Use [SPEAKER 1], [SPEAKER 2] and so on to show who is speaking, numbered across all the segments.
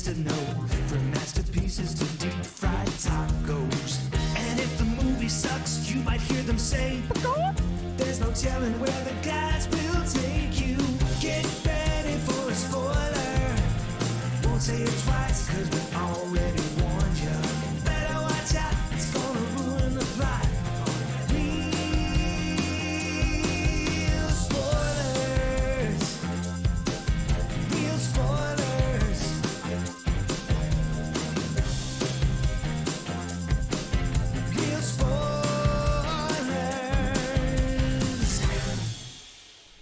[SPEAKER 1] to know. From masterpieces to deep fried tacos. And if the movie sucks, you might hear them say, there's no telling where the guys will take you. Get ready for a spoiler. Won't say it twice, cause we already warned you. Better watch out, it's gonna ruin the plot. Real spoilers. Real spoilers. Real spoilers.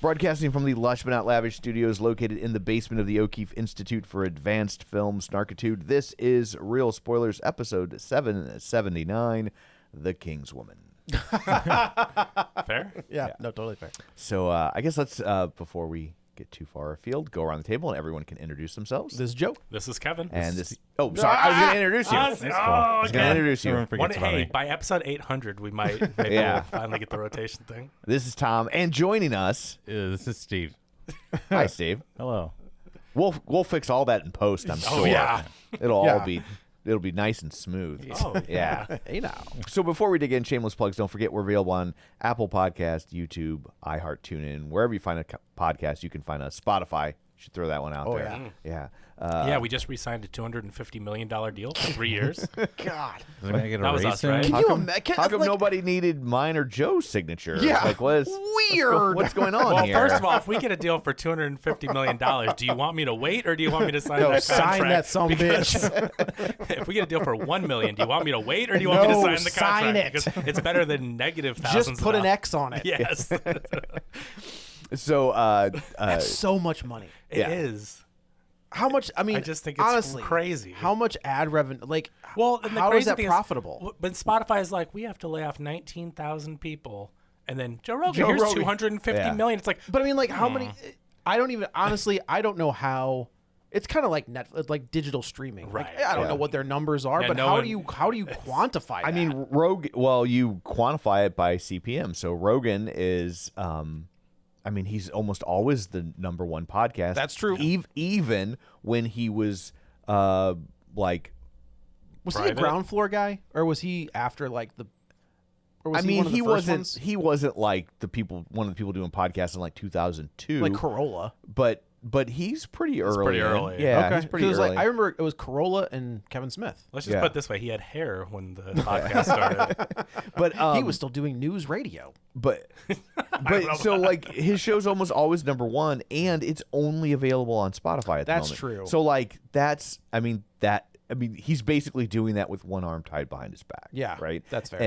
[SPEAKER 2] Broadcasting from the lush but not lavish studios located in the basement of the O'Keefe Institute for Advanced Film Snarkitude, this is Real Spoilers, episode 779, The Kingswoman.
[SPEAKER 3] Fair?
[SPEAKER 4] Yeah, no, totally fair.
[SPEAKER 2] So I guess let's, before we get too far afield, go around the table and everyone can introduce themselves.
[SPEAKER 4] This is Joe.
[SPEAKER 3] This is Kevin.
[SPEAKER 2] And this... Oh, sorry, I was going to introduce you. I was going to introduce you.
[SPEAKER 5] Everyone forgets about
[SPEAKER 3] Hey,
[SPEAKER 5] me.
[SPEAKER 3] by episode 800, we might maybe
[SPEAKER 2] Yeah.
[SPEAKER 3] we'll finally get the rotation thing.
[SPEAKER 2] This is Tom, and joining us...
[SPEAKER 5] This is Steve.
[SPEAKER 2] Hi, Steve.
[SPEAKER 5] Hello.
[SPEAKER 2] We'll fix all that in post, I'm sure.
[SPEAKER 3] yeah.
[SPEAKER 2] It'll be nice and smooth.
[SPEAKER 3] Oh,
[SPEAKER 2] Yeah.
[SPEAKER 4] Hey now.
[SPEAKER 2] So before we dig in, shameless plugs, don't forget we're available on Apple Podcast, YouTube, iHeart, TuneIn, wherever you find a podcast, you can find us. Spotify, you should throw that one out there. Yeah.
[SPEAKER 3] Yeah, we just re-signed a $250 million deal for 3 years.
[SPEAKER 4] God.
[SPEAKER 5] Is it going to get a
[SPEAKER 3] That was
[SPEAKER 5] raise
[SPEAKER 3] us,
[SPEAKER 5] soon?
[SPEAKER 3] right?
[SPEAKER 4] Can you imagine?
[SPEAKER 2] How come nobody needed mine or Joe's signature?
[SPEAKER 4] Yeah.
[SPEAKER 2] Like,
[SPEAKER 4] Weird.
[SPEAKER 2] What's going on
[SPEAKER 3] Well,
[SPEAKER 2] here?
[SPEAKER 3] first of all, if we get a deal for $250 million, do you want me to wait or do you want me to sign that contract?
[SPEAKER 4] Sign that some bitch.
[SPEAKER 3] If we get a deal for $1 million, do you want me to wait or do you want me to
[SPEAKER 4] No,
[SPEAKER 3] sign the
[SPEAKER 4] sign
[SPEAKER 3] contract?
[SPEAKER 4] it.
[SPEAKER 3] Because it's better than negative thousands.
[SPEAKER 4] Just put an X on it.
[SPEAKER 3] Yes,
[SPEAKER 2] So,
[SPEAKER 4] That's so much money.
[SPEAKER 3] it is.
[SPEAKER 4] How much? I mean,
[SPEAKER 3] I just think it's
[SPEAKER 4] honestly,
[SPEAKER 3] crazy.
[SPEAKER 4] How much ad revenue? Like,
[SPEAKER 3] Well, and the
[SPEAKER 4] how
[SPEAKER 3] crazy
[SPEAKER 4] is that
[SPEAKER 3] thing
[SPEAKER 4] profitable?
[SPEAKER 3] But Spotify is like, we have to lay off 19,000 people, and then Joe Rogan,
[SPEAKER 4] Joe
[SPEAKER 3] here's
[SPEAKER 4] Rogan.
[SPEAKER 3] 250 million. It's like,
[SPEAKER 4] But I mean, like, how many? I don't even honestly. I don't know how. It's kind of like like digital streaming. Like,
[SPEAKER 3] Right.
[SPEAKER 4] I don't know what their numbers are,
[SPEAKER 3] Yeah,
[SPEAKER 4] but
[SPEAKER 3] no
[SPEAKER 4] how
[SPEAKER 3] one-
[SPEAKER 4] do you quantify that?
[SPEAKER 2] I mean, you quantify it by CPM. So Rogan is, he's almost always the number one podcast.
[SPEAKER 4] That's true.
[SPEAKER 2] Even when he was,
[SPEAKER 4] was he a
[SPEAKER 3] private?
[SPEAKER 4] ground floor guy, or was he after like the? Or was he one of the first
[SPEAKER 2] wasn't.
[SPEAKER 4] ones?
[SPEAKER 2] He wasn't like one of the people doing podcasts in like 2002.
[SPEAKER 4] Like Corolla.
[SPEAKER 2] but he's pretty early.
[SPEAKER 3] pretty
[SPEAKER 2] in.
[SPEAKER 3] early.
[SPEAKER 2] Yeah,
[SPEAKER 4] Okay.
[SPEAKER 2] he's pretty
[SPEAKER 4] 'Cause,
[SPEAKER 2] early.
[SPEAKER 4] like, I remember it was Corolla and Kevin Smith.
[SPEAKER 3] let's just
[SPEAKER 2] Yeah.
[SPEAKER 3] put it this way: he had hair when the podcast started.
[SPEAKER 2] but
[SPEAKER 4] He was still doing news radio.
[SPEAKER 2] But so like his show's almost always number one, and it's only available on Spotify at the
[SPEAKER 4] That's
[SPEAKER 2] moment.
[SPEAKER 4] true.
[SPEAKER 2] So like he's basically doing that with one arm tied behind his back.
[SPEAKER 4] Yeah,
[SPEAKER 2] right.
[SPEAKER 4] that's fair.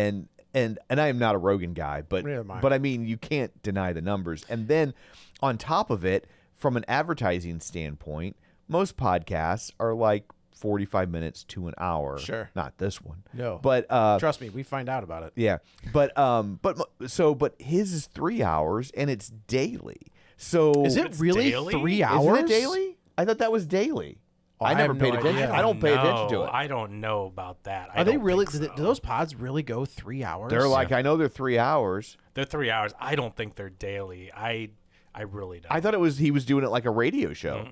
[SPEAKER 2] And I am not a Rogan guy, but
[SPEAKER 4] Neither am I.
[SPEAKER 2] but I mean you can't deny the numbers. And then on top of it, from an advertising standpoint, most podcasts are like 45 minutes to an hour.
[SPEAKER 4] Sure.
[SPEAKER 2] Not this one.
[SPEAKER 4] No.
[SPEAKER 2] But
[SPEAKER 4] Trust me, we find out about it.
[SPEAKER 2] yeah, but his is 3 hours and it's daily. So
[SPEAKER 4] Is it
[SPEAKER 3] It's
[SPEAKER 4] really
[SPEAKER 3] daily?
[SPEAKER 4] 3
[SPEAKER 2] Isn't
[SPEAKER 4] hours?
[SPEAKER 2] it daily? I thought that was daily. I
[SPEAKER 4] I
[SPEAKER 2] never
[SPEAKER 4] have
[SPEAKER 2] paid
[SPEAKER 4] no
[SPEAKER 2] attention.
[SPEAKER 4] idea.
[SPEAKER 2] I don't pay attention to
[SPEAKER 3] know.
[SPEAKER 2] it.
[SPEAKER 3] I don't know about that.
[SPEAKER 4] Are they really?
[SPEAKER 3] Think
[SPEAKER 4] Do
[SPEAKER 3] so.
[SPEAKER 4] those pods really go 3 hours?
[SPEAKER 2] They're like, I know they're 3 hours.
[SPEAKER 3] They're 3 hours. I don't think they're daily. I really don't.
[SPEAKER 2] I thought he was doing it like a radio show.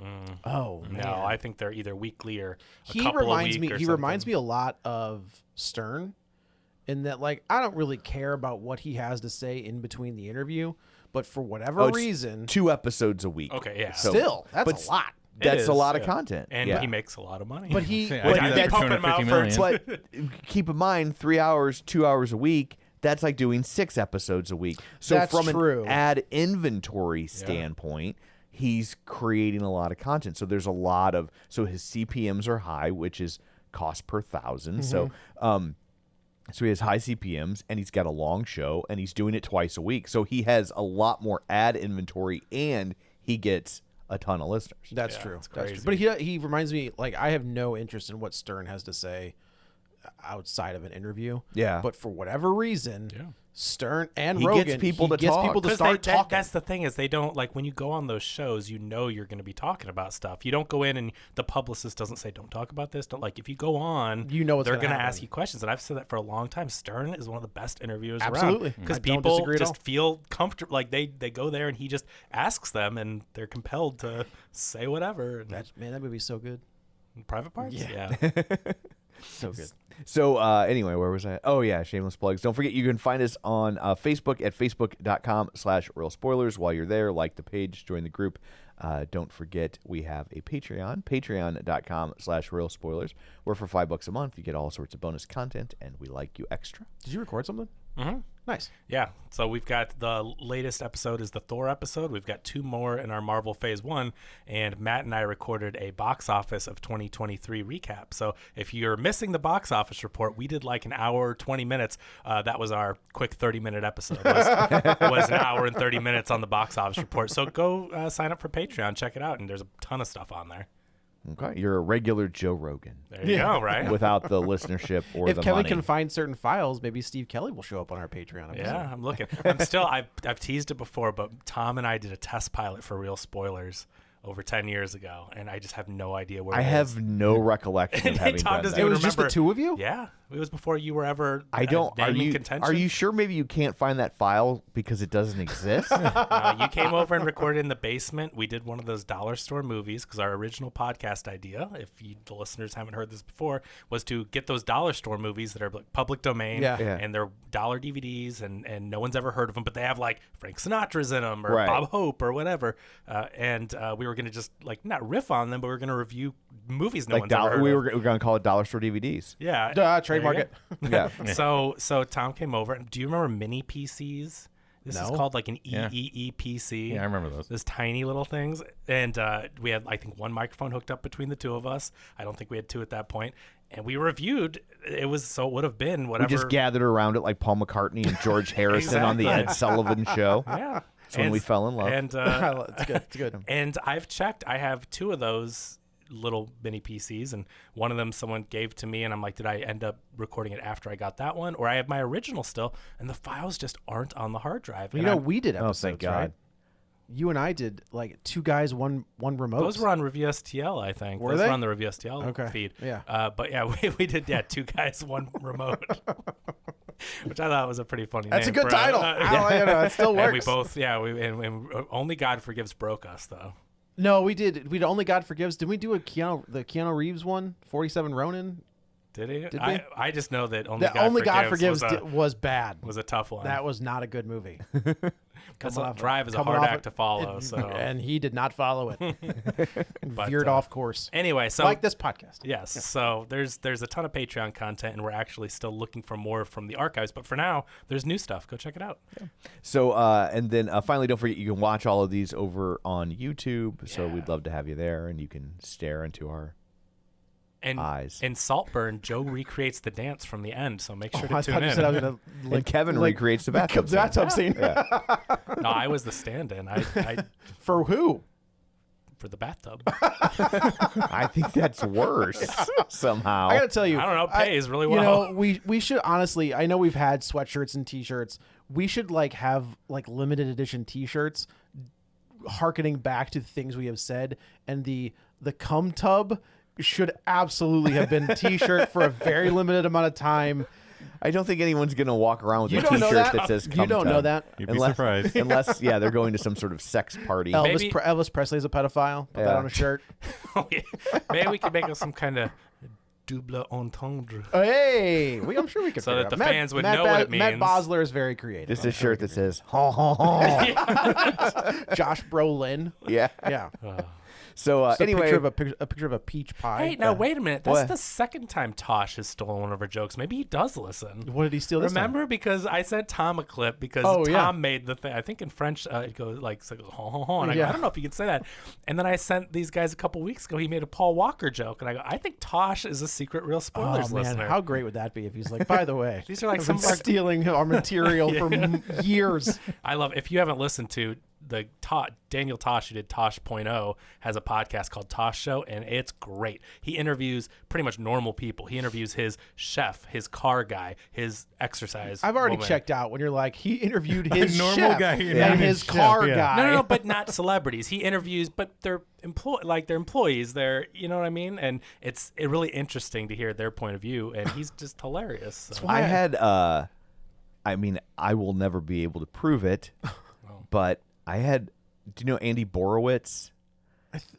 [SPEAKER 4] oh man.
[SPEAKER 3] No, I think they're either weekly or a
[SPEAKER 4] He
[SPEAKER 3] couple
[SPEAKER 4] reminds
[SPEAKER 3] a
[SPEAKER 4] me.
[SPEAKER 3] week or
[SPEAKER 4] He reminds
[SPEAKER 3] something.
[SPEAKER 4] me a lot of Stern, in that like I don't really care about what he has to say in between the interview, but for whatever
[SPEAKER 2] Oh, it's
[SPEAKER 4] reason,
[SPEAKER 2] 2 episodes a week.
[SPEAKER 3] Okay, yeah.
[SPEAKER 2] So-
[SPEAKER 4] still that's
[SPEAKER 2] but
[SPEAKER 4] a lot.
[SPEAKER 2] That's
[SPEAKER 3] is,
[SPEAKER 2] a lot of
[SPEAKER 3] yeah.
[SPEAKER 2] content.
[SPEAKER 3] And
[SPEAKER 2] yeah.
[SPEAKER 3] he makes a lot of money.
[SPEAKER 4] But he,
[SPEAKER 5] Yeah,
[SPEAKER 4] but
[SPEAKER 5] I do
[SPEAKER 3] they
[SPEAKER 5] that
[SPEAKER 3] pump
[SPEAKER 5] for
[SPEAKER 3] him out
[SPEAKER 5] 250
[SPEAKER 3] for
[SPEAKER 5] million.
[SPEAKER 2] But keep in mind, 3 hours, 2 hours a week. That's like doing 6 episodes a week. So
[SPEAKER 4] That's
[SPEAKER 2] from
[SPEAKER 4] true.
[SPEAKER 2] an ad inventory standpoint, he's creating a lot of content. So there's a lot of his CPMs are high, which is cost per thousand. So so he has high CPMs and he's got a long show and he's doing it twice a week. So he has a lot more ad inventory and he gets a ton of listeners.
[SPEAKER 4] That's
[SPEAKER 3] Yeah,
[SPEAKER 4] true.
[SPEAKER 3] it's
[SPEAKER 4] That's true.
[SPEAKER 3] crazy.
[SPEAKER 4] But he reminds me like I have no interest in what Stern has to say outside of an interview.
[SPEAKER 2] Yeah.
[SPEAKER 4] But for whatever reason,
[SPEAKER 3] Yeah.
[SPEAKER 4] Stern and
[SPEAKER 2] He
[SPEAKER 4] Rogan
[SPEAKER 2] gets people to
[SPEAKER 4] gets
[SPEAKER 2] talk.
[SPEAKER 4] people to
[SPEAKER 3] 'Cause
[SPEAKER 4] start talking.
[SPEAKER 3] that's the thing is they don't like when you go on those shows, you know you're going to be talking about stuff. You don't go in and the publicist doesn't say don't talk about this. Don't like if you go on,
[SPEAKER 4] You know what's
[SPEAKER 3] they're
[SPEAKER 4] gonna
[SPEAKER 3] gonna
[SPEAKER 4] happen.
[SPEAKER 3] ask you questions. And I've said that for a long time. Stern is one of the best interviewers
[SPEAKER 4] Absolutely.
[SPEAKER 3] around because
[SPEAKER 4] I don't
[SPEAKER 3] people
[SPEAKER 4] disagree at
[SPEAKER 3] just
[SPEAKER 4] all.
[SPEAKER 3] feel comfortable. Like they go there and he just asks them and they're compelled to say whatever. And
[SPEAKER 4] Man, that movie's so good.
[SPEAKER 3] Private parts?
[SPEAKER 4] Yeah. So good.
[SPEAKER 2] So anyway, where was I? Oh yeah, shameless plugs. Don't forget you can find us on Facebook at facebook.com/realspoilers. While you're there, like the page, join the group. Don't forget we have a Patreon, patreon.com/realspoilers, where for $5 a month you get all sorts of bonus content, and we like you extra.
[SPEAKER 4] Did you record something?
[SPEAKER 3] Mm-hmm.
[SPEAKER 4] Nice.
[SPEAKER 3] Yeah, so we've got the latest episode is the Thor episode. We've got 2 more in our Marvel Phase 1, and Matt and I recorded a box office of 2023 recap. So if you're missing the box office report, we did like an hour, 20 minutes. That was our quick 30-minute episode. Was an hour and 30 minutes on the box office report. So go sign up for Patreon, check it out, and there's a ton of stuff on there.
[SPEAKER 2] Okay, you're a regular Joe Rogan.
[SPEAKER 3] There you go, right?
[SPEAKER 2] Without the listenership or
[SPEAKER 4] If
[SPEAKER 2] the
[SPEAKER 4] Kevin
[SPEAKER 2] money.
[SPEAKER 4] can find certain files, maybe Steve Kelley will show up on our Patreon episode.
[SPEAKER 3] Yeah, I'm looking. I've teased it before, but Tom and I did a test pilot for Real Spoilers over 10 years ago, and I just have no idea where
[SPEAKER 2] I
[SPEAKER 3] it is.
[SPEAKER 2] have no recollection of having
[SPEAKER 3] Tom
[SPEAKER 2] done
[SPEAKER 3] doesn't
[SPEAKER 2] that.
[SPEAKER 4] It
[SPEAKER 3] even
[SPEAKER 4] was just the
[SPEAKER 3] remember.
[SPEAKER 4] 2 of you?
[SPEAKER 3] Yeah, it was before you were ever
[SPEAKER 2] I don't.
[SPEAKER 3] naming contention.
[SPEAKER 2] Are you sure? Maybe you can't find that file because it doesn't exist.
[SPEAKER 3] You came over and recorded in the basement. We did one of those dollar store movies because our original podcast idea, if the listeners haven't heard this before, was to get those dollar store movies that are like public domain
[SPEAKER 4] Yeah.
[SPEAKER 3] and they're dollar DVDs and no one's ever heard of them, but they have like Frank Sinatra's in them or
[SPEAKER 2] Right.
[SPEAKER 3] Bob Hope or whatever. And we were going to just like not riff on them, but we were going to review movies no
[SPEAKER 2] Like
[SPEAKER 3] one's ever heard
[SPEAKER 2] we
[SPEAKER 3] of.
[SPEAKER 2] were going to call it dollar store DVDs.
[SPEAKER 3] Yeah.
[SPEAKER 4] Trademark
[SPEAKER 3] There you
[SPEAKER 4] it.
[SPEAKER 2] Yeah.
[SPEAKER 3] go. So Tom came over. Do you remember mini PCs? This is
[SPEAKER 4] No.
[SPEAKER 3] called like an
[SPEAKER 5] Yeah.
[SPEAKER 3] EEE PC.
[SPEAKER 5] Yeah, I remember those.
[SPEAKER 3] Those tiny little things. And we had, I think, 1 microphone hooked up between the 2 of us. I don't think we had 2 at that point. And we reviewed. It would have been
[SPEAKER 2] We
[SPEAKER 3] whatever.
[SPEAKER 2] just gathered around it like Paul McCartney and George Harrison on the Ed Sullivan Show.
[SPEAKER 3] Yeah.
[SPEAKER 2] That's when we fell in love.
[SPEAKER 3] And
[SPEAKER 4] It's good. It's good.
[SPEAKER 3] and I've checked. I have 2 of those little mini PCs, and one of them someone gave to me, and I'm like, did I end up recording it after I got that one, or I have my original still, and the files just aren't on the hard drive.
[SPEAKER 4] You
[SPEAKER 3] And
[SPEAKER 4] know,
[SPEAKER 3] I'm-
[SPEAKER 4] we did
[SPEAKER 2] Oh,
[SPEAKER 4] episodes,
[SPEAKER 2] thank God.
[SPEAKER 4] right? You and I did like 2 guys, one remote.
[SPEAKER 3] those were on ReviewSTL, I think.
[SPEAKER 4] Were
[SPEAKER 3] those
[SPEAKER 4] they?
[SPEAKER 3] were on the ReviewSTL
[SPEAKER 4] Okay.
[SPEAKER 3] feed.
[SPEAKER 4] Yeah.
[SPEAKER 3] But yeah, we did 2 guys, 1 remote, which I thought was a pretty funny
[SPEAKER 4] That's a
[SPEAKER 3] name
[SPEAKER 4] good
[SPEAKER 3] for
[SPEAKER 4] title. It still
[SPEAKER 3] and we
[SPEAKER 4] works.
[SPEAKER 3] both, and Only God Forgives broke us though.
[SPEAKER 4] No, we did. We Only God Forgives. Did we do the Keanu Reeves one? 47 Ronin.
[SPEAKER 3] Did he?
[SPEAKER 4] Did we?
[SPEAKER 3] I just know that
[SPEAKER 4] Only God Forgives
[SPEAKER 3] was,
[SPEAKER 4] was bad.
[SPEAKER 3] was a tough one.
[SPEAKER 4] That was not a good movie.
[SPEAKER 3] Drive is a hard act to follow. So
[SPEAKER 4] and he did not follow it. Veered off course.
[SPEAKER 3] anyway, so
[SPEAKER 4] Like this podcast.
[SPEAKER 3] Yes. So there's a ton of Patreon content, and we're actually still looking for more from the archives. But for now, there's new stuff. Go check it out.
[SPEAKER 2] So, and then finally, don't forget you can watch all of these over on YouTube. So we'd love to have you there, and you can stare into our
[SPEAKER 3] And
[SPEAKER 2] eyes.
[SPEAKER 3] in Saltburn, Joe recreates the dance from the end. So make sure
[SPEAKER 4] I
[SPEAKER 3] to tune
[SPEAKER 4] thought you
[SPEAKER 3] in.
[SPEAKER 4] said I was gonna
[SPEAKER 2] and Kevin recreates the bathtub. scene.
[SPEAKER 4] bathtub scene.
[SPEAKER 3] No, I was the stand-in. I
[SPEAKER 4] For who?
[SPEAKER 3] for the bathtub.
[SPEAKER 2] I think that's worse somehow.
[SPEAKER 4] I gotta tell you,
[SPEAKER 3] I don't know. Pays really
[SPEAKER 4] You
[SPEAKER 3] well.
[SPEAKER 4] know, we should honestly. I know we've had sweatshirts and T-shirts. We should like have like limited edition T-shirts, harkening back to things we have said, and the cum tub should absolutely have been a T-shirt for a very limited amount of time.
[SPEAKER 2] I don't think anyone's going to walk around with
[SPEAKER 4] You
[SPEAKER 2] a
[SPEAKER 4] don't know
[SPEAKER 2] T-shirt
[SPEAKER 4] that?
[SPEAKER 2] that says
[SPEAKER 4] You
[SPEAKER 2] "Cum
[SPEAKER 4] don't know
[SPEAKER 2] Tub."
[SPEAKER 4] that?
[SPEAKER 5] You'd be surprised.
[SPEAKER 2] Unless, yeah, they're going to some sort of sex party.
[SPEAKER 3] Maybe-
[SPEAKER 4] Elvis Presley's a pedophile. Put that
[SPEAKER 2] Yeah.
[SPEAKER 4] on a shirt.
[SPEAKER 3] Maybe we could make up some kind of double entendre.
[SPEAKER 4] Hey, I'm sure we could.
[SPEAKER 3] So
[SPEAKER 4] figure
[SPEAKER 3] that
[SPEAKER 4] it
[SPEAKER 3] the
[SPEAKER 4] out.
[SPEAKER 3] fans would know what it
[SPEAKER 4] Matt
[SPEAKER 3] means.
[SPEAKER 4] Bosler is very creative.
[SPEAKER 2] Just a shirt that says "ho ho ho."
[SPEAKER 4] Josh Brolin.
[SPEAKER 2] Yeah.
[SPEAKER 4] Yeah.
[SPEAKER 2] So
[SPEAKER 4] Just
[SPEAKER 2] anyway,
[SPEAKER 4] a picture of a peach pie.
[SPEAKER 3] Hey, now wait a minute. That's
[SPEAKER 2] What?
[SPEAKER 3] the second time Tosh has stolen one of our jokes. Maybe he does listen.
[SPEAKER 4] What did he steal this time?
[SPEAKER 3] Remember, because I sent Tom a clip because
[SPEAKER 4] Oh,
[SPEAKER 3] Tom
[SPEAKER 4] yeah.
[SPEAKER 3] made the thing. I think in French it goes like so it goes, ho, ho, ho, and I go,
[SPEAKER 4] Yeah.
[SPEAKER 3] I don't know if you can say that. And then I sent these guys a couple weeks ago. He made a Paul Walker joke, and I go, I think Tosh is a secret Real Spoilers
[SPEAKER 4] Oh man,
[SPEAKER 3] listener.
[SPEAKER 4] how great would that be if he's like, by the way,
[SPEAKER 3] These are like
[SPEAKER 4] I've
[SPEAKER 3] some
[SPEAKER 4] been
[SPEAKER 3] of our-
[SPEAKER 4] stealing our material for years.
[SPEAKER 3] I love. If you haven't listened to the Daniel Tosh, who did Tosh.0, has a podcast called Tosh Show, and it's great. He interviews pretty much normal people. He interviews his chef, his car guy, his exercise.
[SPEAKER 4] I've already
[SPEAKER 3] woman.
[SPEAKER 4] checked out when you're like, he interviewed his
[SPEAKER 5] normal
[SPEAKER 4] chef
[SPEAKER 5] guy
[SPEAKER 4] and his
[SPEAKER 5] chef,
[SPEAKER 4] car
[SPEAKER 5] yeah.
[SPEAKER 4] guy.
[SPEAKER 3] No, but not celebrities. He interviews, but they're they're employees. They're, you know what I mean? And it's really interesting to hear their point of view, and he's just hilarious. So.
[SPEAKER 2] I had I mean, I will never be able to prove it, but I had. Do you know Andy Borowitz?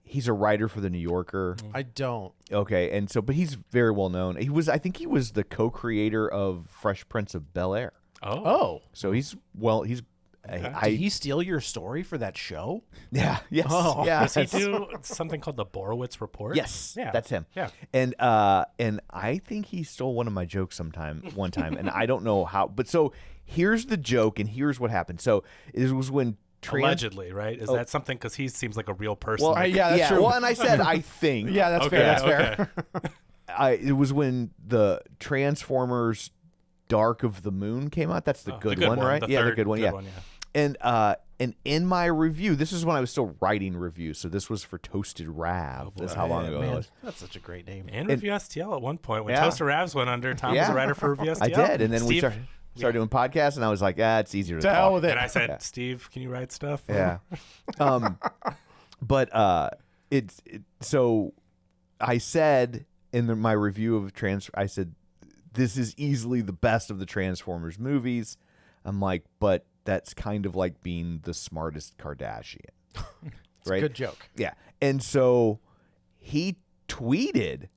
[SPEAKER 2] He's a writer for the New Yorker.
[SPEAKER 4] I don't.
[SPEAKER 2] Okay, and so but he's very well known. I think he was the co-creator of Fresh Prince of Bel-Air.
[SPEAKER 4] Oh.
[SPEAKER 2] So he's
[SPEAKER 4] Did he steal your story for that show?
[SPEAKER 2] Yeah. Yes.
[SPEAKER 4] Oh.
[SPEAKER 2] Yeah.
[SPEAKER 3] Does he do something called the Borowitz Report?
[SPEAKER 2] Yes.
[SPEAKER 3] Yeah.
[SPEAKER 2] That's him.
[SPEAKER 3] Yeah.
[SPEAKER 2] And I think he stole one of my jokes one time, and I don't know how. But so here's the joke, and here's what happened. So it was when
[SPEAKER 3] Allegedly, right? Is that something? Because he seems like a real person.
[SPEAKER 2] Well,
[SPEAKER 4] yeah, that's true.
[SPEAKER 2] Well, and I said I think.
[SPEAKER 4] Yeah, that's
[SPEAKER 3] Okay,
[SPEAKER 4] fair. That's
[SPEAKER 3] okay.
[SPEAKER 4] fair.
[SPEAKER 2] It was when the Transformers Dark of the Moon came out. That's the good one, right?
[SPEAKER 3] The
[SPEAKER 2] Yeah, the
[SPEAKER 3] third
[SPEAKER 2] good one. Yeah. And in my review, this is when I was still writing reviews, so this was for Toasted Rav. That's how long ago it
[SPEAKER 4] Man,
[SPEAKER 2] was.
[SPEAKER 4] that's such a great name.
[SPEAKER 3] And ReviewSTL at one point when
[SPEAKER 2] Yeah.
[SPEAKER 3] Toaster Ravs went under, Tom was a writer for ReviewSTL.
[SPEAKER 2] I did, and then we
[SPEAKER 3] Steve,
[SPEAKER 2] started doing podcasts, and I was like, it's easier to
[SPEAKER 4] To hell
[SPEAKER 2] talk.
[SPEAKER 4] with it.
[SPEAKER 3] And I said, Steve, can you write stuff?
[SPEAKER 2] Yeah. But so I said in my review of I said this is easily the best of the Transformers movies. I'm like, but that's kind of like being the smartest Kardashian.
[SPEAKER 4] It's
[SPEAKER 2] right?
[SPEAKER 4] a good joke.
[SPEAKER 2] Yeah. And so he tweeted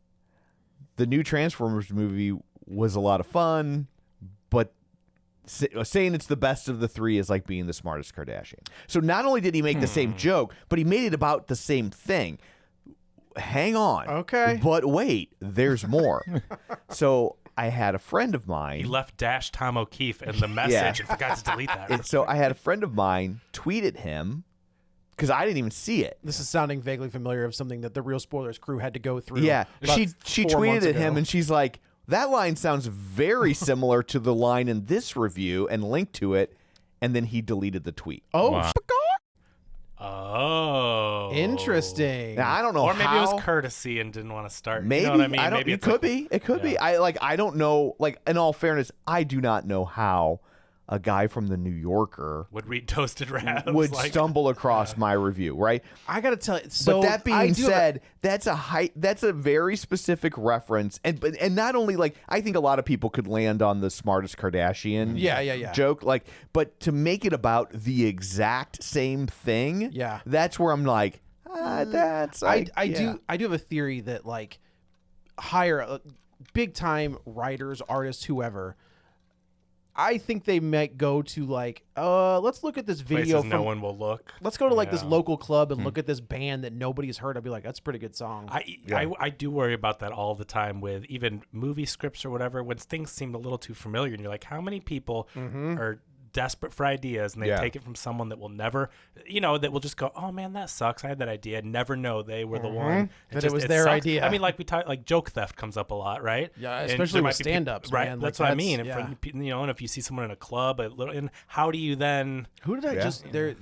[SPEAKER 2] the new Transformers movie was a lot of fun, but saying it's the best of the three is like being the smartest Kardashian. So not only did he make the same joke, but he made it about the same thing. Hang on.
[SPEAKER 4] Okay.
[SPEAKER 2] But wait, there's more. So I had a friend of
[SPEAKER 3] He
[SPEAKER 2] mine.
[SPEAKER 3] left Dash Tom O'Keefe in the message and forgot to delete that.
[SPEAKER 2] So I had a friend of mine tweet at him because I didn't even see it.
[SPEAKER 4] This is sounding vaguely familiar of something that the Real Spoilers crew had to go through.
[SPEAKER 2] Yeah,
[SPEAKER 4] about
[SPEAKER 2] she
[SPEAKER 4] 4 months
[SPEAKER 2] tweeted at him
[SPEAKER 4] ago.
[SPEAKER 2] and she's like, that line sounds very similar to the line in this review, and linked to it, and then he deleted the tweet.
[SPEAKER 4] Oh,
[SPEAKER 3] Wow. Oh.
[SPEAKER 4] interesting.
[SPEAKER 2] Now I don't know
[SPEAKER 3] Or maybe
[SPEAKER 2] how.
[SPEAKER 3] it was courtesy and didn't want to start.
[SPEAKER 2] Maybe
[SPEAKER 3] You know what I mean?
[SPEAKER 2] don't.
[SPEAKER 3] Maybe
[SPEAKER 2] It
[SPEAKER 3] it's
[SPEAKER 2] could
[SPEAKER 3] like-
[SPEAKER 2] be. It could be.
[SPEAKER 3] Yeah.
[SPEAKER 2] I don't know. Like in all fairness, I do not know how a guy from the New Yorker
[SPEAKER 3] Would read Toasted Ravs.
[SPEAKER 2] would
[SPEAKER 3] like,
[SPEAKER 2] stumble across my review, right?
[SPEAKER 4] I gotta tell you. So
[SPEAKER 2] But that
[SPEAKER 4] I
[SPEAKER 2] being
[SPEAKER 4] do have a-
[SPEAKER 2] said, that's a very specific reference, and not only like I think a lot of people could land on the smartest Kardashian,
[SPEAKER 4] Yeah.
[SPEAKER 2] joke, like, but to make it about the exact same thing,
[SPEAKER 4] Yeah.
[SPEAKER 2] that's where I'm like, that's like,
[SPEAKER 4] I
[SPEAKER 2] yeah.
[SPEAKER 4] do have a theory that like hire big time writers, artists, whoever. I think they might go to like, let's look at this video
[SPEAKER 3] places
[SPEAKER 4] from.
[SPEAKER 3] no one will look.
[SPEAKER 4] Let's go to like this
[SPEAKER 3] Yeah.
[SPEAKER 4] local club and look at this band that nobody's heard. I'd be like, that's a pretty good song.
[SPEAKER 3] I do worry about that all the time with even movie scripts or whatever. When things seem a little too familiar, and you're like, how many people are desperate for ideas and they
[SPEAKER 2] Yeah.
[SPEAKER 3] take it from someone that will never, that will just go, oh man, that sucks. I had that idea. Never know they were the one.
[SPEAKER 4] That it was their
[SPEAKER 3] sucks.
[SPEAKER 4] idea.
[SPEAKER 3] I mean, like we talk, like joke theft comes up a lot, right?
[SPEAKER 4] Yeah,
[SPEAKER 3] And
[SPEAKER 4] especially
[SPEAKER 3] there
[SPEAKER 4] with
[SPEAKER 3] might be peop-
[SPEAKER 4] stand-ups,
[SPEAKER 3] right?
[SPEAKER 4] man.
[SPEAKER 3] That's
[SPEAKER 4] Like,
[SPEAKER 3] what I mean.
[SPEAKER 4] that's-
[SPEAKER 3] And and if you see someone in a club, and how do you then?
[SPEAKER 4] Who did I
[SPEAKER 2] Yeah.
[SPEAKER 4] just there?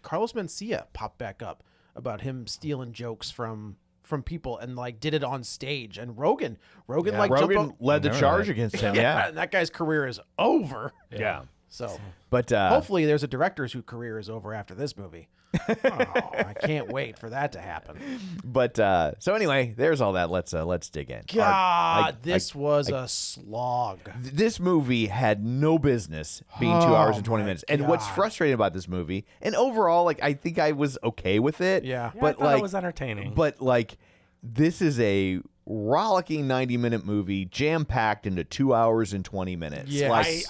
[SPEAKER 4] Carlos Mencia popped back up about him stealing jokes from people and like did it on stage. And Rogan like jumped
[SPEAKER 2] Rogan
[SPEAKER 4] up,
[SPEAKER 2] led the
[SPEAKER 5] Remember
[SPEAKER 2] charge
[SPEAKER 5] that.
[SPEAKER 2] against him.
[SPEAKER 4] and that guy's career is over.
[SPEAKER 2] Yeah.
[SPEAKER 4] So
[SPEAKER 2] But
[SPEAKER 4] hopefully there's a director's whose career is over after this movie. I can't wait for that to happen.
[SPEAKER 2] But so anyway, there's all that. Let's dig in.
[SPEAKER 4] God, this was a slog.
[SPEAKER 2] This movie had no business being 2
[SPEAKER 4] Oh
[SPEAKER 2] hours and 20
[SPEAKER 4] my
[SPEAKER 2] minutes. And what's
[SPEAKER 4] God.
[SPEAKER 2] frustrating about this movie, and overall, like I think I was okay with it.
[SPEAKER 4] Yeah.
[SPEAKER 3] Yeah,
[SPEAKER 2] But
[SPEAKER 3] I thought
[SPEAKER 2] like
[SPEAKER 3] it was entertaining.
[SPEAKER 2] But like this is a rollicking 90-minute movie jam packed into 2 hours and 20 minutes.
[SPEAKER 4] Yeah.
[SPEAKER 2] Like,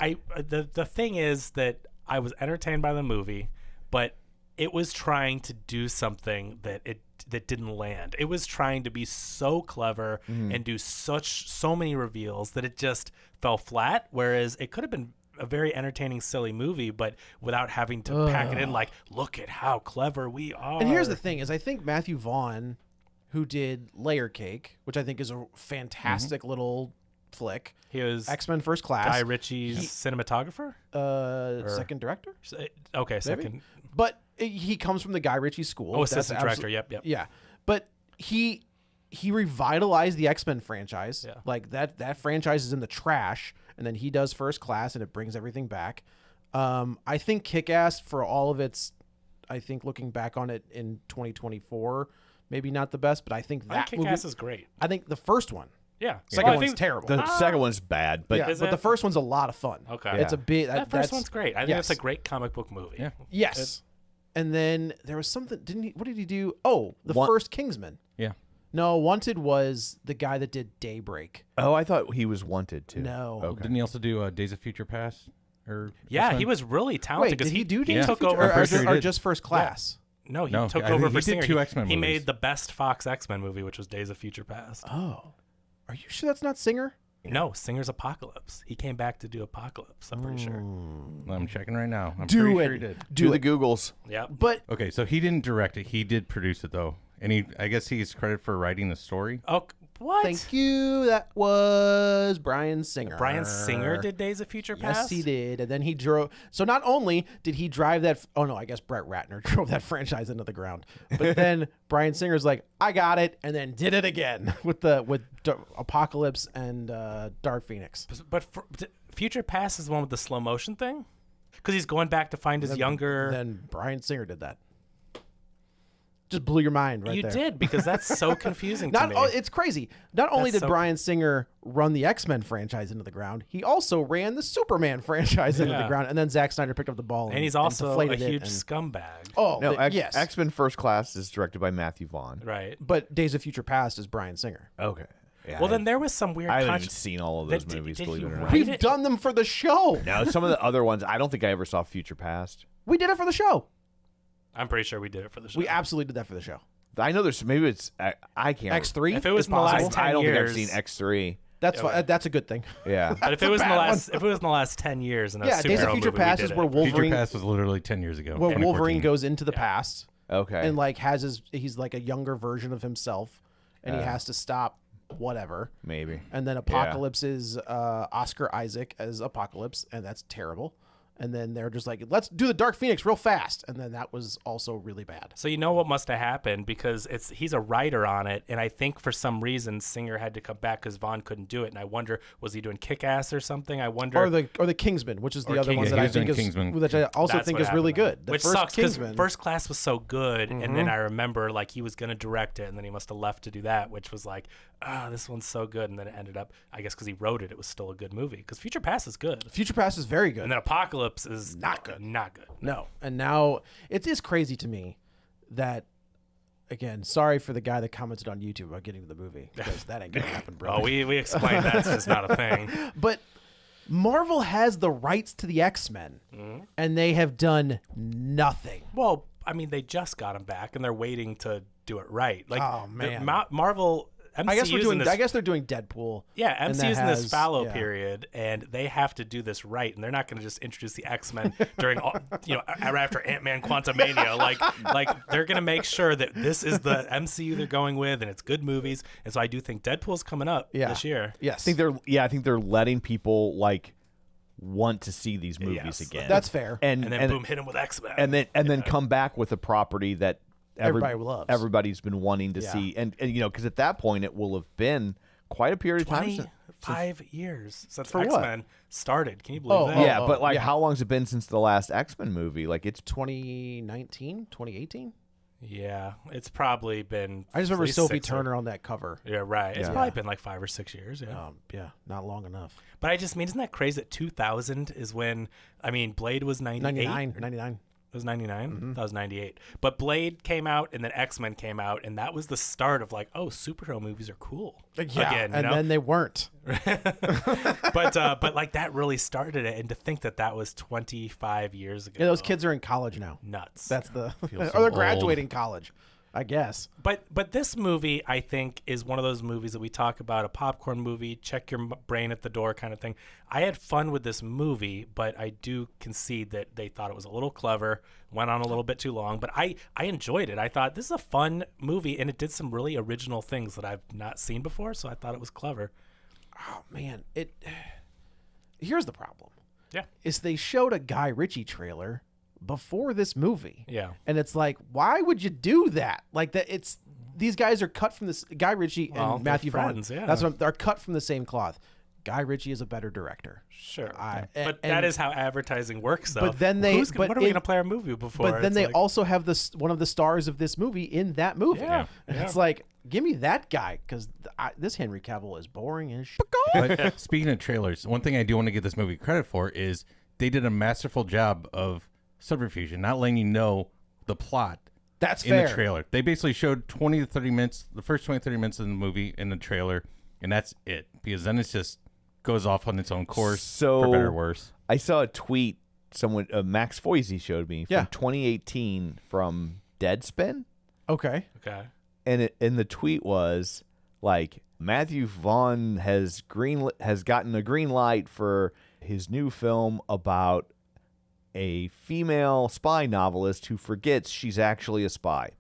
[SPEAKER 3] The thing is that I was entertained by the movie, but it was trying to do something that didn't land. It was trying to be so clever and do so many reveals that it just fell flat. Whereas it could have been a very entertaining, silly movie, but without having to pack it in like, look at how clever we are.
[SPEAKER 4] And here's the thing: is I think Matthew Vaughn, who did Layer Cake, which I think is a fantastic little flick,
[SPEAKER 3] He was
[SPEAKER 4] X-Men First Class,
[SPEAKER 3] Guy Ritchie's cinematographer.
[SPEAKER 4] second director,
[SPEAKER 3] Okay, second.
[SPEAKER 4] maybe? But he comes from the Guy Ritchie school.
[SPEAKER 3] Oh,
[SPEAKER 4] That's
[SPEAKER 3] assistant director.
[SPEAKER 4] absol-
[SPEAKER 3] Yep.
[SPEAKER 4] Yeah, but he revitalized the X-Men franchise.
[SPEAKER 3] Yeah.
[SPEAKER 4] Like that franchise is in the trash, and then he does First Class, and it brings everything back. I think Kick-Ass, for all of its, I think looking back on it in 2024, maybe not the best, but I think
[SPEAKER 3] I
[SPEAKER 4] that
[SPEAKER 3] think Kick-Ass is great.
[SPEAKER 4] I think the first one.
[SPEAKER 3] Yeah.
[SPEAKER 4] Second
[SPEAKER 3] Well, I
[SPEAKER 4] one's
[SPEAKER 3] think-
[SPEAKER 4] terrible.
[SPEAKER 2] the second one's bad, but
[SPEAKER 4] yeah,
[SPEAKER 3] Is
[SPEAKER 4] but
[SPEAKER 3] it?
[SPEAKER 4] the first one's a lot of fun.
[SPEAKER 3] Okay.
[SPEAKER 4] It's a bit.
[SPEAKER 3] That first
[SPEAKER 4] that's-
[SPEAKER 3] one's great. I think
[SPEAKER 4] yes.
[SPEAKER 3] it's a great comic book movie.
[SPEAKER 5] Yeah.
[SPEAKER 4] Yes. And then there was something. Didn't he? What did he do? Oh, the
[SPEAKER 2] One-
[SPEAKER 4] first Kingsman.
[SPEAKER 5] Yeah.
[SPEAKER 4] No, Wanted was the guy that did Daybreak.
[SPEAKER 2] Oh, I thought he was wanted too.
[SPEAKER 4] No.
[SPEAKER 2] Okay.
[SPEAKER 5] Didn't he also do Days of Future Past? Or
[SPEAKER 3] Yeah,
[SPEAKER 5] X-Men?
[SPEAKER 3] he was really talented.
[SPEAKER 4] Wait,
[SPEAKER 3] 'cause
[SPEAKER 4] did he do
[SPEAKER 3] he
[SPEAKER 4] Days of
[SPEAKER 3] took
[SPEAKER 4] Future,
[SPEAKER 3] over
[SPEAKER 4] or,
[SPEAKER 5] First Fury
[SPEAKER 4] or
[SPEAKER 5] did.
[SPEAKER 4] just First Class?
[SPEAKER 3] No, he
[SPEAKER 5] No,
[SPEAKER 3] took
[SPEAKER 5] I
[SPEAKER 3] over
[SPEAKER 5] think
[SPEAKER 3] for
[SPEAKER 5] he did
[SPEAKER 3] Singer.
[SPEAKER 5] two X-Men
[SPEAKER 3] He
[SPEAKER 5] movies.
[SPEAKER 3] made the best Fox X-Men movie, which was Days of Future Past.
[SPEAKER 4] Oh, are you sure that's not Singer?
[SPEAKER 3] No, Singer's Apocalypse. He came back to do Apocalypse, I'm pretty sure.
[SPEAKER 5] I'm checking right now. I'm
[SPEAKER 4] Do
[SPEAKER 5] pretty
[SPEAKER 4] it.
[SPEAKER 5] sure he did.
[SPEAKER 2] Do the Googles.
[SPEAKER 3] Yep.
[SPEAKER 4] But
[SPEAKER 5] Okay, so he didn't direct it. He did produce it though, and I guess he's credited for writing the story.
[SPEAKER 3] Oh, what?
[SPEAKER 4] thank you. That was Bryan Singer.
[SPEAKER 3] Bryan Singer did Days of Future Past?
[SPEAKER 4] Yes, he did. And then he drove. So not only did he drive that. Oh no, I guess Brett Ratner drove that franchise into the ground. But then Bryan Singer's like, I got it, and then did it again with Apocalypse and Dark Phoenix.
[SPEAKER 3] But Future Past is the one with the slow motion thing? Because he's going back to find his younger...
[SPEAKER 4] Then Bryan Singer did that. Just blew your mind right
[SPEAKER 3] You
[SPEAKER 4] there.
[SPEAKER 3] did, because that's so confusing to me.
[SPEAKER 4] It's crazy. Not only
[SPEAKER 3] That's
[SPEAKER 4] did
[SPEAKER 3] so-
[SPEAKER 4] Bryan Singer run the X-Men franchise into the ground, he also ran the Superman franchise into the
[SPEAKER 3] Yeah.
[SPEAKER 4] ground, and then Zack Snyder picked up the ball.
[SPEAKER 3] And he's also a
[SPEAKER 4] deflated it
[SPEAKER 3] huge
[SPEAKER 4] and-
[SPEAKER 3] scumbag.
[SPEAKER 4] Oh,
[SPEAKER 2] No,
[SPEAKER 4] yes.
[SPEAKER 2] X-Men First Class is directed by Matthew Vaughn.
[SPEAKER 3] Right.
[SPEAKER 4] But Days of Future Past is Bryan Singer.
[SPEAKER 2] Okay. Yeah,
[SPEAKER 3] Well, then there was some weird...
[SPEAKER 2] I haven't even seen all of those
[SPEAKER 3] Did-
[SPEAKER 2] movies,
[SPEAKER 3] did
[SPEAKER 2] believe
[SPEAKER 3] he
[SPEAKER 2] it or not.
[SPEAKER 3] write
[SPEAKER 4] We've
[SPEAKER 3] it?
[SPEAKER 4] done them for the show.
[SPEAKER 2] Now, some of the other ones, I don't think I ever saw Future Past.
[SPEAKER 4] We did it for the show.
[SPEAKER 3] I'm pretty sure we did it for the show.
[SPEAKER 4] We absolutely did that for the show.
[SPEAKER 2] I know there's maybe it's I can't.
[SPEAKER 4] X3.
[SPEAKER 3] If it was
[SPEAKER 4] is
[SPEAKER 3] in the last
[SPEAKER 4] possible.
[SPEAKER 3] 10
[SPEAKER 2] I don't think I've
[SPEAKER 3] years-
[SPEAKER 2] seen X3.
[SPEAKER 4] That's fine. That's a good thing.
[SPEAKER 2] Yeah.
[SPEAKER 3] But if it was in the
[SPEAKER 4] bad
[SPEAKER 3] last, if it was in the last 10 years, in a
[SPEAKER 4] Yeah,
[SPEAKER 3] superhero
[SPEAKER 4] Days of Future
[SPEAKER 3] movie,
[SPEAKER 4] Past
[SPEAKER 3] we
[SPEAKER 4] is
[SPEAKER 3] did
[SPEAKER 4] where
[SPEAKER 3] it.
[SPEAKER 5] Future
[SPEAKER 4] Wolverine,
[SPEAKER 5] Past was literally 10 years ago.
[SPEAKER 4] where
[SPEAKER 5] 2014.
[SPEAKER 4] Wolverine goes into the past
[SPEAKER 2] Okay.
[SPEAKER 4] and like he's like a younger version of himself, and he has to stop whatever.
[SPEAKER 2] Maybe.
[SPEAKER 4] And then Apocalypse is Oscar Isaac as Apocalypse, and that's terrible. And then they're just like, let's do the Dark Phoenix real fast, and then that was also really bad.
[SPEAKER 3] So you know what must have happened, because he's a writer on it, and I think for some reason Singer had to come back because Vaughn couldn't do it, and I wonder, was he doing Kick-Ass or something? I wonder.
[SPEAKER 4] Or the Kingsman, which is the
[SPEAKER 3] Or
[SPEAKER 4] other one
[SPEAKER 3] Kingsman.
[SPEAKER 4] that
[SPEAKER 5] Yeah,
[SPEAKER 4] I
[SPEAKER 5] he was
[SPEAKER 4] think
[SPEAKER 5] doing
[SPEAKER 4] is
[SPEAKER 5] Kingsman.
[SPEAKER 4] which I also
[SPEAKER 3] That's
[SPEAKER 4] think
[SPEAKER 3] what
[SPEAKER 4] is really
[SPEAKER 3] happened.
[SPEAKER 4] good. The
[SPEAKER 3] Which
[SPEAKER 4] first
[SPEAKER 3] sucks because
[SPEAKER 4] Kingsman,
[SPEAKER 3] First Class was so good, and then I remember like he was gonna direct it, and then he must have left to do that, which was like, this one's so good, and then it ended up, I guess because he wrote it, it was still a good movie. Because Future Past is good,
[SPEAKER 4] Future Past is very good.
[SPEAKER 3] and then Apocalypse is
[SPEAKER 4] Not good.
[SPEAKER 3] Not good.
[SPEAKER 4] No. And now it is crazy to me that, again, sorry for the guy that commented on YouTube about getting to the movie, because that ain't gonna happen, bro.
[SPEAKER 3] Oh, we explained that's just not a thing.
[SPEAKER 4] But Marvel has the rights to the X-Men, and they have done nothing.
[SPEAKER 3] Well, I mean, they just got him back, and they're waiting to do it right. Like,
[SPEAKER 4] Oh, man.
[SPEAKER 3] Marvel. MCU's
[SPEAKER 4] I guess
[SPEAKER 3] in this,
[SPEAKER 4] I guess they're doing Deadpool.
[SPEAKER 3] yeah,
[SPEAKER 4] and that
[SPEAKER 3] MCU's in this
[SPEAKER 4] has-
[SPEAKER 3] fallow
[SPEAKER 4] yeah.
[SPEAKER 3] period, and they have to do this right, and they're not going to just introduce the X-Men during, after Ant-Man Quantumania. Like they're going to make sure that this is the MCU they're going with, and it's good movies. And so I do think Deadpool's coming up this year.
[SPEAKER 4] Yes,
[SPEAKER 2] I think they're letting people like want to see these movies
[SPEAKER 3] Yes.
[SPEAKER 2] again.
[SPEAKER 4] that's fair.
[SPEAKER 3] And then boom, hit him with X-Men.
[SPEAKER 2] and then come back with a property that
[SPEAKER 4] Everybody loves.
[SPEAKER 2] Everybody's been wanting to
[SPEAKER 4] Yeah.
[SPEAKER 2] see, and because at that point it will have been quite a period of time.
[SPEAKER 3] 25 years since
[SPEAKER 4] For what?
[SPEAKER 3] X-Men started. Can you believe
[SPEAKER 4] Oh,
[SPEAKER 3] that?
[SPEAKER 2] Yeah, but like,
[SPEAKER 4] yeah.
[SPEAKER 2] how long has it been since the last X-Men movie? Like, it's
[SPEAKER 4] 2019, 2018.
[SPEAKER 3] Yeah, it's probably been.
[SPEAKER 4] I just
[SPEAKER 3] at
[SPEAKER 4] remember
[SPEAKER 3] least
[SPEAKER 4] Sophie
[SPEAKER 3] 6 or-
[SPEAKER 4] Turner on that cover.
[SPEAKER 3] Yeah, right. It's
[SPEAKER 2] Yeah.
[SPEAKER 3] probably been like 5 or 6 years. Yeah.
[SPEAKER 4] Yeah, not long enough.
[SPEAKER 3] But I just mean, isn't that crazy that 2000 is when, I mean, Blade was 98?
[SPEAKER 4] 99.
[SPEAKER 3] It was 99?
[SPEAKER 4] Mm-hmm.
[SPEAKER 3] That was 98. But Blade came out, and then X-Men came out, and that was the start of like, oh, superhero movies are cool.
[SPEAKER 4] Yeah,
[SPEAKER 3] Again, you
[SPEAKER 4] and
[SPEAKER 3] know?
[SPEAKER 4] then they weren't.
[SPEAKER 3] But like that really started it, and to think that that was 25 years ago.
[SPEAKER 4] Yeah, those kids are in college now.
[SPEAKER 3] Nuts.
[SPEAKER 4] That's the
[SPEAKER 5] Feels
[SPEAKER 4] or
[SPEAKER 5] so
[SPEAKER 4] they're graduating college, I guess.
[SPEAKER 3] But this movie, I think, is one of those movies that we talk about, a popcorn movie, check your brain at the door kind of thing. I had fun with this movie, but I do concede that they thought it was a little clever, went on a little bit too long. But I enjoyed it. I thought this is a fun movie, and it did some really original things that I've not seen before, so I thought it was clever.
[SPEAKER 4] Oh man, here's the problem.
[SPEAKER 3] Yeah.
[SPEAKER 4] Is they showed a Guy Ritchie trailer before this movie.
[SPEAKER 3] Yeah.
[SPEAKER 4] And it's like, why would you do that? Like that it's these guys are cut from this Guy Ritchie
[SPEAKER 3] Well,
[SPEAKER 4] and
[SPEAKER 3] they're
[SPEAKER 4] Matthew Vaughn.
[SPEAKER 3] friends, yeah.
[SPEAKER 4] That's what they're cut from the same cloth. Guy Ritchie is a better director.
[SPEAKER 3] Sure.
[SPEAKER 4] and-
[SPEAKER 3] But that is how advertising works, though.
[SPEAKER 4] But then they-
[SPEAKER 3] what
[SPEAKER 4] but
[SPEAKER 3] are we
[SPEAKER 4] in-
[SPEAKER 3] going to play our movie before?
[SPEAKER 4] But then
[SPEAKER 3] It's
[SPEAKER 4] they
[SPEAKER 3] like-
[SPEAKER 4] also have one of the stars of this movie in that movie.
[SPEAKER 3] Yeah,
[SPEAKER 4] And
[SPEAKER 3] yeah.
[SPEAKER 4] it's like, give me that guy, because this Henry Cavill is boring as shit.
[SPEAKER 5] But speaking of trailers, one thing I do want to give this movie credit for is they did a masterful job of subterfuge, not letting you know the plot
[SPEAKER 4] That's
[SPEAKER 5] in
[SPEAKER 4] fair.
[SPEAKER 5] the trailer. They basically showed 20 to 30 minutes, the first 20 30 minutes of the movie in the trailer, and that's it. Because then it just goes off on its own course,
[SPEAKER 2] So
[SPEAKER 5] for better or worse.
[SPEAKER 2] I saw a tweet someone Max Foisey showed me from
[SPEAKER 4] Yeah.
[SPEAKER 2] 2018 from Deadspin,
[SPEAKER 4] Okay.
[SPEAKER 3] Okay.
[SPEAKER 2] and the tweet was like Matthew Vaughn has gotten a green light for his new film about a female spy novelist who forgets she's actually a spy.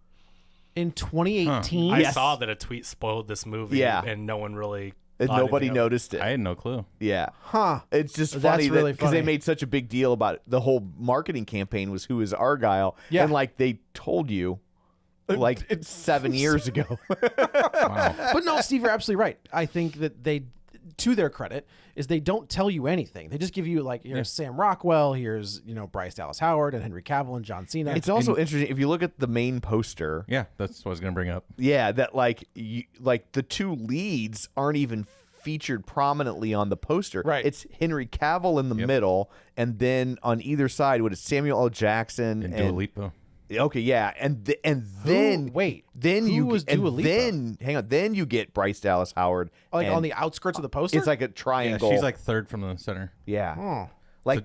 [SPEAKER 4] In 2018.
[SPEAKER 3] I saw that a tweet spoiled this movie,
[SPEAKER 2] Yeah.
[SPEAKER 3] and no one really.
[SPEAKER 2] And
[SPEAKER 3] thought
[SPEAKER 2] nobody
[SPEAKER 3] anything of it.
[SPEAKER 2] noticed it.
[SPEAKER 5] I had no clue.
[SPEAKER 2] Yeah.
[SPEAKER 4] Huh.
[SPEAKER 2] It's just
[SPEAKER 4] That's
[SPEAKER 2] funny
[SPEAKER 4] really
[SPEAKER 2] because they
[SPEAKER 4] funny.
[SPEAKER 2] made such a big deal about it. The whole marketing campaign was who is Argylle.
[SPEAKER 4] Yeah.
[SPEAKER 2] And like they told you like 7 years ago.
[SPEAKER 5] Wow.
[SPEAKER 4] But no, Steve, you're absolutely right. I think that they, to their credit, is they don't tell you anything. They just give you like, here's Sam Rockwell, here's Bryce Dallas Howard and Henry Cavill and John Cena.
[SPEAKER 2] It's also interesting if you look at the main poster.
[SPEAKER 5] Yeah, that's what I was going to bring up.
[SPEAKER 2] Yeah, that like the two leads aren't even featured prominently on the poster.
[SPEAKER 4] Right.
[SPEAKER 2] It's Henry Cavill in the middle, and then on either side, what is Samuel L. Jackson
[SPEAKER 5] And Dua Lipa.
[SPEAKER 2] Okay, yeah, and then
[SPEAKER 4] wait,
[SPEAKER 2] then
[SPEAKER 4] who
[SPEAKER 2] you
[SPEAKER 4] was
[SPEAKER 2] and
[SPEAKER 4] Dua Lipa?
[SPEAKER 2] then hang on, then you get Bryce Dallas Howard
[SPEAKER 4] like
[SPEAKER 2] and
[SPEAKER 4] on the outskirts of the poster.
[SPEAKER 2] it's like a
[SPEAKER 5] Yeah,
[SPEAKER 2] triangle.
[SPEAKER 5] she's like third from the center.
[SPEAKER 2] yeah,
[SPEAKER 4] Oh.
[SPEAKER 2] like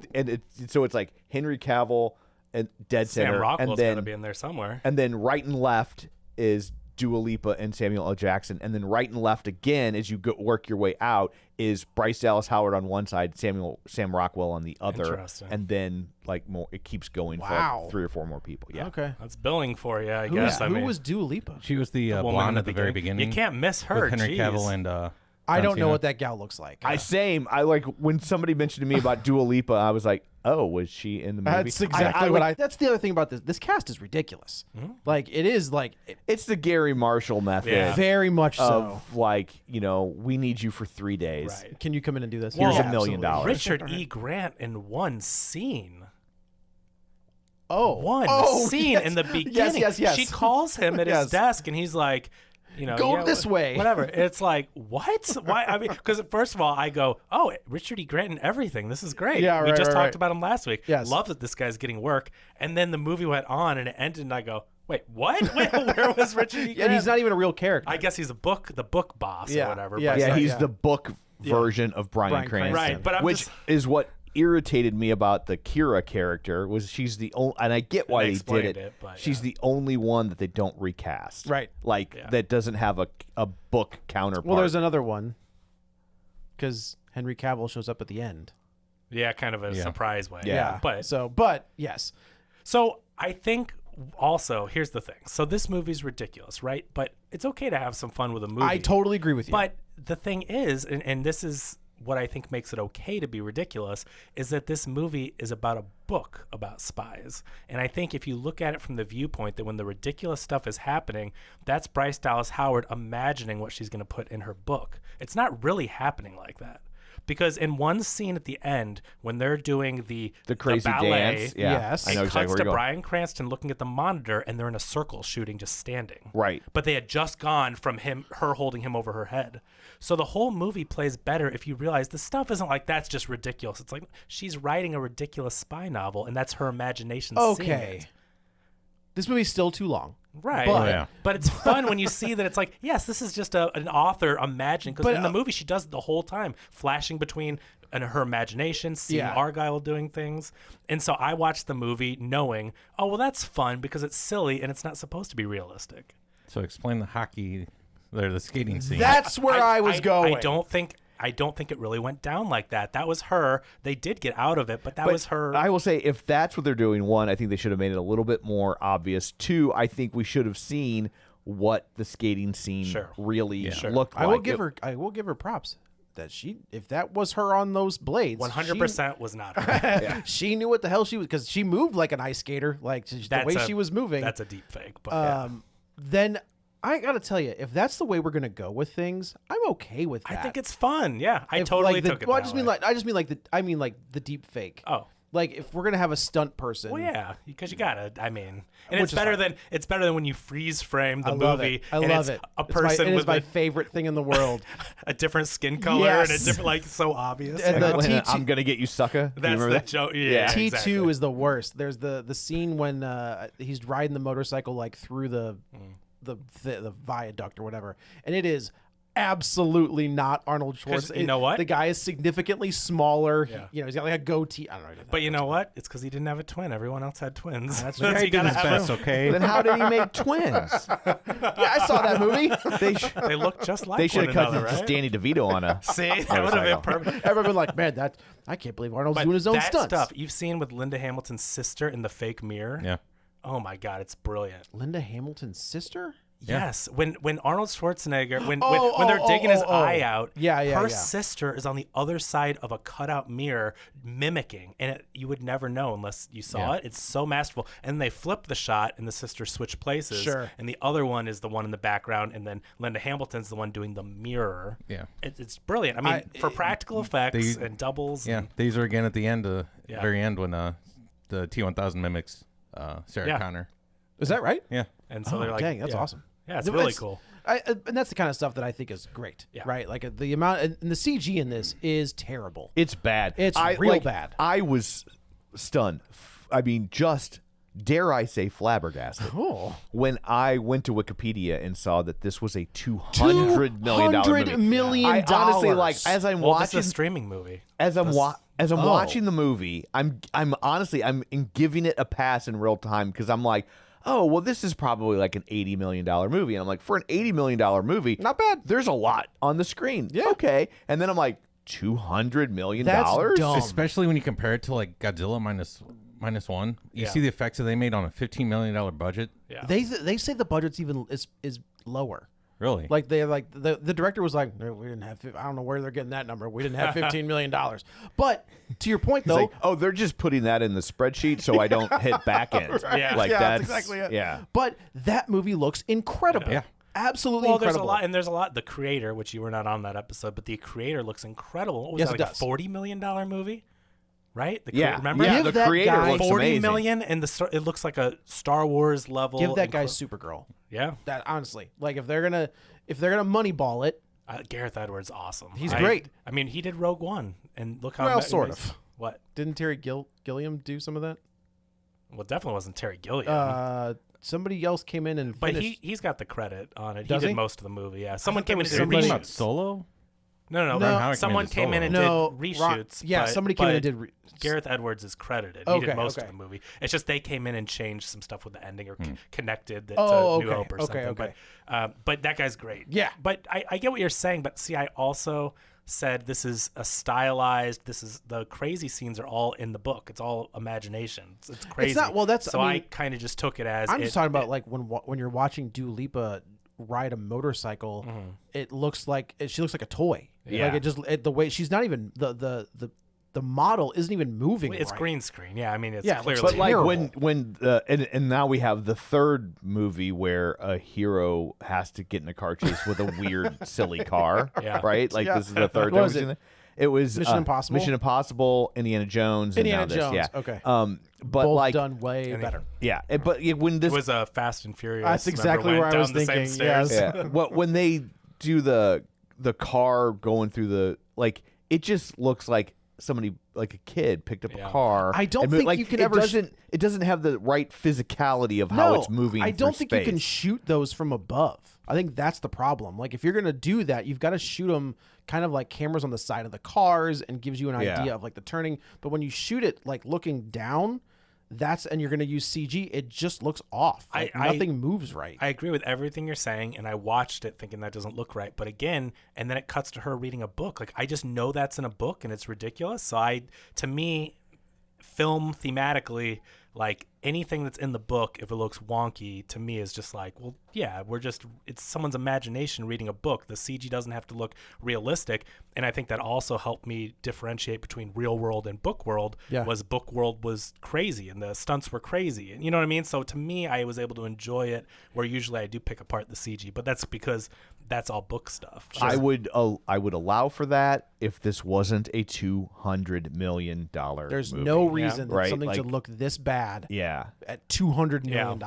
[SPEAKER 2] so it's like Henry Cavill and dead
[SPEAKER 3] Sam
[SPEAKER 2] center,
[SPEAKER 3] Rockwell's
[SPEAKER 2] and
[SPEAKER 3] got to
[SPEAKER 2] then
[SPEAKER 3] be in there somewhere.
[SPEAKER 2] and then right and left is Dua Lipa and Samuel L. Jackson, and then right and left again as you work your way out is Bryce Dallas Howard on one side, Sam Rockwell on the other,
[SPEAKER 3] Interesting.
[SPEAKER 2] and then like more. It keeps going for
[SPEAKER 4] Wow.
[SPEAKER 2] like 3 or 4 more people. Yeah,
[SPEAKER 4] Okay.
[SPEAKER 3] That's billing for you, I
[SPEAKER 4] Who
[SPEAKER 3] guess. I
[SPEAKER 4] who
[SPEAKER 3] mean,
[SPEAKER 4] was Dua Lipa?
[SPEAKER 5] She was the
[SPEAKER 3] woman
[SPEAKER 5] blonde
[SPEAKER 3] in
[SPEAKER 5] at the very beginning.
[SPEAKER 3] You can't miss her.
[SPEAKER 5] with Henry
[SPEAKER 3] Jeez.
[SPEAKER 5] Cavill and
[SPEAKER 4] I
[SPEAKER 5] John
[SPEAKER 4] don't know
[SPEAKER 5] Cena.
[SPEAKER 4] what that gal looks like.
[SPEAKER 2] I like when somebody mentioned to me about Dua Lipa, I was like, oh, was she in the movie?
[SPEAKER 4] That's exactly what
[SPEAKER 2] like-
[SPEAKER 4] That's the other thing about this. This cast is ridiculous. Like it is like
[SPEAKER 2] It's the Gary Marshall method
[SPEAKER 3] Yeah.
[SPEAKER 4] very much so.
[SPEAKER 2] of like, we need you for 3 days.
[SPEAKER 3] Right.
[SPEAKER 4] Can you come in and do this?
[SPEAKER 2] Here's
[SPEAKER 4] Yeah,
[SPEAKER 2] $1 million.
[SPEAKER 4] absolutely.
[SPEAKER 3] Richard E. Grant in one scene.
[SPEAKER 4] Oh,
[SPEAKER 3] One scene
[SPEAKER 4] yes.
[SPEAKER 3] in the beginning.
[SPEAKER 4] Yes.
[SPEAKER 3] She calls him at
[SPEAKER 4] Yes.
[SPEAKER 3] his desk, and he's like,
[SPEAKER 4] Go this way.
[SPEAKER 3] Whatever. It's like, what? Why? I mean, because first of all, I go, oh, Richard E. Grant and everything. This is great.
[SPEAKER 4] Yeah,
[SPEAKER 3] we
[SPEAKER 4] right,
[SPEAKER 3] just
[SPEAKER 4] right,
[SPEAKER 3] talked
[SPEAKER 4] right.
[SPEAKER 3] about him last week.
[SPEAKER 4] Yes.
[SPEAKER 3] Love that this guy's getting work. And then the movie went on, and it ended, and I go, wait, what? Wait, where was Richard E. Grant?
[SPEAKER 4] And he's not even a real character.
[SPEAKER 3] I guess he's the book boss
[SPEAKER 4] Yeah,
[SPEAKER 3] or whatever.
[SPEAKER 4] yeah,
[SPEAKER 3] but
[SPEAKER 2] Yeah,
[SPEAKER 4] Yeah,
[SPEAKER 2] he's
[SPEAKER 4] yeah.
[SPEAKER 2] the book version of Bryan
[SPEAKER 4] Bryan
[SPEAKER 2] Cranston.
[SPEAKER 4] Cranston.
[SPEAKER 3] Right, but I'm
[SPEAKER 2] which
[SPEAKER 3] just-
[SPEAKER 2] is what irritated me about the Kira character was she's the only, and I get why
[SPEAKER 3] they
[SPEAKER 2] they did
[SPEAKER 3] explained
[SPEAKER 2] it.
[SPEAKER 3] it, but
[SPEAKER 2] She's
[SPEAKER 3] yeah.
[SPEAKER 2] the only one that they don't recast.
[SPEAKER 4] Right.
[SPEAKER 2] Like
[SPEAKER 3] Yeah.
[SPEAKER 2] that doesn't have a book counterpart.
[SPEAKER 4] well, there's another one because Henry Cavill shows up at the end.
[SPEAKER 3] Yeah, kind of a surprise way.
[SPEAKER 2] Yeah.
[SPEAKER 3] But
[SPEAKER 4] yes,
[SPEAKER 3] So I think also, here's the thing. So this movie's ridiculous, right? But it's okay to have some fun with a movie.
[SPEAKER 4] I totally agree with you.
[SPEAKER 3] But the thing is, and this is what I think makes it okay to be ridiculous, is that this movie is about a book about spies. And I think if you look at it from the viewpoint that when the ridiculous stuff is happening, that's Bryce Dallas Howard imagining what she's going to put in her book. It's not really happening like that. Because in one scene at the end, when they're doing the
[SPEAKER 2] crazy
[SPEAKER 3] ballet,
[SPEAKER 2] dance. Yeah,
[SPEAKER 4] Yes.
[SPEAKER 2] I know
[SPEAKER 3] it
[SPEAKER 2] exactly
[SPEAKER 3] cuts
[SPEAKER 2] where
[SPEAKER 3] to
[SPEAKER 2] you're going.
[SPEAKER 3] Bryan Cranston looking at the monitor, and they're in a circle shooting, just standing.
[SPEAKER 2] Right.
[SPEAKER 3] But they had just gone from her holding him over her head. So the whole movie plays better if you realize the stuff isn't like that's just ridiculous. It's like she's writing a ridiculous spy novel, and that's her imagination. Seeing
[SPEAKER 4] okay.
[SPEAKER 3] it.
[SPEAKER 4] This movie's still too long.
[SPEAKER 3] Right.
[SPEAKER 4] But-
[SPEAKER 5] Yeah.
[SPEAKER 3] But it's fun when you see that it's like, yes, this is just an author imagining. Because
[SPEAKER 4] But,
[SPEAKER 3] in the movie, she does it the whole time, flashing between her imagination, seeing
[SPEAKER 4] Yeah.
[SPEAKER 3] Argylle doing things. And so I watched the movie knowing, oh, well, that's fun because it's silly and it's not supposed to be realistic.
[SPEAKER 5] So explain the hockey, or the skating scene.
[SPEAKER 4] That's where I was going.
[SPEAKER 3] I don't think it really went down like that. That was her. They did get out of it, but that was her.
[SPEAKER 2] I will say, if that's what they're doing, one, I think they should have made it a little bit more obvious. Two, I think we should have seen what the skating scene really looked like.
[SPEAKER 4] I will give her props that if that was her on those blades,
[SPEAKER 3] 100% was not her.
[SPEAKER 4] she knew what the hell she was, because she moved like an ice skater, like the way she was moving.
[SPEAKER 3] That's a deep fake. But
[SPEAKER 4] Then I gotta tell you, if that's the way we're gonna go with things, I'm okay with that.
[SPEAKER 3] I think it's fun. Yeah, I
[SPEAKER 4] If,
[SPEAKER 3] totally
[SPEAKER 4] like,
[SPEAKER 3] took it.
[SPEAKER 4] Well,
[SPEAKER 3] that way.
[SPEAKER 4] I just mean like the deep fake.
[SPEAKER 3] Oh.
[SPEAKER 4] Like if we're gonna have a stunt person,
[SPEAKER 3] Well, yeah, because you gotta. I mean, and
[SPEAKER 4] Which
[SPEAKER 3] it's
[SPEAKER 4] is
[SPEAKER 3] better
[SPEAKER 4] fine.
[SPEAKER 3] than when you freeze frame the
[SPEAKER 4] I love
[SPEAKER 3] movie.
[SPEAKER 4] it. I
[SPEAKER 3] and
[SPEAKER 4] love
[SPEAKER 3] it's
[SPEAKER 4] it.
[SPEAKER 3] A
[SPEAKER 4] It's my-
[SPEAKER 3] person
[SPEAKER 4] it is
[SPEAKER 3] with
[SPEAKER 4] my favorite thing in the world.
[SPEAKER 3] a different skin color and a
[SPEAKER 4] Yes.
[SPEAKER 3] different, like, so obvious.
[SPEAKER 4] And the
[SPEAKER 2] When,
[SPEAKER 4] T2
[SPEAKER 2] I'm gonna get you, sucker. Do you
[SPEAKER 3] That's
[SPEAKER 2] remember
[SPEAKER 3] the
[SPEAKER 2] that?
[SPEAKER 3] joke. Yeah,
[SPEAKER 2] Yeah.
[SPEAKER 4] T2
[SPEAKER 3] exactly.
[SPEAKER 4] is the worst. There's the scene when he's riding the motorcycle like through the viaduct or whatever, and it is absolutely not Arnold
[SPEAKER 3] 'Cause
[SPEAKER 4] Schwarzenegger.
[SPEAKER 3] you know what?
[SPEAKER 4] The guy is significantly smaller.
[SPEAKER 3] Yeah.
[SPEAKER 4] You know, he's got like a goatee. I don't know.
[SPEAKER 3] But you know what? It's because he didn't have a twin. Everyone else had twins.
[SPEAKER 4] That's
[SPEAKER 3] So
[SPEAKER 4] right.
[SPEAKER 3] you
[SPEAKER 5] He did
[SPEAKER 3] gotta
[SPEAKER 5] his
[SPEAKER 3] have
[SPEAKER 5] best,
[SPEAKER 3] them.
[SPEAKER 5] okay?
[SPEAKER 2] Then how did he make twins?
[SPEAKER 4] Yeah, I saw that movie.
[SPEAKER 3] They look just like
[SPEAKER 2] They should
[SPEAKER 3] one
[SPEAKER 2] have cut
[SPEAKER 3] another,
[SPEAKER 2] just
[SPEAKER 3] right?
[SPEAKER 2] Danny DeVito on a.
[SPEAKER 3] See, that would have been
[SPEAKER 2] motorcycle.
[SPEAKER 3] perfect.
[SPEAKER 4] Everyone been like, man, I can't believe Arnold's
[SPEAKER 3] But
[SPEAKER 4] doing his own
[SPEAKER 3] that
[SPEAKER 4] stunts.
[SPEAKER 3] stuff you've seen with Linda Hamilton's sister in the fake mirror.
[SPEAKER 5] Yeah.
[SPEAKER 3] Oh my God, it's brilliant.
[SPEAKER 4] Linda Hamilton's sister.
[SPEAKER 5] Yeah.
[SPEAKER 3] Yes, when Arnold Schwarzenegger when
[SPEAKER 4] Oh,
[SPEAKER 3] they're
[SPEAKER 4] oh,
[SPEAKER 3] digging
[SPEAKER 4] oh,
[SPEAKER 3] his
[SPEAKER 4] oh,
[SPEAKER 3] eye
[SPEAKER 4] oh.
[SPEAKER 3] out,
[SPEAKER 4] Yeah,
[SPEAKER 3] her
[SPEAKER 4] yeah.
[SPEAKER 3] sister is on the other side of a cutout mirror mimicking, and you would never know unless you saw
[SPEAKER 5] Yeah.
[SPEAKER 3] it. It's so masterful. And they flip the shot, and the sisters switch places.
[SPEAKER 4] Sure.
[SPEAKER 3] And the other one is the one in the background, and then Linda Hamilton's the one doing the mirror.
[SPEAKER 5] Yeah.
[SPEAKER 3] It's brilliant. I mean, for practical effects
[SPEAKER 5] they-
[SPEAKER 3] and doubles.
[SPEAKER 5] Yeah.
[SPEAKER 3] and-
[SPEAKER 5] These are again at the end,
[SPEAKER 3] Yeah.
[SPEAKER 5] very end when the T-1000 mimics Sarah
[SPEAKER 3] Yeah.
[SPEAKER 5] Connor.
[SPEAKER 4] Is that right?
[SPEAKER 5] Yeah.
[SPEAKER 3] And so they're like,
[SPEAKER 4] dang, that's
[SPEAKER 3] yeah.
[SPEAKER 4] awesome.
[SPEAKER 3] Yeah, it's really
[SPEAKER 4] It's-
[SPEAKER 3] cool.
[SPEAKER 4] And that's the kind of stuff that I think is great,
[SPEAKER 3] Yeah.
[SPEAKER 4] right? Like the amount and the CG in this is terrible.
[SPEAKER 2] It's bad.
[SPEAKER 4] It's real bad.
[SPEAKER 2] I was stunned. I mean, just dare I say flabbergasted.
[SPEAKER 4] Oh.
[SPEAKER 2] When I went to Wikipedia and saw that this was a $200 million movie.
[SPEAKER 4] $200 million.
[SPEAKER 2] I honestly, like, as I'm
[SPEAKER 3] Well, this
[SPEAKER 2] watching
[SPEAKER 3] is a streaming movie.
[SPEAKER 2] as I'm
[SPEAKER 4] Oh.
[SPEAKER 2] watching the movie, I'm honestly giving it a pass in real time because I'm like, oh well, this is probably like an $80 million movie, and I'm like, for an $80 million movie,
[SPEAKER 4] Not bad.
[SPEAKER 2] There's a lot on the screen.
[SPEAKER 4] Yeah.
[SPEAKER 2] Okay, and then I'm like, $200 million.
[SPEAKER 4] That's dumb.
[SPEAKER 5] Especially when you compare it to like Godzilla minus one. You
[SPEAKER 3] Yeah.
[SPEAKER 5] see the effects that they made on a $15 million budget.
[SPEAKER 3] Yeah.
[SPEAKER 4] They say the budget's even is lower.
[SPEAKER 5] Really?
[SPEAKER 4] Like the director was like, "No, we didn't have. I don't know where they're getting that number. We didn't have $15 million." But to your point,
[SPEAKER 2] It's
[SPEAKER 4] though,
[SPEAKER 2] like, oh, they're just putting that in the spreadsheet so I don't hit back end.
[SPEAKER 3] Yeah.
[SPEAKER 2] like
[SPEAKER 4] yeah,
[SPEAKER 2] that's
[SPEAKER 4] exactly it.
[SPEAKER 2] Yeah.
[SPEAKER 4] But that movie looks incredible.
[SPEAKER 5] Yeah.
[SPEAKER 4] Absolutely
[SPEAKER 3] Well,
[SPEAKER 4] incredible.
[SPEAKER 3] there's a lot. The creator, which you were not on that episode, but the creator looks incredible. What was
[SPEAKER 4] Yes,
[SPEAKER 3] that,
[SPEAKER 4] it
[SPEAKER 3] like
[SPEAKER 4] does.
[SPEAKER 3] a $40 million movie? Right?
[SPEAKER 2] Yeah.
[SPEAKER 3] Remember?
[SPEAKER 2] Yeah,
[SPEAKER 4] Give
[SPEAKER 2] the
[SPEAKER 4] that
[SPEAKER 2] creator
[SPEAKER 4] guy
[SPEAKER 2] looks
[SPEAKER 3] 40
[SPEAKER 2] amazing.
[SPEAKER 3] million, and it looks like a Star Wars level.
[SPEAKER 4] Give that guy Supergirl.
[SPEAKER 3] Yeah.
[SPEAKER 4] That honestly, like if they're gonna moneyball it,
[SPEAKER 3] Gareth Edwards, awesome.
[SPEAKER 4] He's great.
[SPEAKER 3] I mean, he did Rogue One, and look how
[SPEAKER 4] Well,
[SPEAKER 3] amazing-
[SPEAKER 4] sort of.
[SPEAKER 3] What?
[SPEAKER 4] didn't Terry Gilliam do some of that?
[SPEAKER 3] Well, it definitely wasn't Terry Gilliam.
[SPEAKER 4] Somebody else came in and
[SPEAKER 3] but
[SPEAKER 4] finished.
[SPEAKER 3] he's got the credit on it.
[SPEAKER 4] Does
[SPEAKER 3] he did
[SPEAKER 4] he?
[SPEAKER 3] most of the movie. Yeah. Someone
[SPEAKER 4] there
[SPEAKER 3] came in
[SPEAKER 4] was
[SPEAKER 3] and did
[SPEAKER 4] somebody-
[SPEAKER 5] About
[SPEAKER 3] reshoots.
[SPEAKER 5] Solo?
[SPEAKER 3] No.
[SPEAKER 4] No.
[SPEAKER 5] Howard
[SPEAKER 3] Someone
[SPEAKER 5] came in
[SPEAKER 3] came in and
[SPEAKER 4] No,
[SPEAKER 3] did
[SPEAKER 4] Ron-
[SPEAKER 3] reshoots.
[SPEAKER 4] yeah,
[SPEAKER 3] but-
[SPEAKER 4] somebody came in and
[SPEAKER 3] but
[SPEAKER 4] did re-
[SPEAKER 3] Gareth Edwards is credited. He
[SPEAKER 4] Okay,
[SPEAKER 3] did most
[SPEAKER 4] okay.
[SPEAKER 3] of the movie. It's just they came in and changed some stuff with the ending or connected it
[SPEAKER 4] Oh,
[SPEAKER 3] to New
[SPEAKER 4] okay,
[SPEAKER 3] Hope or
[SPEAKER 4] okay,
[SPEAKER 3] something.
[SPEAKER 4] okay.
[SPEAKER 3] But that guy's great.
[SPEAKER 4] Yeah.
[SPEAKER 3] But I get what you're saying. But see, I also said this is a stylized. This is the crazy scenes are all in the book. It's all imagination. It's crazy.
[SPEAKER 4] not- well, that's-
[SPEAKER 3] so
[SPEAKER 4] I
[SPEAKER 3] I
[SPEAKER 4] mean,
[SPEAKER 3] kind of just took it as
[SPEAKER 4] I'm just talking about
[SPEAKER 3] it-
[SPEAKER 4] like when you're watching Dua Lipa ride a motorcycle, it looks like she looks like a toy.
[SPEAKER 2] Yeah.
[SPEAKER 4] Like the way she's not even the model isn't even moving.
[SPEAKER 3] It's
[SPEAKER 4] right.
[SPEAKER 3] green screen. Yeah, I mean it's
[SPEAKER 4] Yeah, it looks
[SPEAKER 3] clearly.
[SPEAKER 2] But like
[SPEAKER 4] terrible.
[SPEAKER 2] when and now we have the third movie where a hero has to get in a car chase with a weird silly car.
[SPEAKER 3] Yeah.
[SPEAKER 2] Right? Like
[SPEAKER 4] Yeah.
[SPEAKER 2] this is the third
[SPEAKER 4] What
[SPEAKER 2] time
[SPEAKER 4] was
[SPEAKER 2] we've
[SPEAKER 4] it?
[SPEAKER 2] seen it. It was
[SPEAKER 4] Mission Impossible?
[SPEAKER 2] Mission Impossible, Indiana Jones,
[SPEAKER 4] Indiana
[SPEAKER 2] and now this.
[SPEAKER 4] Jones,
[SPEAKER 2] Yeah.
[SPEAKER 4] okay.
[SPEAKER 2] But
[SPEAKER 4] Both
[SPEAKER 2] like
[SPEAKER 4] done way better.
[SPEAKER 2] yeah, but when this
[SPEAKER 3] it was a Fast and Furious.
[SPEAKER 4] That's
[SPEAKER 3] remember,
[SPEAKER 4] exactly
[SPEAKER 3] went
[SPEAKER 4] where I
[SPEAKER 3] down
[SPEAKER 4] was
[SPEAKER 3] the same
[SPEAKER 4] thinking,
[SPEAKER 3] stairs.
[SPEAKER 4] yes.
[SPEAKER 2] yeah, when they do the car going through the like, it just looks like somebody like a kid picked up
[SPEAKER 3] Yeah.
[SPEAKER 2] a car.
[SPEAKER 4] I don't
[SPEAKER 2] and
[SPEAKER 4] think
[SPEAKER 2] like,
[SPEAKER 4] you can
[SPEAKER 2] it
[SPEAKER 4] ever
[SPEAKER 2] It doesn't have the right physicality of how it's moving.
[SPEAKER 4] I don't
[SPEAKER 2] through
[SPEAKER 4] think you can
[SPEAKER 2] space.
[SPEAKER 4] shoot those from above. I think that's the problem. Like if you're gonna do that, you've got to shoot them kind of like cameras on the side of the cars and gives you an
[SPEAKER 2] Yeah.
[SPEAKER 4] idea of like the turning. But when you shoot it like looking down, and you're gonna use CG, it just looks off. Like, nothing moves right.
[SPEAKER 3] I agree with everything you're saying, and I watched it thinking that doesn't look right. But again, and then it cuts to her reading a book. Like I just know that's in a book, and it's ridiculous. So to me, film thematically, like anything that's in the book, if it looks wonky, to me is just like, well, yeah, it's someone's imagination reading a book. The CG doesn't have to look realistic. And I think that also helped me differentiate between real world and book world. Was book world was crazy and the stunts were crazy. And you know what I mean? So to me, I was able to enjoy it, where usually I do pick apart the CG, but that's because that's all book stuff.
[SPEAKER 2] I would allow for that if this wasn't a $200 million
[SPEAKER 4] There's
[SPEAKER 2] movie.
[SPEAKER 4] no reason that
[SPEAKER 2] Right?
[SPEAKER 4] something
[SPEAKER 2] Like,
[SPEAKER 4] should look this bad
[SPEAKER 2] yeah.
[SPEAKER 4] at $200 million.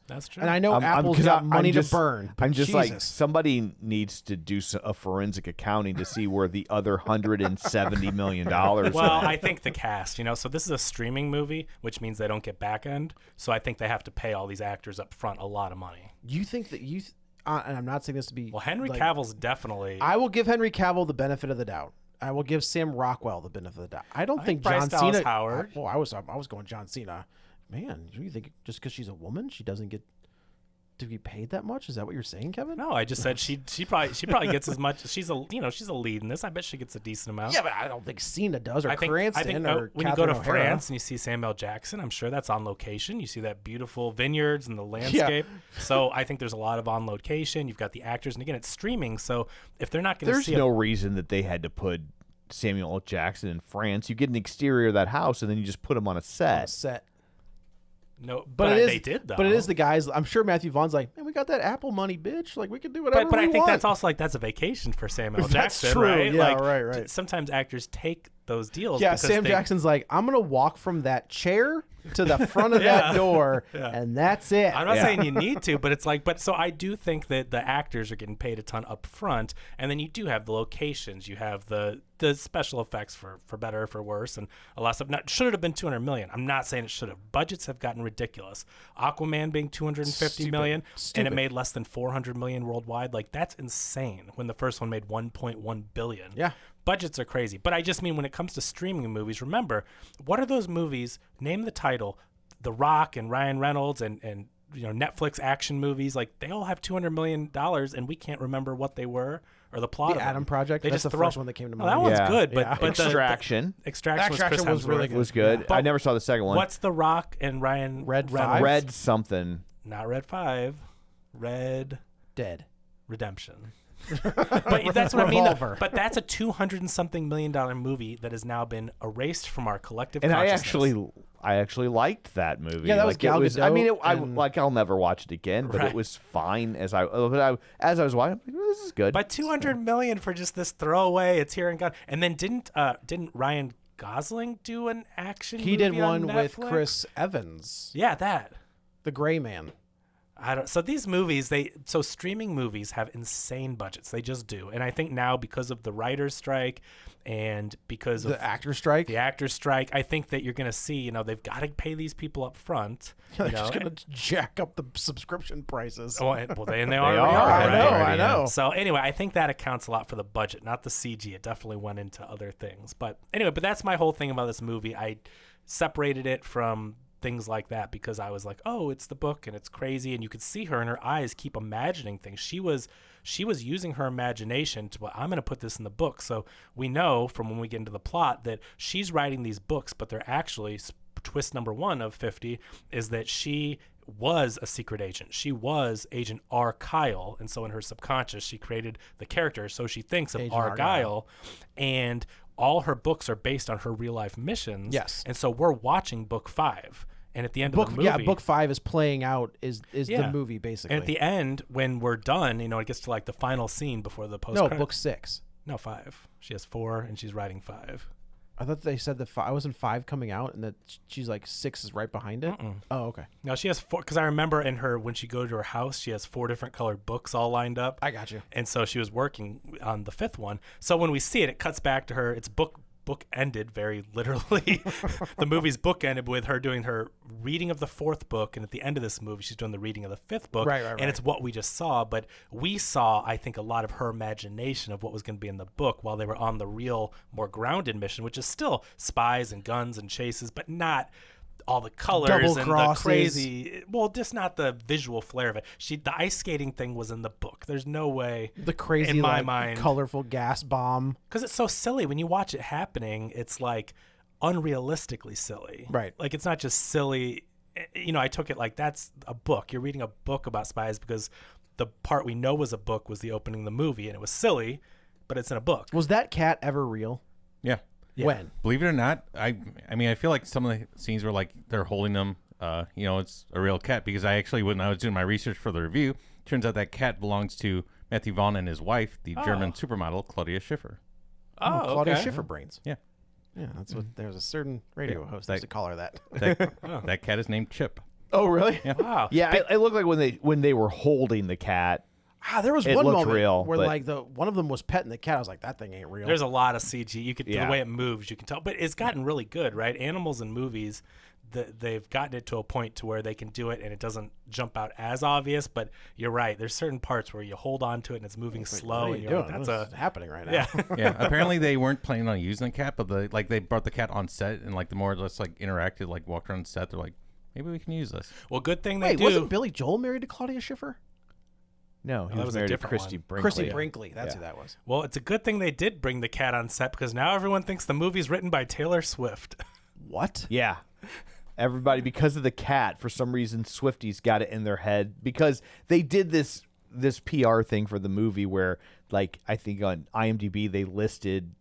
[SPEAKER 3] That's true.
[SPEAKER 4] And I know Apple's
[SPEAKER 2] 'cause
[SPEAKER 4] got
[SPEAKER 2] I'm
[SPEAKER 4] money
[SPEAKER 2] just-
[SPEAKER 4] to burn. But
[SPEAKER 2] I'm just like,
[SPEAKER 4] Jesus.
[SPEAKER 2] somebody needs to do a forensic accounting to see where the other $170 million
[SPEAKER 3] Well,
[SPEAKER 2] went.
[SPEAKER 3] I think the cast, so this is a streaming movie, which means they don't get back end. So I think they have to pay all these actors up front a lot of money.
[SPEAKER 4] You think that and I'm not saying this to be.
[SPEAKER 3] Well, Henry
[SPEAKER 4] like,
[SPEAKER 3] Cavill's definitely.
[SPEAKER 4] I will give Henry Cavill the benefit of the doubt. I will give Sam Rockwell the benefit of the doubt. I don't think
[SPEAKER 3] Bryce
[SPEAKER 4] John
[SPEAKER 3] Dallas
[SPEAKER 4] Cena.
[SPEAKER 3] Howard.
[SPEAKER 4] I was going John Cena. Man, you think just because she's a woman, she doesn't get to be paid that much? Is that what you're saying, Kevin?
[SPEAKER 3] No, I just said she probably gets as much. She's a lead in this. I bet she gets a decent amount.
[SPEAKER 4] Yeah, but I don't think Cena does, or
[SPEAKER 3] I think
[SPEAKER 4] Cranston, or
[SPEAKER 3] when you go to
[SPEAKER 4] Catherine O'Hara.
[SPEAKER 3] France and you see Samuel L. Jackson, I'm sure that's on location. You see that beautiful vineyards and the landscape. So I think there's a lot of on location. You've got the actors, and again, it's streaming. So if they're not going to
[SPEAKER 2] There's
[SPEAKER 3] see
[SPEAKER 2] no reason that they had to put Samuel L. Jackson in France. You get an exterior of that house, and then you just put him on a set.
[SPEAKER 3] no,
[SPEAKER 4] But it is,
[SPEAKER 3] they did though.
[SPEAKER 4] But it is the guys. I'm sure Matthew Vaughn's like, man, we got that Apple money, bitch. Like we can do whatever.
[SPEAKER 3] But
[SPEAKER 4] we
[SPEAKER 3] I think
[SPEAKER 4] want.
[SPEAKER 3] that's also that's a vacation for Samuel L.
[SPEAKER 4] That's
[SPEAKER 3] Jackson,
[SPEAKER 4] true.
[SPEAKER 3] right?
[SPEAKER 4] Yeah,
[SPEAKER 3] like,
[SPEAKER 4] right.
[SPEAKER 3] Sometimes actors take those deals.
[SPEAKER 4] Yeah,
[SPEAKER 3] because
[SPEAKER 4] Sam Jackson's like, I'm gonna walk from that chair to the front of that door, and that's it.
[SPEAKER 3] I'm not saying you need to, but it's like, so I do think that the actors are getting paid a ton up front, and then you do have the locations, you have the special effects for better or for worse, and a lot of stuff. Now, should it have been $200 million? I'm not saying it should have. Budgets have gotten ridiculous. Aquaman being $250 million, and it made less than $400 million worldwide. Like, that's insane. When the first one made $1.1 billion.
[SPEAKER 4] Yeah.
[SPEAKER 3] Budgets are crazy. But I just mean when it comes to streaming movies, remember, what are those movies? Name the title. The Rock and Ryan Reynolds and Netflix action movies, like they all have $200 million and we can't remember what they were or the plot.
[SPEAKER 4] The
[SPEAKER 3] of
[SPEAKER 4] Adam
[SPEAKER 3] them.
[SPEAKER 4] Project.
[SPEAKER 3] They
[SPEAKER 4] That's
[SPEAKER 3] just
[SPEAKER 4] the
[SPEAKER 3] throw-
[SPEAKER 4] first one that came to
[SPEAKER 3] Oh,
[SPEAKER 4] mind.
[SPEAKER 3] that one's
[SPEAKER 2] Yeah.
[SPEAKER 3] good, but,
[SPEAKER 4] Yeah.
[SPEAKER 3] but
[SPEAKER 2] Extraction.
[SPEAKER 3] Extraction
[SPEAKER 4] Extraction was really
[SPEAKER 3] Hemsworth.
[SPEAKER 2] It was good.
[SPEAKER 4] Yeah.
[SPEAKER 2] I never saw the second one.
[SPEAKER 3] What's The Rock and Ryan
[SPEAKER 4] Red
[SPEAKER 3] Reynolds?
[SPEAKER 4] 5?
[SPEAKER 2] Red something.
[SPEAKER 3] Not Red 5. Red
[SPEAKER 4] Dead.
[SPEAKER 3] Redemption. But that's what I mean.
[SPEAKER 4] Revolver.
[SPEAKER 3] But that's a $200-something million movie that has now been erased from our collective
[SPEAKER 2] And
[SPEAKER 3] consciousness.
[SPEAKER 2] I actually liked that movie.
[SPEAKER 4] Yeah, that was
[SPEAKER 2] like,
[SPEAKER 4] Gal
[SPEAKER 2] it was. I mean,
[SPEAKER 4] Gadot
[SPEAKER 2] I'll never watch it again, but
[SPEAKER 3] Right.
[SPEAKER 2] it was fine as I was watching. I'm like, oh, this is good.
[SPEAKER 3] But $200 million for just this throwaway, it's here and gone. And then didn't Ryan Gosling do an action?
[SPEAKER 4] He did
[SPEAKER 3] movie on
[SPEAKER 4] one with
[SPEAKER 3] Netflix?
[SPEAKER 4] Chris Evans,
[SPEAKER 3] Yeah, that.
[SPEAKER 4] the Gray Man.
[SPEAKER 3] So these movies, so streaming movies have insane budgets. They just do. And I think now because of the writer's strike and because of
[SPEAKER 4] The actor strike.
[SPEAKER 3] the actor's strike, I think that you're going to see, they've got to pay these people up front.
[SPEAKER 4] They're just gonna jack up the subscription prices.
[SPEAKER 3] They already
[SPEAKER 2] They
[SPEAKER 3] are.
[SPEAKER 2] are.
[SPEAKER 4] I know.
[SPEAKER 3] So anyway, I think that accounts a lot for the budget, not the CG. It definitely went into other things. But anyway, that's my whole thing about this movie. I separated it from things like that because I was like, oh, it's the book and it's crazy, and you could see her in her eyes keep imagining things. She was using her imagination to, well, I'm going to put this in the book. So we know from when we get into the plot that she's writing these books, but they're actually twist number 1 of 50 is that she was a secret agent. She was Agent Argylle, and so in her subconscious she created the character, so she thinks of
[SPEAKER 4] Agent
[SPEAKER 3] Argylle, and all her books are based on her real life missions.
[SPEAKER 4] Yes.
[SPEAKER 3] And so we're watching book 5, and at the end of the movie,
[SPEAKER 4] book 5 is playing out is
[SPEAKER 3] Yeah.
[SPEAKER 4] the movie basically.
[SPEAKER 3] and at the end when we're done, it gets to like the final scene before the post.
[SPEAKER 4] no, book 6.
[SPEAKER 3] No, 5. She has 4 and she's writing 5.
[SPEAKER 4] I thought they said that I wasn't 5 coming out, and that she's like 6 is right behind it. Oh, okay.
[SPEAKER 3] No, she has 4 because I remember in her when she go to her house, she has 4 different colored books all lined up.
[SPEAKER 4] I got you.
[SPEAKER 3] And so she was working on the 5th one. So when we see it, it cuts back to her. It's book ended very literally. The movie's book ended with her doing her reading of the 4th book, and at the end of this movie, she's doing the reading of the 5th book.
[SPEAKER 4] Right.
[SPEAKER 3] And it's what we just saw, but we saw, I think, a lot of her imagination of what was going to be in the book while they were on the real, more grounded mission, which is still spies and guns and chases, but not all the colors
[SPEAKER 4] Double
[SPEAKER 3] and
[SPEAKER 4] crosses.
[SPEAKER 3] the crazy, just not the visual flair of it. The ice skating thing was in the book. There's no way
[SPEAKER 4] The crazy,
[SPEAKER 3] in my
[SPEAKER 4] like,
[SPEAKER 3] mind,
[SPEAKER 4] colorful gas bomb.
[SPEAKER 3] because it's so silly when you watch it happening. It's like unrealistically silly,
[SPEAKER 4] Right.
[SPEAKER 3] Like it's not just silly I took it like that's a book. You're reading a book about spies because the part we know was a book was the opening of the movie, and it was silly, but it's in a book.
[SPEAKER 4] Was that cat ever real?
[SPEAKER 5] Yeah.
[SPEAKER 4] When?
[SPEAKER 5] Believe it or not, I mean, I feel like some of the scenes were like they're holding them. It's a real cat because I actually, when I was doing my research for the review, turns out that cat belongs to Matthew Vaughn and his wife, the German supermodel Claudia Schiffer.
[SPEAKER 3] Oh,
[SPEAKER 4] Claudia
[SPEAKER 3] okay.
[SPEAKER 4] Schiffer brains.
[SPEAKER 5] Yeah.
[SPEAKER 4] Yeah, that's what. There's a certain radio host that used to call her that.
[SPEAKER 5] That cat is named Chip.
[SPEAKER 4] Oh, really?
[SPEAKER 5] Yeah.
[SPEAKER 3] Wow.
[SPEAKER 2] Yeah, it looked like when they were holding the cat.
[SPEAKER 4] There was
[SPEAKER 2] It
[SPEAKER 4] one
[SPEAKER 2] looked
[SPEAKER 4] moment
[SPEAKER 2] real,
[SPEAKER 4] where
[SPEAKER 2] but-
[SPEAKER 4] like one of them was petting the cat. I was like, that thing ain't real.
[SPEAKER 3] There's a lot of CG. You could
[SPEAKER 2] Yeah.
[SPEAKER 3] the way it moves, you can tell. But it's gotten really good, right? Animals in movies, they've gotten it to a point to where they can do it and it doesn't jump out as obvious. But you're right. There's certain parts where you hold on to it and it's moving slow,
[SPEAKER 4] What are
[SPEAKER 3] and
[SPEAKER 4] you
[SPEAKER 3] you're
[SPEAKER 4] doing?
[SPEAKER 3] like,
[SPEAKER 4] What's happening right now?
[SPEAKER 3] yeah.
[SPEAKER 5] Yeah. Apparently they weren't planning on using the cat, but they brought the cat on set and like the more or less like interacted, like walked around set, they're like, maybe we can use this.
[SPEAKER 3] Well, good thing they
[SPEAKER 4] Wait,
[SPEAKER 3] do.
[SPEAKER 4] wasn't Billy Joel married to Claudia Schiffer?
[SPEAKER 2] No, he
[SPEAKER 3] that
[SPEAKER 2] was
[SPEAKER 3] was a
[SPEAKER 2] married to
[SPEAKER 3] different
[SPEAKER 2] Christy
[SPEAKER 3] one.
[SPEAKER 2] Brinkley.
[SPEAKER 4] Christy Brinkley. That's
[SPEAKER 2] Yeah.
[SPEAKER 4] who that was.
[SPEAKER 3] Well, it's a good thing they did bring the cat on set because now everyone thinks the movie's written by Taylor Swift.
[SPEAKER 4] What?
[SPEAKER 2] Yeah. Everybody, because of the cat, for some reason, Swifties got it in their head because they did this PR thing for the movie where, like, I think on IMDb they listed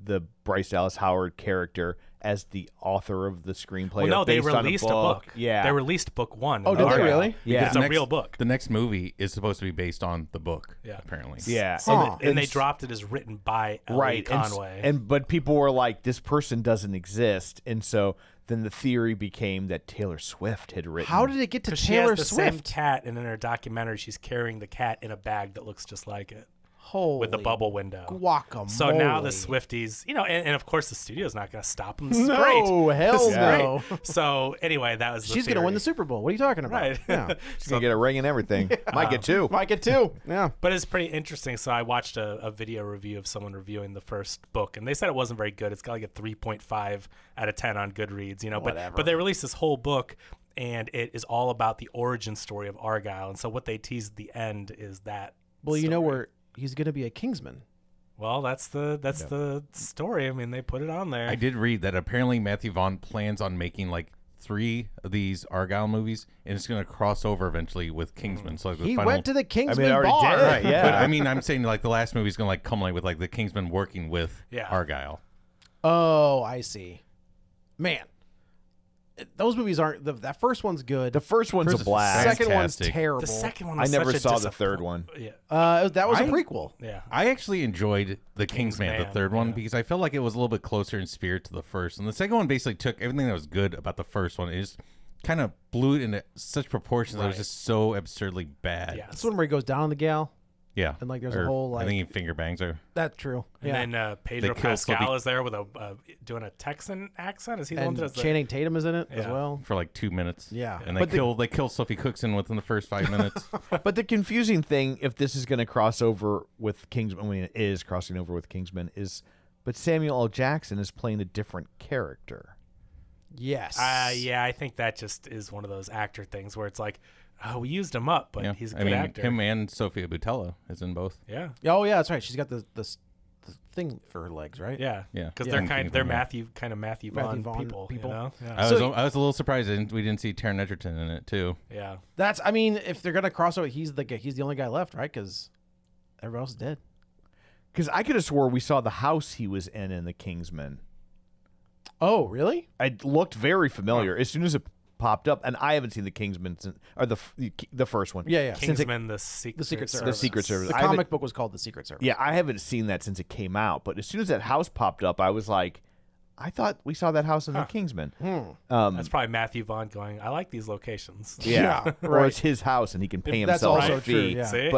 [SPEAKER 2] the Bryce Dallas Howard character as the author of the screenplay.
[SPEAKER 3] Well, no, they
[SPEAKER 2] based on
[SPEAKER 3] released a book.
[SPEAKER 2] Yeah,
[SPEAKER 3] They released book one.
[SPEAKER 4] Oh,
[SPEAKER 3] in
[SPEAKER 4] did they
[SPEAKER 3] Argylle.
[SPEAKER 4] really?
[SPEAKER 2] Yeah.
[SPEAKER 3] It's a real book.
[SPEAKER 5] The next movie is supposed to be based on the book.
[SPEAKER 3] Yeah.
[SPEAKER 5] Apparently.
[SPEAKER 2] yeah.
[SPEAKER 4] Huh.
[SPEAKER 3] And they
[SPEAKER 2] s-
[SPEAKER 3] dropped it as written by Ellie
[SPEAKER 2] right
[SPEAKER 3] Conway.
[SPEAKER 2] but people were like, this person doesn't exist, and so then the theory became that Taylor Swift had written.
[SPEAKER 4] How did it get to
[SPEAKER 3] Because she
[SPEAKER 4] Taylor
[SPEAKER 3] has the same
[SPEAKER 4] Swift?
[SPEAKER 3] cat, and in her documentary, she's carrying the cat in a bag that looks just like it
[SPEAKER 4] Holy
[SPEAKER 3] with the bubble window.
[SPEAKER 4] guacamole.
[SPEAKER 3] So now the Swifties, and of course the studio's not going to stop them. This is
[SPEAKER 4] No,
[SPEAKER 3] great.
[SPEAKER 4] hell
[SPEAKER 3] This is
[SPEAKER 4] no.
[SPEAKER 3] great. So anyway, that was the
[SPEAKER 4] She's going to win the
[SPEAKER 3] theory.
[SPEAKER 4] Super Bowl. What are you talking about?
[SPEAKER 3] Right.
[SPEAKER 4] Yeah.
[SPEAKER 2] She's gonna get a ring and everything? Might get two.
[SPEAKER 4] Might get two. Yeah.
[SPEAKER 3] But it's pretty interesting. So I watched a video review of someone reviewing the first book, and they said it wasn't very good. It's got like a 3.5 out of 10 on Goodreads,
[SPEAKER 4] Whatever.
[SPEAKER 3] But they released this whole book, and it is all about the origin story of Argylle. And so what they tease at the end is that.
[SPEAKER 4] Well, you know
[SPEAKER 3] story.
[SPEAKER 4] where he's going to be a Kingsman.
[SPEAKER 3] Well, that's the story. I mean, they put it on there.
[SPEAKER 5] I did read that apparently Matthew Vaughn plans on making like 3 of these Argylle movies, and it's going to cross over eventually with Kingsman. So like the
[SPEAKER 4] He
[SPEAKER 5] final.
[SPEAKER 4] went to the Kingsman
[SPEAKER 2] already
[SPEAKER 4] bar.
[SPEAKER 2] did. Right, yeah.
[SPEAKER 5] But I mean, I'm saying like the last movie is going to like culminate with like the Kingsman working with
[SPEAKER 3] Yeah.
[SPEAKER 5] Argylle.
[SPEAKER 4] Oh, I see. Man, those movies aren't. That first one's good.
[SPEAKER 2] The first one's a
[SPEAKER 5] First-
[SPEAKER 2] blast.
[SPEAKER 4] second one's
[SPEAKER 5] fantastic.
[SPEAKER 4] terrible.
[SPEAKER 3] the second one.
[SPEAKER 2] I
[SPEAKER 3] Was
[SPEAKER 2] never
[SPEAKER 3] such a
[SPEAKER 2] saw the third one.
[SPEAKER 3] Yeah,
[SPEAKER 4] That was a
[SPEAKER 5] I-
[SPEAKER 4] prequel.
[SPEAKER 3] yeah.
[SPEAKER 5] I actually enjoyed the Kingsman, the
[SPEAKER 3] Kingsman,
[SPEAKER 5] third one,
[SPEAKER 3] yeah.
[SPEAKER 5] because I felt like it was a little bit closer in spirit to the first. And the second one basically took everything that was good about the first one. It just kind of blew it into such proportions that it was
[SPEAKER 3] Right.
[SPEAKER 5] just so absurdly bad.
[SPEAKER 3] Yeah.
[SPEAKER 4] That's one where he goes down on the gal.
[SPEAKER 5] Yeah.
[SPEAKER 4] And, like, there's a
[SPEAKER 5] Or
[SPEAKER 4] whole,
[SPEAKER 5] I
[SPEAKER 4] like-
[SPEAKER 5] think he finger bangs her.
[SPEAKER 4] That's true.
[SPEAKER 3] And
[SPEAKER 4] Yeah.
[SPEAKER 3] then Pedro
[SPEAKER 5] They kill
[SPEAKER 3] Pascal
[SPEAKER 5] Sophie-
[SPEAKER 3] is there with doing a Texan accent. Is he the one
[SPEAKER 4] and
[SPEAKER 3] that does the?
[SPEAKER 4] Channing Tatum is in it as
[SPEAKER 3] Yeah.
[SPEAKER 4] well.
[SPEAKER 5] For like 2 minutes.
[SPEAKER 4] Yeah.
[SPEAKER 5] And
[SPEAKER 2] But
[SPEAKER 5] they kill Sophie Cookson within the first 5 minutes.
[SPEAKER 2] But the confusing thing, if this is going to cross over with Kingsman, I mean, it is crossing over with Kingsman, but Samuel L. Jackson is playing a different character.
[SPEAKER 4] Yes.
[SPEAKER 3] Yeah, I think that just is one of those actor things where it's like, oh, we used him up, but
[SPEAKER 5] Yeah.
[SPEAKER 3] he's a
[SPEAKER 5] I
[SPEAKER 3] good
[SPEAKER 5] mean,
[SPEAKER 3] actor.
[SPEAKER 5] him and Sofia Boutella is in both.
[SPEAKER 3] Yeah,
[SPEAKER 4] Oh yeah, that's right. She's got the thing for her legs, right?
[SPEAKER 3] yeah,
[SPEAKER 5] Yeah.
[SPEAKER 3] Because
[SPEAKER 5] Yeah.
[SPEAKER 3] they're
[SPEAKER 5] Kingsman,
[SPEAKER 3] they're
[SPEAKER 5] yeah.
[SPEAKER 3] Matthew Vaughn,
[SPEAKER 4] Matthew Vaughn
[SPEAKER 3] people.
[SPEAKER 4] people.
[SPEAKER 3] You know? Yeah.
[SPEAKER 5] I
[SPEAKER 4] So-
[SPEAKER 5] was a little surprised we didn't see Taron Egerton in it too.
[SPEAKER 3] Yeah.
[SPEAKER 4] That's. I mean, if they're gonna cross over, he's the only guy left, right? Because everyone else is dead.
[SPEAKER 2] Because I could have swore we saw the house he was in the Kingsman.
[SPEAKER 4] Oh, really?
[SPEAKER 2] It looked very familiar as soon as it popped up, and I haven't seen the Kingsman since, or the first one.
[SPEAKER 4] Yeah, yeah.
[SPEAKER 2] Since it-
[SPEAKER 3] Kingsman, the Secret
[SPEAKER 4] Secret
[SPEAKER 3] Service.
[SPEAKER 2] the Secret Service.
[SPEAKER 4] The
[SPEAKER 2] I haven't-
[SPEAKER 4] comic book was called The Secret Service.
[SPEAKER 2] Yeah, I haven't seen that since it came out. But as soon as that house popped up, I was like, I thought we saw that house in the Kingsman.
[SPEAKER 3] That's probably Matthew Vaughn going, I like these locations.
[SPEAKER 2] Yeah, or
[SPEAKER 4] right.
[SPEAKER 2] it's his house and he can pay
[SPEAKER 4] That's
[SPEAKER 2] himself
[SPEAKER 4] also
[SPEAKER 2] a fee.
[SPEAKER 4] true, yeah.
[SPEAKER 3] See?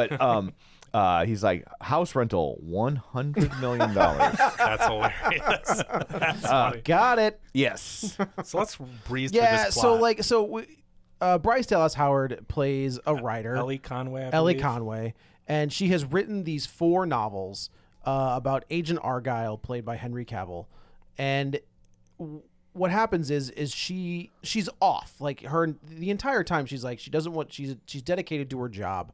[SPEAKER 2] But he's like, house rental, $100 million.
[SPEAKER 3] That's hilarious. That's funny.
[SPEAKER 4] Got it.
[SPEAKER 2] Yes.
[SPEAKER 3] So let's breeze through
[SPEAKER 4] Yeah.
[SPEAKER 3] this
[SPEAKER 4] So
[SPEAKER 3] plot.
[SPEAKER 4] Bryce Dallas Howard plays a writer,
[SPEAKER 3] Ellie Conway. I
[SPEAKER 4] Ellie
[SPEAKER 3] believe.
[SPEAKER 4] Conway, and she has written these 4 novels about Agent Argylle, played by Henry Cavill, and what happens is she's off, like her the entire time. She's like, she doesn't want, she's dedicated to her job,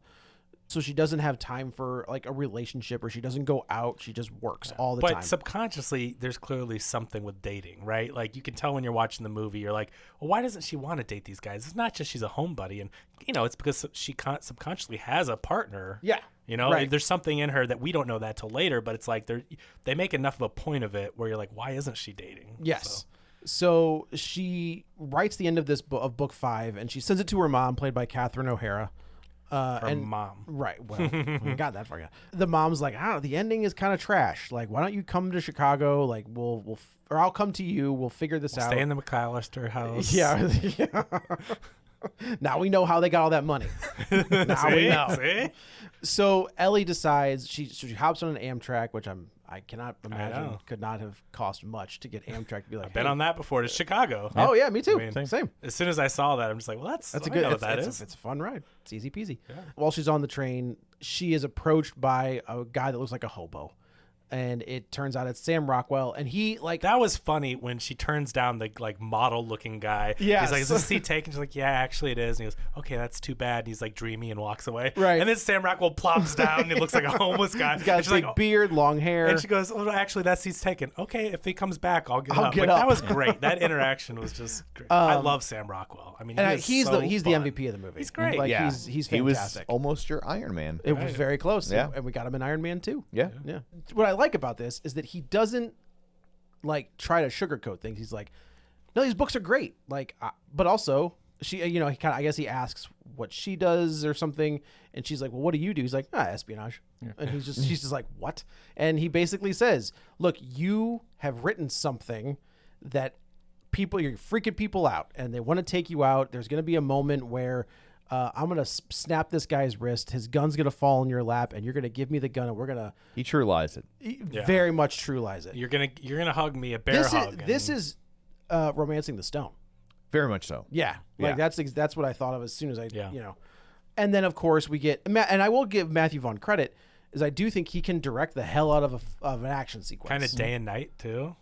[SPEAKER 4] So she doesn't have time for like a relationship, or she doesn't go out. She just works all the time.
[SPEAKER 3] But subconsciously, there's clearly something with dating, right? Like you can tell when you're watching the movie, you're like, well, why doesn't she want to date these guys? It's not just she's a homebody, and it's because she subconsciously has a partner.
[SPEAKER 4] Yeah.
[SPEAKER 3] Right. There's something in her that we don't know that till later, but it's like they make enough of a point of it where you're like, why isn't she dating?
[SPEAKER 4] Yes. So she writes the end of this of book 5, and she sends it to her mom, played by Catherine O'Hara.
[SPEAKER 3] Her mom.
[SPEAKER 4] Right. Well, we got that far. Yeah. The mom's like, I don't know, the ending is kind of trash. Like, why don't you come to Chicago? Like, or I'll come to you. We'll figure this out.
[SPEAKER 3] Stay in the McAllister house.
[SPEAKER 4] Yeah. Now we know how they got all that money. Now we know.
[SPEAKER 3] See?
[SPEAKER 4] So Ellie decides she hops on an Amtrak, which I cannot imagine
[SPEAKER 3] know.
[SPEAKER 4] could not have cost much to get Amtrak to be like,
[SPEAKER 3] I've been on that before to Chicago.
[SPEAKER 4] Oh yeah, me too.
[SPEAKER 3] I mean,
[SPEAKER 4] Same.
[SPEAKER 3] As soon as I saw that, I'm just like, well, that's
[SPEAKER 4] A
[SPEAKER 3] I
[SPEAKER 4] good.
[SPEAKER 3] know what
[SPEAKER 4] It's,
[SPEAKER 3] that
[SPEAKER 4] it's,
[SPEAKER 3] is.
[SPEAKER 4] it's a fun ride. It's easy peasy. While she's on the train, she is approached by a guy that looks like a hobo, and it turns out it's Sam Rockwell, and he like
[SPEAKER 3] That was funny when she turns down the like model looking guy.
[SPEAKER 4] Yes.
[SPEAKER 3] He's like, is this seat taken? She's like, yeah, actually it is. And he goes, okay, that's too bad. And he's like dreamy and walks away.
[SPEAKER 4] Right.
[SPEAKER 3] And then Sam Rockwell plops down and he looks like a homeless guy.
[SPEAKER 4] He's got a
[SPEAKER 3] And she's
[SPEAKER 4] big
[SPEAKER 3] like,
[SPEAKER 4] beard, long hair.
[SPEAKER 3] and she goes, oh, actually that seat's taken. Okay, if he comes back, I'll get
[SPEAKER 4] I'll
[SPEAKER 3] up.
[SPEAKER 4] get
[SPEAKER 3] Like,
[SPEAKER 4] up.
[SPEAKER 3] That was great. That interaction was just great. I love Sam Rockwell. I mean,
[SPEAKER 4] and
[SPEAKER 3] he's
[SPEAKER 4] the
[SPEAKER 3] fun.
[SPEAKER 4] MVP of the movie.
[SPEAKER 3] He's great.
[SPEAKER 4] Like
[SPEAKER 2] Yeah.
[SPEAKER 4] he's
[SPEAKER 2] He was
[SPEAKER 4] fantastic.
[SPEAKER 2] almost your Iron Man.
[SPEAKER 4] It was very close.
[SPEAKER 2] Yeah.
[SPEAKER 4] And we got him in Iron Man 2.
[SPEAKER 2] Yeah.
[SPEAKER 4] Yeah. What I like about this is that he doesn't like try to sugarcoat things. He's like, no, these books are great. Like, but also she, he kind of, I guess he asks what she does or something. And she's like, well, what do you do? He's like, espionage. And she's just like, what? And he basically says, look, you have written something that you're freaking people out and they want to take you out. There's going to be a moment where I'm going to snap this guy's wrist. His gun's going to fall in your lap and you're going to give me the gun and we're going to
[SPEAKER 2] He true lies it.
[SPEAKER 4] very much true lies it.
[SPEAKER 3] You're gonna hug me, a bear hug.
[SPEAKER 4] This is Romancing the Stone.
[SPEAKER 2] Very much so.
[SPEAKER 4] Yeah. Like that's what I thought of as soon as I,
[SPEAKER 3] Yeah.
[SPEAKER 4] And then of course we get, and I will give Matthew Vaughn credit, is I do think he can direct the hell out of an action sequence.
[SPEAKER 3] kind of day and night too.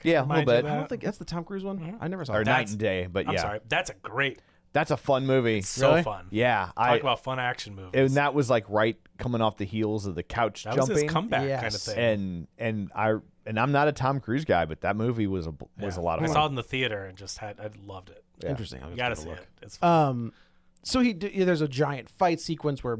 [SPEAKER 2] Yeah, a little bit.
[SPEAKER 4] I don't think that's the Tom Cruise one. I never saw
[SPEAKER 2] Or
[SPEAKER 4] that.
[SPEAKER 2] Night and Day, but
[SPEAKER 3] I'm
[SPEAKER 2] yeah.
[SPEAKER 3] sorry. That's a great,
[SPEAKER 2] That's a fun movie.
[SPEAKER 3] so
[SPEAKER 4] Really?
[SPEAKER 3] fun.
[SPEAKER 2] Yeah.
[SPEAKER 3] Talk about fun action movies.
[SPEAKER 2] And that was like right coming off the heels of the couch
[SPEAKER 3] That was
[SPEAKER 2] jumping.
[SPEAKER 3] his comeback kind of
[SPEAKER 4] Yes.
[SPEAKER 3] thing.
[SPEAKER 2] And I'm not a Tom Cruise guy, but that movie was a lot of
[SPEAKER 3] I
[SPEAKER 2] fun.
[SPEAKER 3] saw it in the theater and I loved it.
[SPEAKER 4] Interesting.
[SPEAKER 3] You gotta see it. It's fun.
[SPEAKER 4] So there's a giant fight sequence where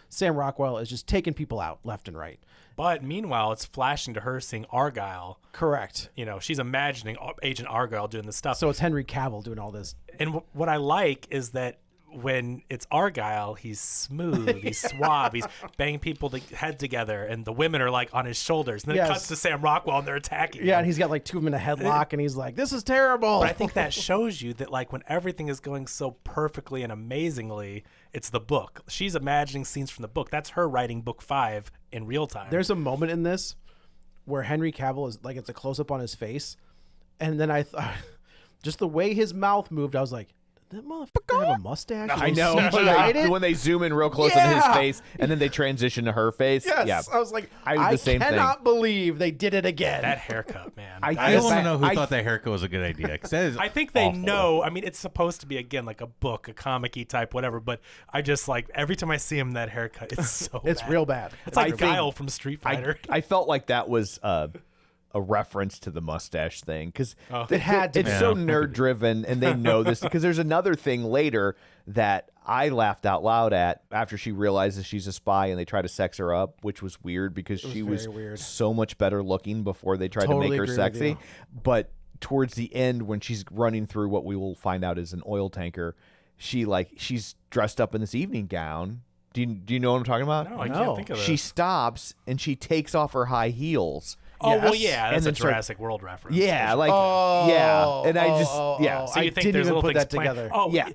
[SPEAKER 4] Sam Rockwell is just taking people out left and right.
[SPEAKER 3] But meanwhile, it's flashing to her seeing Argylle.
[SPEAKER 4] Correct.
[SPEAKER 3] She's imagining Agent Argylle doing this stuff.
[SPEAKER 4] So it's Henry Cavill doing all this.
[SPEAKER 3] And what I like is that when it's Argylle, he's smooth, he's suave, he's banging people head together, and the women are like on his shoulders. And then it cuts to Sam Rockwell, and they're attacking him.
[SPEAKER 4] Yeah, and he's got like two of them in a headlock, and he's like, "This is terrible."
[SPEAKER 3] But I think that shows you that like when everything is going so perfectly and amazingly, it's the book. She's imagining scenes from the book. That's her writing book 5 in real time.
[SPEAKER 4] There's a moment in this where Henry Cavill is like, it's a close up on his face, and then I thought, just the way his mouth moved, I was like, "That motherfucker have a mustache?"
[SPEAKER 2] I know.
[SPEAKER 4] CGI'd
[SPEAKER 2] When they zoom in real close on his
[SPEAKER 4] Yeah.
[SPEAKER 2] face and then they transition to her face.
[SPEAKER 4] Yes,
[SPEAKER 2] Yeah.
[SPEAKER 4] I was like,
[SPEAKER 2] I did the same thing.
[SPEAKER 4] cannot believe they did it again.
[SPEAKER 3] that haircut, man.
[SPEAKER 2] I
[SPEAKER 5] I
[SPEAKER 2] Yes,
[SPEAKER 5] want to know who
[SPEAKER 2] I-
[SPEAKER 5] thought that haircut was a good idea. 'Cause that is
[SPEAKER 3] I think they
[SPEAKER 5] awful.
[SPEAKER 3] know. I mean, it's supposed to be again like a book, a comic-y type, whatever. But I just like every time I see him that haircut, it's so
[SPEAKER 4] It's
[SPEAKER 3] bad.
[SPEAKER 4] real bad.
[SPEAKER 3] It's like
[SPEAKER 2] I think-
[SPEAKER 3] Guile from Street Fighter.
[SPEAKER 2] I felt like that was a reference to the mustache thing because
[SPEAKER 4] It had to
[SPEAKER 2] it's
[SPEAKER 4] be.
[SPEAKER 2] so nerd driven and they know this because there's another thing later that I laughed out loud at after she realizes she's a spy and they try to sex her up, which was weird because she was
[SPEAKER 4] very weird.
[SPEAKER 2] so much better looking before they tried
[SPEAKER 4] Totally
[SPEAKER 2] to make her
[SPEAKER 4] agree with
[SPEAKER 2] sexy.
[SPEAKER 4] you.
[SPEAKER 2] But towards the end when she's running through what we will find out is an oil tanker, she's dressed up in this evening gown. Do you know what I'm talking about?
[SPEAKER 3] no, I
[SPEAKER 4] No.
[SPEAKER 3] can't think of it.
[SPEAKER 2] She stops and she takes off her high heels.
[SPEAKER 3] Oh well,
[SPEAKER 4] Yes.
[SPEAKER 3] yeah,
[SPEAKER 2] And
[SPEAKER 3] that's a
[SPEAKER 2] then start-
[SPEAKER 3] Jurassic World reference.
[SPEAKER 2] Yeah,
[SPEAKER 3] For
[SPEAKER 2] like
[SPEAKER 3] sure.
[SPEAKER 2] and I just
[SPEAKER 4] oh,
[SPEAKER 2] yeah.
[SPEAKER 4] oh.
[SPEAKER 3] So you
[SPEAKER 4] I
[SPEAKER 3] think
[SPEAKER 4] didn't
[SPEAKER 3] there's
[SPEAKER 4] even
[SPEAKER 3] little
[SPEAKER 4] put
[SPEAKER 3] things
[SPEAKER 4] that
[SPEAKER 3] planned-
[SPEAKER 4] together.
[SPEAKER 3] Oh
[SPEAKER 2] Yeah.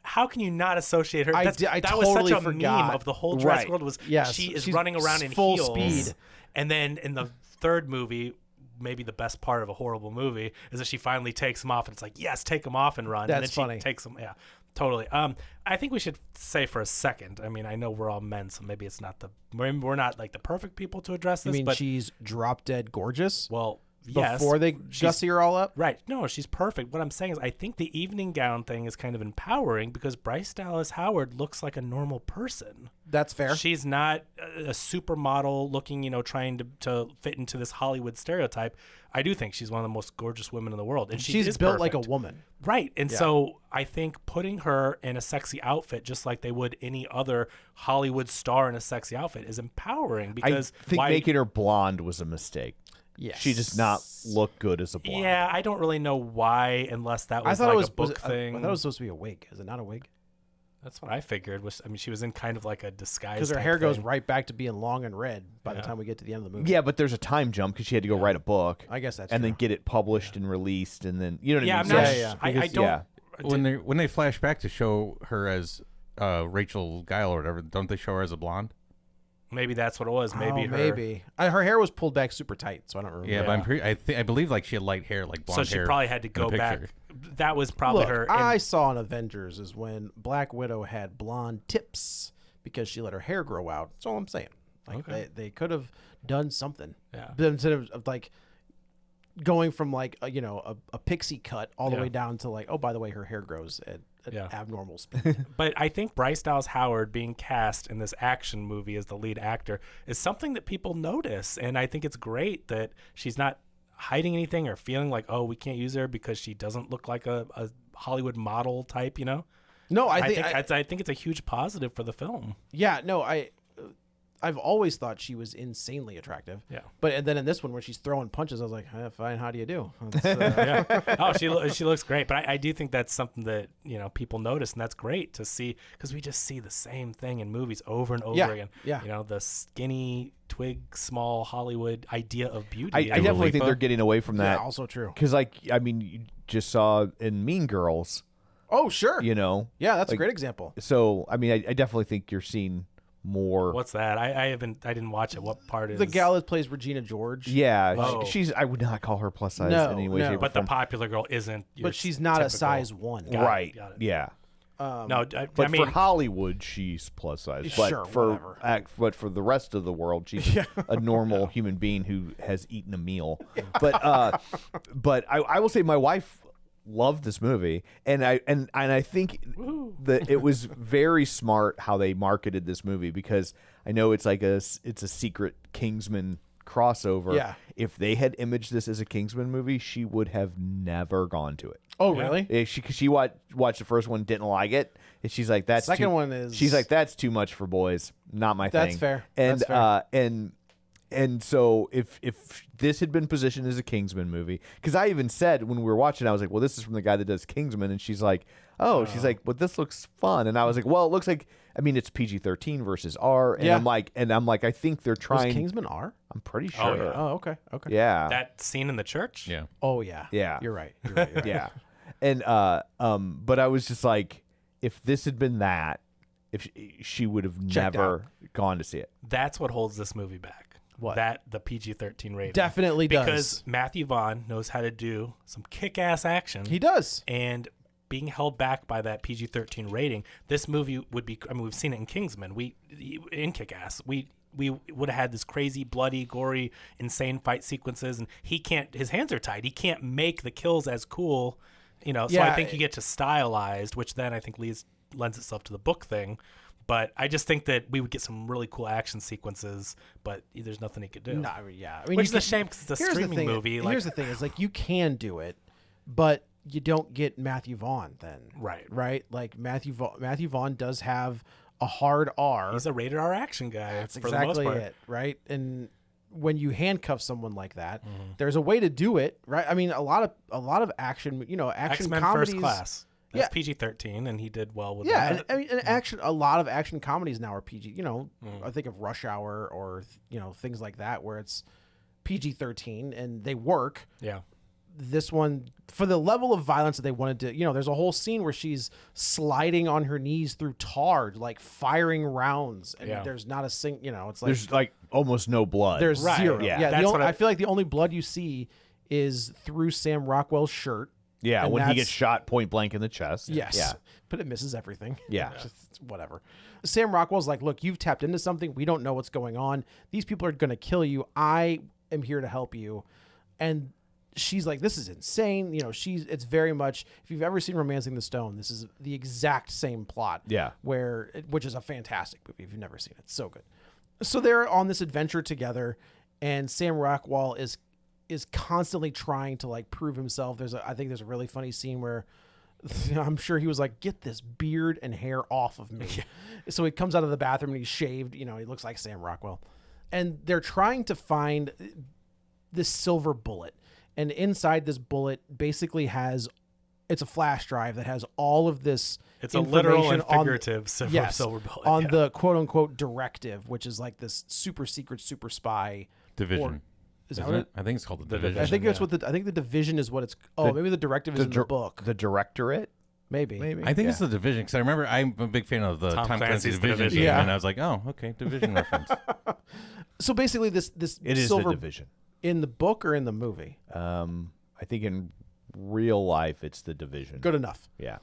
[SPEAKER 3] how can you not associate her?
[SPEAKER 4] I
[SPEAKER 3] That's,
[SPEAKER 4] di- I
[SPEAKER 3] that was
[SPEAKER 4] totally
[SPEAKER 3] such a
[SPEAKER 4] forgot.
[SPEAKER 3] meme of the whole Jurassic
[SPEAKER 2] Right.
[SPEAKER 3] World was
[SPEAKER 4] Yes,
[SPEAKER 3] she is
[SPEAKER 4] she's
[SPEAKER 3] running around in
[SPEAKER 4] full
[SPEAKER 3] heels,
[SPEAKER 4] speed.
[SPEAKER 3] and then in the third movie. Maybe the best part of a horrible movie is that she finally takes them off, and it's like, yes, take them off and run. And then
[SPEAKER 4] That's
[SPEAKER 3] she
[SPEAKER 4] funny.
[SPEAKER 3] takes them, yeah, totally. I think we should say for a second. I mean, I know we're all men, so maybe it's not we're not like the perfect people to address
[SPEAKER 4] I
[SPEAKER 3] this.
[SPEAKER 4] mean,
[SPEAKER 3] but
[SPEAKER 4] she's drop dead gorgeous.
[SPEAKER 3] well, yes.
[SPEAKER 4] Before they
[SPEAKER 3] she's-
[SPEAKER 4] gussy her all up?
[SPEAKER 3] Right. No, she's perfect. What I'm saying is I think the evening gown thing is kind of empowering because Bryce Dallas Howard looks like a normal person.
[SPEAKER 4] That's fair.
[SPEAKER 3] She's not a supermodel looking, trying to fit into this Hollywood stereotype. I do think she's one of the most gorgeous women in the world. And
[SPEAKER 4] She's
[SPEAKER 3] is
[SPEAKER 4] built like a
[SPEAKER 3] perfect.
[SPEAKER 4] woman.
[SPEAKER 3] Right. And so I think putting her in a sexy outfit, just like they would any other Hollywood star in a sexy outfit, is empowering because
[SPEAKER 2] I think making her blonde was a mistake.
[SPEAKER 4] Yes.
[SPEAKER 2] She does not look good as a blonde.
[SPEAKER 3] Yeah, I don't really know why, unless that was
[SPEAKER 4] I thought
[SPEAKER 3] like
[SPEAKER 4] it was
[SPEAKER 3] a book
[SPEAKER 4] I
[SPEAKER 3] thing.
[SPEAKER 4] thought it was supposed to be a wig. Is it not a wig?
[SPEAKER 3] That's what I figured. She was in kind of like a disguise.
[SPEAKER 4] Because her
[SPEAKER 3] type
[SPEAKER 4] hair goes
[SPEAKER 3] thing.
[SPEAKER 4] right back to being long and red by the time we get to the end of the movie.
[SPEAKER 2] Yeah, but there's a time jump because she had to go write a book.
[SPEAKER 4] I guess that's
[SPEAKER 2] and
[SPEAKER 4] true.
[SPEAKER 2] then get it published and released, and then you know what
[SPEAKER 3] Yeah,
[SPEAKER 2] I
[SPEAKER 3] I'm
[SPEAKER 2] mean.
[SPEAKER 3] not.
[SPEAKER 2] So-
[SPEAKER 4] Yeah, yeah.
[SPEAKER 3] I
[SPEAKER 2] because-
[SPEAKER 3] don't.
[SPEAKER 2] yeah.
[SPEAKER 5] When they flash back to show her as Rachel Guile or whatever, don't they show her as a blonde?
[SPEAKER 3] Maybe that's what it was. Maybe her.
[SPEAKER 4] Maybe. Her hair was pulled back super tight, so I don't remember.
[SPEAKER 5] Yeah,
[SPEAKER 3] Yeah.
[SPEAKER 5] but I believe like she had light hair, like blonde
[SPEAKER 3] So she
[SPEAKER 5] hair
[SPEAKER 3] probably had to
[SPEAKER 5] in
[SPEAKER 3] go
[SPEAKER 5] the
[SPEAKER 3] back.
[SPEAKER 5] picture.
[SPEAKER 3] That was probably
[SPEAKER 4] Look,
[SPEAKER 3] her.
[SPEAKER 4] I saw in Avengers is when Black Widow had blonde tips because she let her hair grow out. That's all I'm saying. Like
[SPEAKER 3] Okay.
[SPEAKER 4] they could have done something.
[SPEAKER 3] Yeah.
[SPEAKER 4] But instead of like going from like a pixie cut all the
[SPEAKER 3] Yeah.
[SPEAKER 4] way down to like, oh, by the way, her hair grows at
[SPEAKER 3] Yeah.
[SPEAKER 4] abnormal speed.
[SPEAKER 3] But I think Bryce Dallas Howard being cast in this action movie as the lead actor is something that people notice. And I think it's great that she's not hiding anything or feeling like, oh, we can't use her because she doesn't look like a Hollywood model type,
[SPEAKER 4] No,
[SPEAKER 3] I think it's a huge positive for the film.
[SPEAKER 4] yeah, no, I've always thought she was insanely attractive.
[SPEAKER 3] Yeah.
[SPEAKER 4] But and then in this one where she's throwing punches, I was like, fine, how do you do? It's,
[SPEAKER 3] Yeah. Oh, she looks great. But I do think that's something that, people notice. And that's great to see because we just see the same thing in movies over and over
[SPEAKER 4] Yeah,
[SPEAKER 3] again.
[SPEAKER 4] yeah.
[SPEAKER 3] The skinny, twig, small Hollywood idea of beauty.
[SPEAKER 2] I definitely think
[SPEAKER 5] Lipa?
[SPEAKER 2] they're getting away from that.
[SPEAKER 4] yeah, also true.
[SPEAKER 2] Because, you just saw in Mean Girls,
[SPEAKER 4] Oh, sure.
[SPEAKER 2] Yeah,
[SPEAKER 4] Yeah, that's a great example.
[SPEAKER 2] So, I definitely think you're seeing more.
[SPEAKER 3] What's that? I didn't watch it. What part is
[SPEAKER 4] The gal that plays Regina George.
[SPEAKER 2] Yeah,
[SPEAKER 3] Oh.
[SPEAKER 2] I would not call her plus size
[SPEAKER 4] No,
[SPEAKER 2] in any way,
[SPEAKER 4] no.
[SPEAKER 2] shape, or
[SPEAKER 3] But the
[SPEAKER 2] form.
[SPEAKER 3] popular girl isn't. your
[SPEAKER 4] But she's not a
[SPEAKER 3] typical-
[SPEAKER 4] size 1.
[SPEAKER 3] Got it,
[SPEAKER 2] Right.
[SPEAKER 3] got it.
[SPEAKER 2] Yeah.
[SPEAKER 3] No, I
[SPEAKER 2] But
[SPEAKER 3] mean,
[SPEAKER 2] for Hollywood, she's plus size. But
[SPEAKER 4] Sure,
[SPEAKER 2] for
[SPEAKER 4] whatever.
[SPEAKER 2] but for the rest of the world, she's a normal human being who has eaten a meal. But I will say my wife loved this movie, and I think that it was very smart how they marketed this movie because I know it's a secret Kingsman crossover.
[SPEAKER 4] Yeah.
[SPEAKER 2] If they had imaged this as a Kingsman movie, she would have never gone to it.
[SPEAKER 4] Oh, really?
[SPEAKER 2] She watched the first one, didn't like it, and she's like, "That's
[SPEAKER 4] Second
[SPEAKER 2] too-"
[SPEAKER 4] one is-
[SPEAKER 2] She's like, "That's too much for boys, not my thing."
[SPEAKER 4] That's fair.
[SPEAKER 2] And
[SPEAKER 4] That's fair.
[SPEAKER 2] and so if this had been positioned as a Kingsman movie, because I even said when we were watching, I was like, "Well, this is from the guy that does Kingsman," and she's like, "Oh," she's like, "But this looks fun," and I was like, "Well, it looks like." It's PG-13 versus R, and
[SPEAKER 4] Yeah.
[SPEAKER 2] I'm like, I think they're
[SPEAKER 4] Was
[SPEAKER 2] tring.
[SPEAKER 4] Kingsman R?
[SPEAKER 2] I'm pretty sure.
[SPEAKER 3] Oh, yeah.
[SPEAKER 4] Oh, okay. Okay.
[SPEAKER 2] Yeah.
[SPEAKER 3] that scene in the church.
[SPEAKER 5] Yeah.
[SPEAKER 4] Oh, yeah.
[SPEAKER 2] Yeah.
[SPEAKER 4] You're right. You're right. You're right.
[SPEAKER 2] Yeah. And but I was just like, if this had been that, if she would have
[SPEAKER 4] Checked
[SPEAKER 2] never gone to see it.
[SPEAKER 3] That's what holds this movie back.
[SPEAKER 4] What?
[SPEAKER 3] The PG-13 rating
[SPEAKER 4] Definitely does.
[SPEAKER 3] because Matthew Vaughn knows how to do some kick-ass action.
[SPEAKER 4] He does.
[SPEAKER 3] And being held back by that PG-13 rating, this movie would be. We've seen it in Kingsman. In Kick-Ass, we would have had this crazy, bloody, gory, insane fight sequences, and he can't. His hands are tied. He can't make the kills as cool. So
[SPEAKER 4] Yeah,
[SPEAKER 3] I think you get to stylized, which then I think lends itself to the book thing. But I just think that we would get some really cool action sequences, but there's nothing he could do.
[SPEAKER 4] No, yeah. I mean,
[SPEAKER 3] Which
[SPEAKER 4] you
[SPEAKER 3] is a shame because it's a
[SPEAKER 4] here's the
[SPEAKER 3] streaming
[SPEAKER 4] thing-
[SPEAKER 3] movie.
[SPEAKER 4] Here's the thing: is like you can do it, but you don't get Matthew Vaughn then.
[SPEAKER 3] Right.
[SPEAKER 4] Right. Like Matthew Vaughn does have a hard R.
[SPEAKER 3] He's a rated R action guy.
[SPEAKER 4] That's
[SPEAKER 3] for the most
[SPEAKER 4] exactly
[SPEAKER 3] part.
[SPEAKER 4] it. Right. And when you handcuff someone like that,
[SPEAKER 3] Mm-hmm.
[SPEAKER 4] there's a way to do it. Right. I mean, a lot of action. Action
[SPEAKER 3] X-Men
[SPEAKER 4] comedies.
[SPEAKER 3] First Class. That's
[SPEAKER 4] Yeah.
[SPEAKER 3] PG-13, and he did well with
[SPEAKER 4] Yeah,
[SPEAKER 3] that.
[SPEAKER 4] and, I mean, and action. A lot of action comedies now are PG.
[SPEAKER 3] Mm-hmm.
[SPEAKER 4] I think of Rush Hour or things like that where it's PG-13 and they work.
[SPEAKER 3] Yeah.
[SPEAKER 4] This one, for the level of violence that they wanted to, there's a whole scene where she's sliding on her knees through tar, like firing rounds, and
[SPEAKER 3] Yeah.
[SPEAKER 4] there's not a it's like
[SPEAKER 2] There's almost no blood.
[SPEAKER 4] there's
[SPEAKER 3] Right.
[SPEAKER 4] zero.
[SPEAKER 2] Yeah.
[SPEAKER 4] Yeah,
[SPEAKER 3] That's what
[SPEAKER 4] I
[SPEAKER 3] I-
[SPEAKER 4] feel like the only blood you see is through Sam Rockwell's shirt.
[SPEAKER 2] Yeah,
[SPEAKER 4] and
[SPEAKER 2] when he
[SPEAKER 4] that's-
[SPEAKER 2] gets shot point blank in the chest.
[SPEAKER 4] Yes.
[SPEAKER 2] Yeah.
[SPEAKER 4] But it misses everything.
[SPEAKER 2] Yeah.
[SPEAKER 4] Just whatever. Sam Rockwell's like, look, you've tapped into something. We don't know what's going on. These people are going to kill you. I am here to help you. and she's like, this is insane. You know, it's very much, if you've ever seen Romancing the Stone, this is the exact same plot.
[SPEAKER 2] Yeah.
[SPEAKER 4] Which is a fantastic movie if you've never seen it. It's so good. So they're on this adventure together, and Sam Rockwell is constantly trying to like prove himself. I think there's a really funny scene where I'm sure he was like, get this beard and hair off of me. So he comes out of the bathroom and he's shaved, you know, he looks like Sam Rockwell. And they're trying to find this silver bullet. And inside this bullet basically it's a flash drive that has all of this.
[SPEAKER 3] It's a literal and figurative silver bullet.
[SPEAKER 4] On the quote unquote directive, which is like this super secret, super spy
[SPEAKER 5] division.
[SPEAKER 4] Is that what it?
[SPEAKER 5] I think it's called the division.
[SPEAKER 4] I think that's what I think the division is what it's. Maybe the directive is in the book.
[SPEAKER 2] The directorate.
[SPEAKER 4] Maybe.
[SPEAKER 5] I think it's the division because I remember I'm a big fan of the Tom Clancy's Division game, and I was like, oh, okay, division reference.
[SPEAKER 4] So basically, this
[SPEAKER 2] it is
[SPEAKER 4] silver
[SPEAKER 2] the division
[SPEAKER 4] in the book or in the movie.
[SPEAKER 2] I think in real life it's the division.
[SPEAKER 4] Good enough.
[SPEAKER 2] Yeah.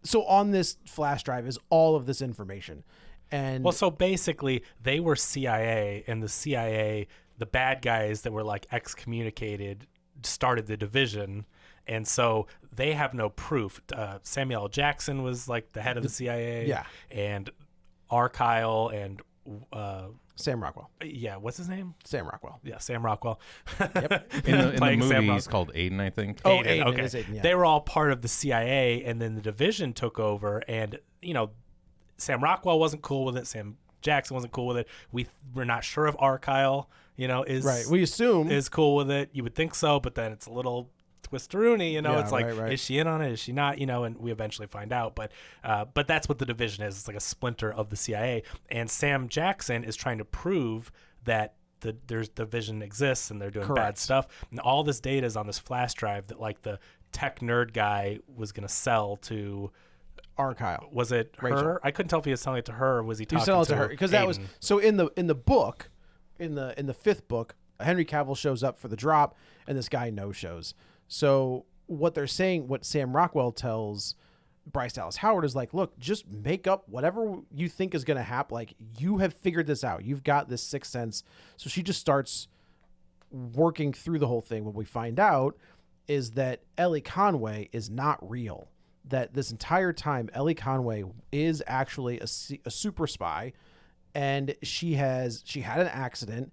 [SPEAKER 4] So on this flash drive is all of this information, and
[SPEAKER 3] well, so basically they were CIA, and the CIA, the bad guys that were like excommunicated, started the division. And so they have no proof. Samuel L. Jackson was like the head of the CIA.
[SPEAKER 4] Yeah.
[SPEAKER 3] And Argylle and
[SPEAKER 4] Sam Rockwell.
[SPEAKER 3] Yeah, what's his name?
[SPEAKER 4] Sam Rockwell.
[SPEAKER 3] Yeah, Sam Rockwell.
[SPEAKER 4] Yep.
[SPEAKER 5] In the movie, he's
[SPEAKER 3] Rockwell.
[SPEAKER 5] called Aiden, I think.
[SPEAKER 4] Oh,
[SPEAKER 3] Aiden,
[SPEAKER 4] Aiden,
[SPEAKER 3] okay.
[SPEAKER 4] it is Aiden, yeah.
[SPEAKER 3] They were all part of the CIA, and then the division took over. And you know, Sam Rockwell wasn't cool with it. Sam Jackson wasn't cool with it. We're not sure if Argylle, you know, is
[SPEAKER 4] right. We assume
[SPEAKER 3] is cool with it. You would think so, but then it's a little twisteroony, you know.
[SPEAKER 4] Yeah,
[SPEAKER 3] it's like,
[SPEAKER 4] right.
[SPEAKER 3] is she in on it? Is she not? You know, and we eventually find out. But that's what the division is. It's like a splinter of the CIA. And Sam Jackson is trying to prove that there's division exists and they're doing bad
[SPEAKER 4] Correct.
[SPEAKER 3] stuff. And all this data is on this flash drive that like the tech nerd guy was going to sell to
[SPEAKER 4] Argylle.
[SPEAKER 3] Was it
[SPEAKER 4] Rachel.
[SPEAKER 3] her? I couldn't tell if he was selling it to her or was he
[SPEAKER 4] He
[SPEAKER 3] talking
[SPEAKER 4] sell it
[SPEAKER 3] to
[SPEAKER 4] to her because that was
[SPEAKER 3] Aiden?
[SPEAKER 4] so in the book, in the fifth book, Henry Cavill shows up for the drop, and this guy no shows. So what they're saying, what Sam Rockwell tells Bryce Dallas Howard is like, look, just make up whatever you think is going to happen. Like, you have figured this out. You've got this sixth sense. So she just starts working through the whole thing. What we find out is that Ellie Conway is not real. That this entire time, Ellie Conway is actually a super spy, and she had an accident,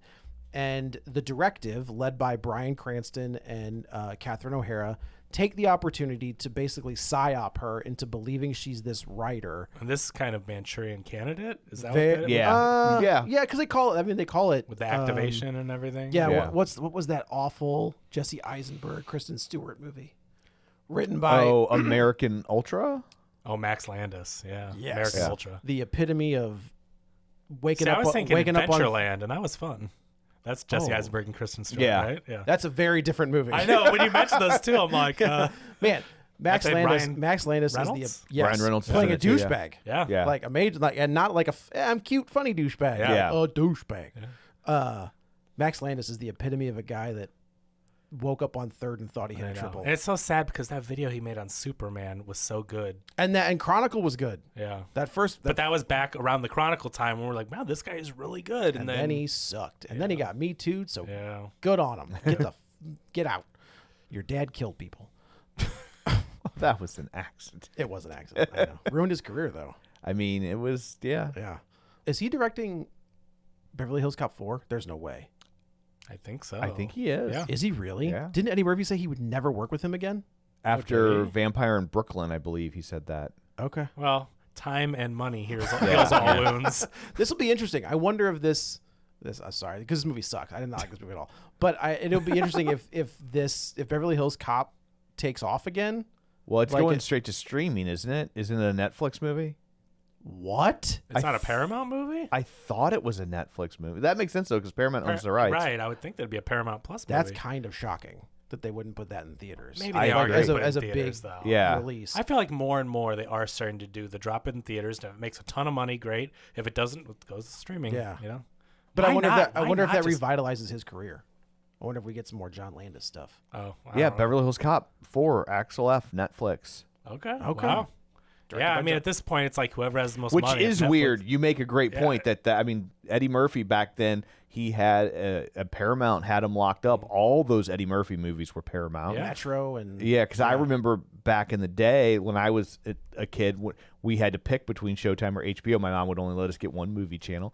[SPEAKER 4] and the directive, led by Bryan Cranston and Catherine O'Hara, take the opportunity to basically psyop her into believing she's this writer.
[SPEAKER 3] And this kind of Manchurian Candidate? Is that
[SPEAKER 2] They-
[SPEAKER 3] what that
[SPEAKER 2] yeah.
[SPEAKER 4] Yeah, because they call it. I mean, they call it
[SPEAKER 3] with the activation and everything?
[SPEAKER 4] Yeah,
[SPEAKER 2] Yeah.
[SPEAKER 4] what was that awful Jesse Eisenberg, Kristen Stewart movie, written by
[SPEAKER 2] American Ultra?
[SPEAKER 3] Oh, Max Landis. Yeah.
[SPEAKER 4] Yes.
[SPEAKER 3] American
[SPEAKER 2] Yeah.
[SPEAKER 3] Ultra.
[SPEAKER 4] the epitome of waking
[SPEAKER 3] See,
[SPEAKER 4] up.
[SPEAKER 3] I was thinking
[SPEAKER 4] waking up on.
[SPEAKER 3] Adventureland, and that was fun. That's Jesse
[SPEAKER 4] Oh.
[SPEAKER 3] Eisenberg and Kristen Stewart,
[SPEAKER 2] Yeah.
[SPEAKER 3] right? Yeah.
[SPEAKER 4] That's a very different movie.
[SPEAKER 3] I know. When you mentioned those two, I'm like,
[SPEAKER 4] Man, Max
[SPEAKER 3] I'd say
[SPEAKER 4] Landis.
[SPEAKER 3] Ryan
[SPEAKER 4] Max Landis
[SPEAKER 3] Reynolds?
[SPEAKER 4] is the yes,
[SPEAKER 2] Ryan Reynolds is
[SPEAKER 4] playing
[SPEAKER 2] in
[SPEAKER 4] a
[SPEAKER 2] it too, yeah.
[SPEAKER 4] douchebag.
[SPEAKER 3] yeah.
[SPEAKER 2] Yeah.
[SPEAKER 4] Like a major, like, and not like I'm cute, funny douchebag.
[SPEAKER 3] Yeah.
[SPEAKER 2] Yeah.
[SPEAKER 4] A douchebag. Max Landis is the epitome of a guy that woke up on third and thought he
[SPEAKER 3] I
[SPEAKER 4] hit a
[SPEAKER 3] know.
[SPEAKER 4] triple.
[SPEAKER 3] And it's so sad because that video he made on Superman was so good.
[SPEAKER 4] And Chronicle was good.
[SPEAKER 3] Yeah.
[SPEAKER 4] That first,
[SPEAKER 3] But that was back around the Chronicle time when we're like, wow, this guy is really good.
[SPEAKER 4] and then he sucked. And then he got Me Too'd, so
[SPEAKER 3] Yeah.
[SPEAKER 4] good on him. Get out. Your dad killed people.
[SPEAKER 2] That was an accident.
[SPEAKER 4] It was an accident. I know. Ruined his career though.
[SPEAKER 2] I mean, it was, yeah.
[SPEAKER 4] Yeah. Is he directing Beverly Hills Cop 4? There's no way.
[SPEAKER 3] I think so.
[SPEAKER 2] I think he is.
[SPEAKER 3] Yeah.
[SPEAKER 4] Is he really?
[SPEAKER 2] Yeah.
[SPEAKER 4] Didn't Eddie Murphy say he would never work with him again?
[SPEAKER 2] After
[SPEAKER 3] Okay.
[SPEAKER 2] Vampire in Brooklyn, I believe he said that.
[SPEAKER 4] Okay.
[SPEAKER 3] Well, time and money heals all wounds.
[SPEAKER 4] This will be interesting. I wonder if this I'm sorry, because this movie sucks. I did not like this movie at all. But it'll be interesting if Beverly Hills Cop takes off again.
[SPEAKER 2] Well, it's
[SPEAKER 4] Like
[SPEAKER 2] going
[SPEAKER 4] it-
[SPEAKER 2] straight to streaming, isn't it? Isn't it a Netflix movie?
[SPEAKER 4] What?
[SPEAKER 3] It's not a Paramount movie?
[SPEAKER 2] I thought it was a Netflix movie. That makes sense, though, because Paramount owns the rights.
[SPEAKER 3] Right. I would think there'd be a Paramount Plus movie.
[SPEAKER 4] That's kind of shocking that they wouldn't put that in theaters.
[SPEAKER 3] Maybe
[SPEAKER 2] I
[SPEAKER 3] they are
[SPEAKER 2] agree.
[SPEAKER 3] going to put it
[SPEAKER 4] as a
[SPEAKER 3] in theaters,
[SPEAKER 4] big
[SPEAKER 3] though.
[SPEAKER 2] Yeah.
[SPEAKER 4] release.
[SPEAKER 3] I feel like more and more they are starting to do the drop it in theaters. If it makes a ton of money, great. If it doesn't, it goes to streaming.
[SPEAKER 4] Yeah.
[SPEAKER 3] You know?
[SPEAKER 4] But I
[SPEAKER 3] Why
[SPEAKER 4] wonder
[SPEAKER 3] not?
[SPEAKER 4] if that
[SPEAKER 3] Why
[SPEAKER 4] that
[SPEAKER 3] not just-
[SPEAKER 4] revitalizes his career. I wonder if we get some more John Landis stuff.
[SPEAKER 3] Oh, I
[SPEAKER 2] Yeah,
[SPEAKER 3] don't know.
[SPEAKER 2] Beverly Hills Cop 4, Axel F, Netflix.
[SPEAKER 3] Okay.
[SPEAKER 4] Okay.
[SPEAKER 3] Wow. Yeah, I mean, at this point, it's like whoever has the most
[SPEAKER 2] Which
[SPEAKER 3] money.
[SPEAKER 2] is
[SPEAKER 3] Netflix.
[SPEAKER 2] weird. You make a great point that I mean, Eddie Murphy back then, he had a Paramount had him locked up. All those Eddie Murphy movies were Paramount.
[SPEAKER 4] Metro and
[SPEAKER 2] because I remember back in the day when I was a kid, we had to pick between Showtime or HBO. My mom would only let us get one movie channel.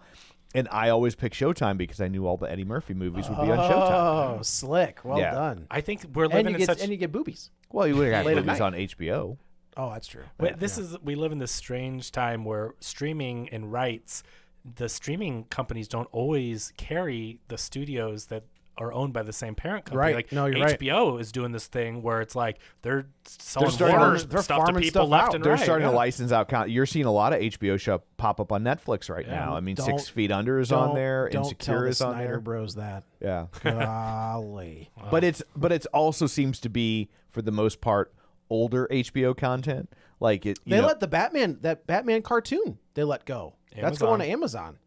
[SPEAKER 2] And I always picked Showtime because I knew all the Eddie Murphy movies would be on Showtime.
[SPEAKER 4] Oh, slick. Well
[SPEAKER 2] Yeah.
[SPEAKER 4] done.
[SPEAKER 3] I think we're
[SPEAKER 4] And
[SPEAKER 3] living
[SPEAKER 4] you
[SPEAKER 3] in
[SPEAKER 4] get
[SPEAKER 3] such.
[SPEAKER 4] and you get boobies.
[SPEAKER 2] Well, you would have
[SPEAKER 4] Late at
[SPEAKER 2] movies
[SPEAKER 4] night.
[SPEAKER 2] on HBO.
[SPEAKER 4] Oh, that's true.
[SPEAKER 3] Wait, we live in this strange time where streaming and rights, the streaming companies don't always carry the studios that are owned by the same parent company.
[SPEAKER 4] Right.
[SPEAKER 3] Like
[SPEAKER 4] No, you're right.
[SPEAKER 3] HBO is doing this thing where it's like they're selling
[SPEAKER 2] starting
[SPEAKER 3] Warner
[SPEAKER 2] to-
[SPEAKER 4] they're
[SPEAKER 3] stuff to
[SPEAKER 4] farming
[SPEAKER 3] people
[SPEAKER 4] stuff
[SPEAKER 3] left
[SPEAKER 4] out.
[SPEAKER 3] and
[SPEAKER 2] They're
[SPEAKER 3] right.
[SPEAKER 2] starting
[SPEAKER 3] yeah.
[SPEAKER 2] to license out. You're seeing a lot of HBO show pop up on Netflix right now. I mean,
[SPEAKER 4] Don't-
[SPEAKER 2] 6 Feet Under is on there.
[SPEAKER 4] Don't
[SPEAKER 2] Insecure
[SPEAKER 4] tell the
[SPEAKER 2] is on
[SPEAKER 4] Snyder
[SPEAKER 2] there.
[SPEAKER 4] Bros that.
[SPEAKER 2] Yeah.
[SPEAKER 4] Golly.
[SPEAKER 2] But it's also seems to be for the most part older HBO content. Like it.
[SPEAKER 4] They let the Batman cartoon they let go. That's
[SPEAKER 3] Amazon.
[SPEAKER 4] going to Amazon.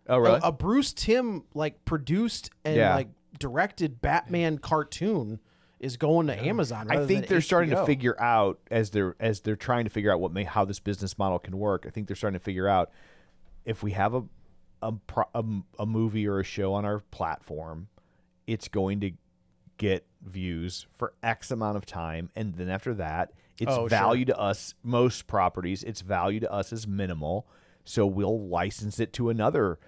[SPEAKER 2] Oh really?
[SPEAKER 4] A Bruce Timm like produced and
[SPEAKER 2] Yeah.
[SPEAKER 4] like directed Batman cartoon is going to Amazon.
[SPEAKER 2] I
[SPEAKER 4] rather
[SPEAKER 2] think
[SPEAKER 4] than
[SPEAKER 2] they're starting to
[SPEAKER 4] HBO.
[SPEAKER 2] figure out as they're trying to figure out how this business model can work. I think they're starting to figure out if we have a movie or a show on our platform, it's going to get views for X amount of time, and then after that, its value to us. Most properties, its value to us is minimal, so we'll license it to another,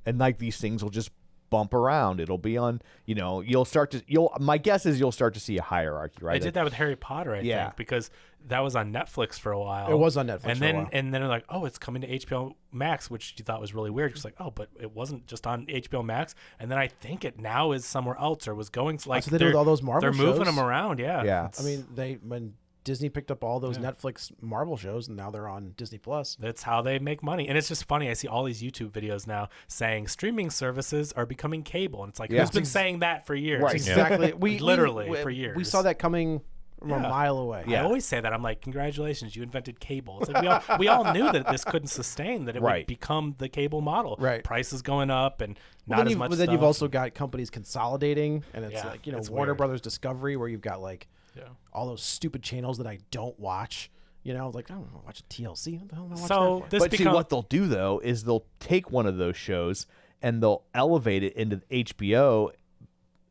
[SPEAKER 2] and like these things will just bump around. It'll be on, my guess is you'll start to see a hierarchy, right?
[SPEAKER 3] They did that with Harry Potter, I
[SPEAKER 2] Yeah.
[SPEAKER 3] think, because that was on Netflix for a while.
[SPEAKER 4] It was on Netflix
[SPEAKER 3] and
[SPEAKER 4] for a
[SPEAKER 3] then
[SPEAKER 4] while.
[SPEAKER 3] and then they're like, oh, it's coming to HBO Max, which you thought was really weird. Just like, oh, but it wasn't just on HBO Max. And then I think it now is somewhere else or was going to like
[SPEAKER 4] what they do with all those Marvel
[SPEAKER 3] They're moving
[SPEAKER 4] shows.
[SPEAKER 3] them around, yeah.
[SPEAKER 2] Yeah.
[SPEAKER 4] I mean, when Disney picked up all those Netflix Marvel shows, and now they're on Disney Plus.
[SPEAKER 3] That's how they make money. And it's just funny. I see all these YouTube videos now saying streaming services are becoming cable. And it's like,
[SPEAKER 2] Yeah.
[SPEAKER 3] who's been saying that for years?
[SPEAKER 2] Right.
[SPEAKER 4] Exactly. We
[SPEAKER 3] Literally
[SPEAKER 4] we,
[SPEAKER 3] for
[SPEAKER 4] We
[SPEAKER 3] years.
[SPEAKER 4] saw that coming from a mile away.
[SPEAKER 3] I always say that. I'm like, congratulations, you invented cable. It's like we all knew that this couldn't sustain, that it
[SPEAKER 2] Right.
[SPEAKER 3] would become the cable model.
[SPEAKER 4] Right.
[SPEAKER 3] Prices going up and
[SPEAKER 4] Well,
[SPEAKER 3] not
[SPEAKER 4] then
[SPEAKER 3] as much
[SPEAKER 4] but then you've
[SPEAKER 3] stuff.
[SPEAKER 4] also got companies consolidating, and it's
[SPEAKER 3] Yeah,
[SPEAKER 4] like
[SPEAKER 3] it's
[SPEAKER 4] Warner
[SPEAKER 3] weird.
[SPEAKER 4] Brothers Discovery, where you've got like
[SPEAKER 3] Yeah.
[SPEAKER 4] all those stupid channels that I don't watch. Like I don't want to watch TLC. What the hell am I watching
[SPEAKER 3] So
[SPEAKER 4] that for?
[SPEAKER 3] this
[SPEAKER 2] But see,
[SPEAKER 3] becomes
[SPEAKER 2] what they'll do though is they'll take one of those shows and they'll elevate it into HBO,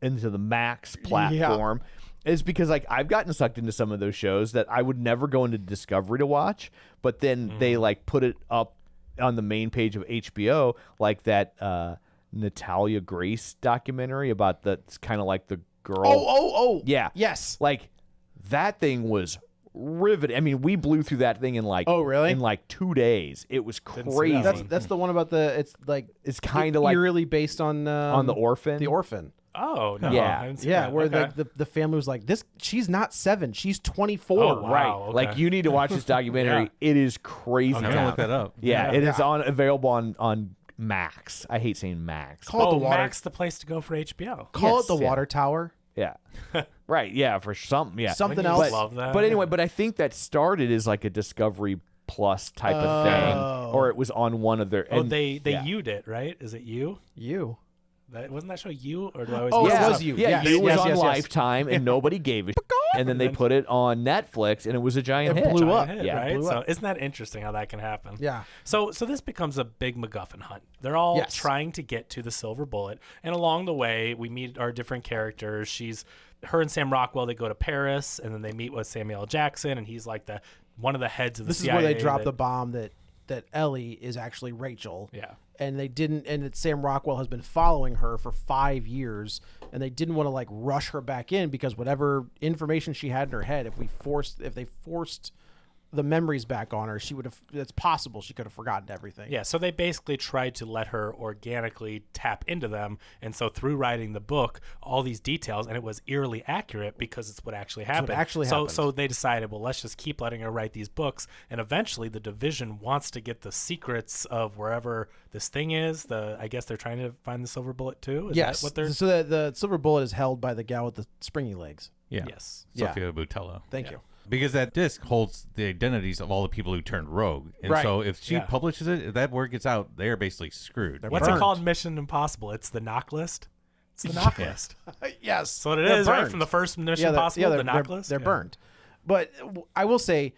[SPEAKER 2] into the Max platform. Is because like I've gotten sucked into some of those shows that I would never go into Discovery to watch, but then they like put it up on the main page of HBO, like that Natalia Grace documentary about that's kind of like the girl.
[SPEAKER 4] Oh,
[SPEAKER 2] yeah,
[SPEAKER 4] yes.
[SPEAKER 2] like that thing was riveting. I mean, we blew through that thing in like
[SPEAKER 4] really?
[SPEAKER 2] in like 2 days. It was
[SPEAKER 3] see
[SPEAKER 2] crazy.
[SPEAKER 3] that
[SPEAKER 4] That's the one about
[SPEAKER 2] It's kind of like
[SPEAKER 4] eerily based on
[SPEAKER 2] the Orphan.
[SPEAKER 4] The Orphan.
[SPEAKER 3] Oh no,
[SPEAKER 2] Yeah.
[SPEAKER 3] I haven't seen
[SPEAKER 4] Yeah,
[SPEAKER 3] that.
[SPEAKER 4] where
[SPEAKER 3] Okay.
[SPEAKER 4] the family was like, this. She's not 7. She's 24.
[SPEAKER 3] Oh, wow.
[SPEAKER 2] right.
[SPEAKER 3] okay.
[SPEAKER 2] Like you need to watch this documentary.
[SPEAKER 3] Yeah.
[SPEAKER 2] It is crazy.
[SPEAKER 5] I'm gonna
[SPEAKER 2] town.
[SPEAKER 5] look that up.
[SPEAKER 2] Yeah, it is available on Max. I hate saying Max.
[SPEAKER 4] Call it
[SPEAKER 3] Oh,
[SPEAKER 4] the water.
[SPEAKER 3] Max, the place to go for HBO.
[SPEAKER 4] Call
[SPEAKER 2] Yes,
[SPEAKER 4] it the
[SPEAKER 2] yeah.
[SPEAKER 4] Water Tower.
[SPEAKER 2] Yeah. Right. Yeah. For something. Yeah.
[SPEAKER 4] Something
[SPEAKER 3] I
[SPEAKER 4] else.
[SPEAKER 3] love that.
[SPEAKER 2] But anyway, but I think that started as like a Discovery Plus type of thing, or it was on one of their.
[SPEAKER 3] Oh,
[SPEAKER 2] and-
[SPEAKER 3] they
[SPEAKER 2] yeah.
[SPEAKER 3] U'd it, right? Is it You?
[SPEAKER 4] You.
[SPEAKER 3] That wasn't that show You, or do I always?
[SPEAKER 4] Oh,
[SPEAKER 3] mix
[SPEAKER 4] it
[SPEAKER 3] it
[SPEAKER 4] was
[SPEAKER 3] up?
[SPEAKER 4] You.
[SPEAKER 2] Yeah,
[SPEAKER 4] Yes,
[SPEAKER 2] You was
[SPEAKER 4] yes,
[SPEAKER 2] on
[SPEAKER 4] yes, yes.
[SPEAKER 2] Lifetime, and nobody gave a and then they put it on Netflix, and it was a giant
[SPEAKER 4] It
[SPEAKER 2] hit.
[SPEAKER 4] blew
[SPEAKER 3] Giant
[SPEAKER 4] up.
[SPEAKER 3] hit,
[SPEAKER 2] Yeah,
[SPEAKER 3] right?
[SPEAKER 4] blew
[SPEAKER 3] So
[SPEAKER 4] up.
[SPEAKER 3] isn't that interesting how that can happen?
[SPEAKER 4] Yeah.
[SPEAKER 3] So this becomes a big MacGuffin hunt. They're all
[SPEAKER 4] Yes.
[SPEAKER 3] trying to get to the silver bullet, and along the way, we meet our different characters. Her and Sam Rockwell. They go to Paris, and then they meet with Samuel L. Jackson, and he's like one of the heads of the
[SPEAKER 4] This is
[SPEAKER 3] CIA.
[SPEAKER 4] where they drop
[SPEAKER 3] that-
[SPEAKER 4] the bomb that Ellie is actually Rachel.
[SPEAKER 3] Yeah.
[SPEAKER 4] And they didn't, and that Sam Rockwell has been following her for 5 years, and they didn't want to like rush her back in because whatever information she had in her head, if they forced the memories back on her, she would have. It's possible she could have forgotten everything.
[SPEAKER 3] Yeah, so they basically tried to let her organically tap into them, and so through writing the book, all these details, and it was eerily accurate because it's what actually happened.
[SPEAKER 4] happened.
[SPEAKER 3] So they decided, well, let's just keep letting her write these books, and eventually the division wants to get the secrets of wherever this thing is. I guess they're trying to find the silver bullet too. Is
[SPEAKER 4] Yes.
[SPEAKER 3] that what they're?
[SPEAKER 4] So the silver bullet is held by the gal with the springy legs.
[SPEAKER 5] Yeah.
[SPEAKER 3] Yes.
[SPEAKER 5] Sofia Boutella.
[SPEAKER 4] Thank you.
[SPEAKER 5] Because that disc holds the identities of all the people who turned rogue. And
[SPEAKER 4] Right.
[SPEAKER 5] so if she
[SPEAKER 3] Yeah.
[SPEAKER 5] publishes it, if that word gets out, they are basically screwed.
[SPEAKER 3] What's
[SPEAKER 4] burned.
[SPEAKER 3] it called? Mission Impossible. It's the knock list. It's the knock list.
[SPEAKER 4] Yes.
[SPEAKER 3] So what it
[SPEAKER 4] They're
[SPEAKER 3] is, right?
[SPEAKER 4] burned.
[SPEAKER 3] From the first Mission Impossible,
[SPEAKER 4] they're,
[SPEAKER 3] the knock
[SPEAKER 4] they're,
[SPEAKER 3] list.
[SPEAKER 4] They're
[SPEAKER 3] Yeah.
[SPEAKER 4] burned. But I will say,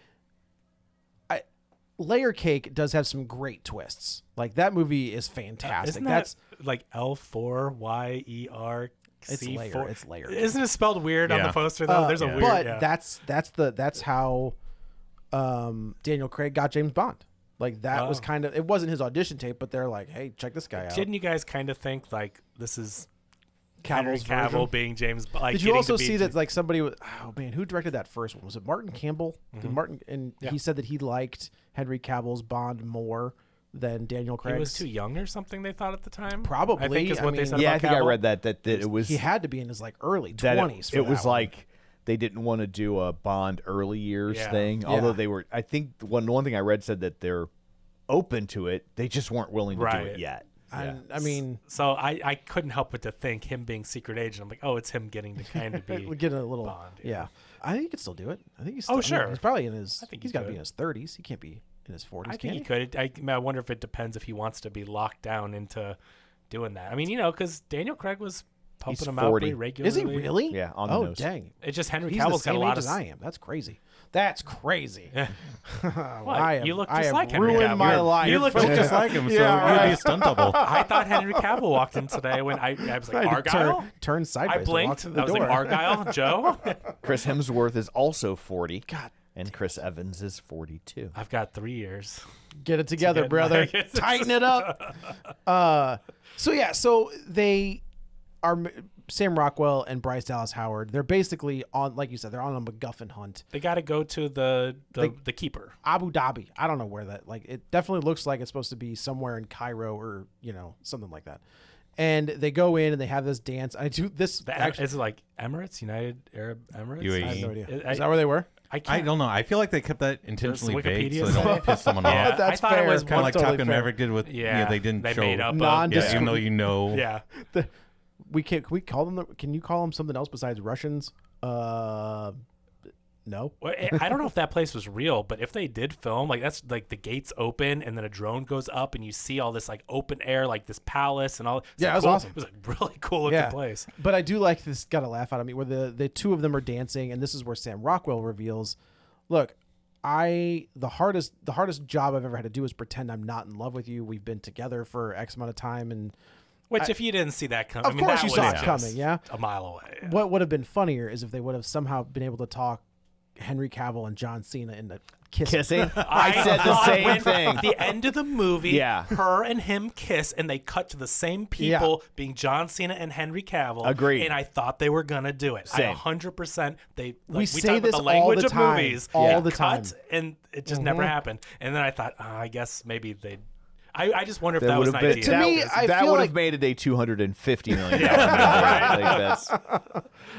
[SPEAKER 4] Layer Cake does have some great twists. Like that movie is fantastic.
[SPEAKER 3] Isn't that like L4YER?
[SPEAKER 4] It's layer. It's layer.
[SPEAKER 3] Isn't it spelled weird on the poster though? There's a weird.
[SPEAKER 4] But that's how Daniel Craig got James Bond. Like that was kind of, it wasn't his audition tape, but they're like, hey, check this guy out.
[SPEAKER 3] Didn't you guys kind of think like this is
[SPEAKER 4] Cavill's
[SPEAKER 3] Henry Cavill
[SPEAKER 4] version?
[SPEAKER 3] being James? Like,
[SPEAKER 4] did you also see that like somebody was, oh man, who directed that first one? Was it Martin Campbell? Did Martin, and he said that he liked Henry Cavill's Bond more than Daniel Craig's.
[SPEAKER 3] He was too young or something, they thought at the time?
[SPEAKER 4] Probably.
[SPEAKER 3] I think is what they said
[SPEAKER 2] Yeah, I
[SPEAKER 3] about
[SPEAKER 2] think I
[SPEAKER 3] Cavill.
[SPEAKER 2] read that it was
[SPEAKER 4] He had to be in his like early
[SPEAKER 2] that
[SPEAKER 4] 20s.
[SPEAKER 2] It was like they didn't want to do a Bond early years thing, although they were. I think one thing I read said that they're open to it. They just weren't willing to do it yet.
[SPEAKER 4] I mean,
[SPEAKER 3] so I couldn't help but to think him being secret agent. I'm like, oh, it's him getting to kind of be
[SPEAKER 4] get a little
[SPEAKER 3] Bond.
[SPEAKER 4] Yeah, I think he could still do it. I think he's still,
[SPEAKER 3] sure.
[SPEAKER 4] he's probably in his.
[SPEAKER 3] I think
[SPEAKER 4] he's
[SPEAKER 3] he
[SPEAKER 4] got to
[SPEAKER 3] could.
[SPEAKER 4] be in his 30s. He can't be in his 40s.
[SPEAKER 3] I
[SPEAKER 4] can
[SPEAKER 3] think he could. I wonder if it depends if he wants to be locked down into doing that. I mean, because Daniel Craig was pumping
[SPEAKER 2] He's
[SPEAKER 3] him
[SPEAKER 2] 40.
[SPEAKER 3] out pretty regularly.
[SPEAKER 4] Is he really?
[SPEAKER 2] Yeah, on the
[SPEAKER 4] oh
[SPEAKER 2] nose.
[SPEAKER 4] dang!
[SPEAKER 3] It's just Henry
[SPEAKER 4] He's
[SPEAKER 3] Cavill's
[SPEAKER 4] the
[SPEAKER 3] got a
[SPEAKER 4] same
[SPEAKER 3] lot
[SPEAKER 4] age
[SPEAKER 3] of.
[SPEAKER 4] as I am. That's crazy. That's crazy.
[SPEAKER 3] What? You look just like Henry
[SPEAKER 4] ruined
[SPEAKER 3] Cavill.
[SPEAKER 4] my life.
[SPEAKER 3] You look
[SPEAKER 5] just like him, so
[SPEAKER 4] Yeah,
[SPEAKER 5] you'd
[SPEAKER 4] right.
[SPEAKER 5] be a stunt double.
[SPEAKER 3] I thought Henry Cavill walked in today when I was like,
[SPEAKER 4] I had to
[SPEAKER 3] Argylle?
[SPEAKER 4] turn
[SPEAKER 3] I
[SPEAKER 4] sideways.
[SPEAKER 3] blinked.
[SPEAKER 4] To
[SPEAKER 3] I
[SPEAKER 4] walk
[SPEAKER 3] was
[SPEAKER 4] through the
[SPEAKER 3] like,
[SPEAKER 4] door.
[SPEAKER 3] Argylle, Joe?
[SPEAKER 2] Chris Hemsworth is also 40.
[SPEAKER 4] God,
[SPEAKER 2] And Chris Evans is 42.
[SPEAKER 3] I've got 3 years.
[SPEAKER 4] get it together,
[SPEAKER 3] get
[SPEAKER 4] brother.
[SPEAKER 3] like-
[SPEAKER 4] Tighten it up. So they are Sam Rockwell and Bryce Dallas Howard. They're basically on, like you said, they're on a MacGuffin hunt.
[SPEAKER 3] They got to go to the keeper.
[SPEAKER 4] Abu Dhabi. I don't know where that. Like, it definitely looks like it's supposed to be somewhere in Cairo or something like that. And they go in and they have this dance. I do this.
[SPEAKER 3] Is it like Emirates, United Arab Emirates?
[SPEAKER 5] UAE.
[SPEAKER 4] I have no idea.
[SPEAKER 3] I-
[SPEAKER 4] Is that where they were?
[SPEAKER 3] I
[SPEAKER 5] I
[SPEAKER 3] can't.
[SPEAKER 5] don't know. I feel like they kept that intentionally vague
[SPEAKER 3] Wikipedia
[SPEAKER 5] so they don't piss someone
[SPEAKER 3] Yeah,
[SPEAKER 5] off.
[SPEAKER 4] That's
[SPEAKER 3] I thought
[SPEAKER 4] fair.
[SPEAKER 3] it was
[SPEAKER 5] Kind of like
[SPEAKER 4] That's
[SPEAKER 5] Top
[SPEAKER 4] totally
[SPEAKER 5] Gun
[SPEAKER 4] fair.
[SPEAKER 5] Maverick did with they didn't
[SPEAKER 3] they
[SPEAKER 5] show.
[SPEAKER 3] made up.
[SPEAKER 4] Non-discrete-
[SPEAKER 5] even though you know.
[SPEAKER 3] Yeah.
[SPEAKER 4] We can't. Can we call them? Can you call them something else besides Russians? No.
[SPEAKER 3] Well, I don't know if that place was real, but if they did film, like that's like the gates open and then a drone goes up and you see all this like open air, like this palace and all. It's
[SPEAKER 4] Yeah,
[SPEAKER 3] like
[SPEAKER 4] it was
[SPEAKER 3] cool.
[SPEAKER 4] awesome.
[SPEAKER 3] It was like really cool looking place.
[SPEAKER 4] But I do like this. Got a laugh out of me where the two of them are dancing, and this is where Sam Rockwell reveals, "Look, the hardest job I've ever had to do is pretend I'm not in love with you. We've been together for X amount of time, and
[SPEAKER 3] Which, if you didn't see that coming,
[SPEAKER 4] of course
[SPEAKER 3] that
[SPEAKER 4] you saw
[SPEAKER 3] was
[SPEAKER 4] it
[SPEAKER 3] just
[SPEAKER 4] coming. Yeah.
[SPEAKER 3] a mile away. Yeah.
[SPEAKER 4] What would have been funnier is if they would have somehow been able to talk Henry Cavill and John Cena into kissing.
[SPEAKER 2] I said the
[SPEAKER 3] thought
[SPEAKER 2] same
[SPEAKER 3] when
[SPEAKER 2] thing.
[SPEAKER 3] The end of the movie,
[SPEAKER 2] Yeah.
[SPEAKER 3] her and him kiss, and they cut to the same people being John Cena and Henry Cavill.
[SPEAKER 2] Agreed.
[SPEAKER 3] And I thought they were gonna do it.
[SPEAKER 2] Same.
[SPEAKER 3] 100%.
[SPEAKER 4] We
[SPEAKER 3] say
[SPEAKER 4] say
[SPEAKER 3] talk
[SPEAKER 4] this
[SPEAKER 3] about the
[SPEAKER 4] all
[SPEAKER 3] language
[SPEAKER 4] the
[SPEAKER 3] of
[SPEAKER 4] time.
[SPEAKER 3] movies.
[SPEAKER 4] All
[SPEAKER 3] They
[SPEAKER 4] the
[SPEAKER 3] cut,
[SPEAKER 4] time.
[SPEAKER 3] and it just never happened. And then I thought, I guess maybe they. I just wonder if that was an idea.
[SPEAKER 4] To me, I
[SPEAKER 2] that
[SPEAKER 4] feel
[SPEAKER 2] would
[SPEAKER 4] like-
[SPEAKER 2] have made it a $250 million movie. Like that's
[SPEAKER 4] I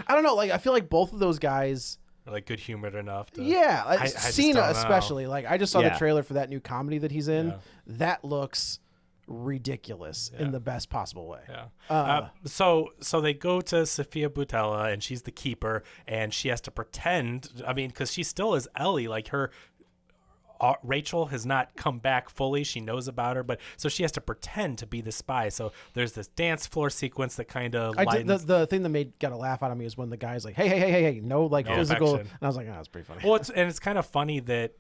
[SPEAKER 4] don't know. Like I feel like both of those guys.
[SPEAKER 3] Like good humored enough. To,
[SPEAKER 4] Yeah,
[SPEAKER 3] I just
[SPEAKER 4] Cena
[SPEAKER 3] don't know.
[SPEAKER 4] especially. Like I just saw the
[SPEAKER 2] Yeah.
[SPEAKER 4] trailer for that new comedy that he's in.
[SPEAKER 3] Yeah.
[SPEAKER 4] That looks ridiculous in the best possible way.
[SPEAKER 3] Yeah. So they go to Sofia Boutella, and she's the keeper, and she has to pretend. I mean, because she still is Ellie. Like her, Rachel has not come back fully. She knows about her, but so she has to pretend to be the spy. So there's this dance floor sequence that kind of
[SPEAKER 4] The thing that got a laugh out of me is when the guy's like, hey, no, like physical.
[SPEAKER 3] affection.
[SPEAKER 4] And I was like, oh, that's pretty funny.
[SPEAKER 3] Well, it's kind of funny that.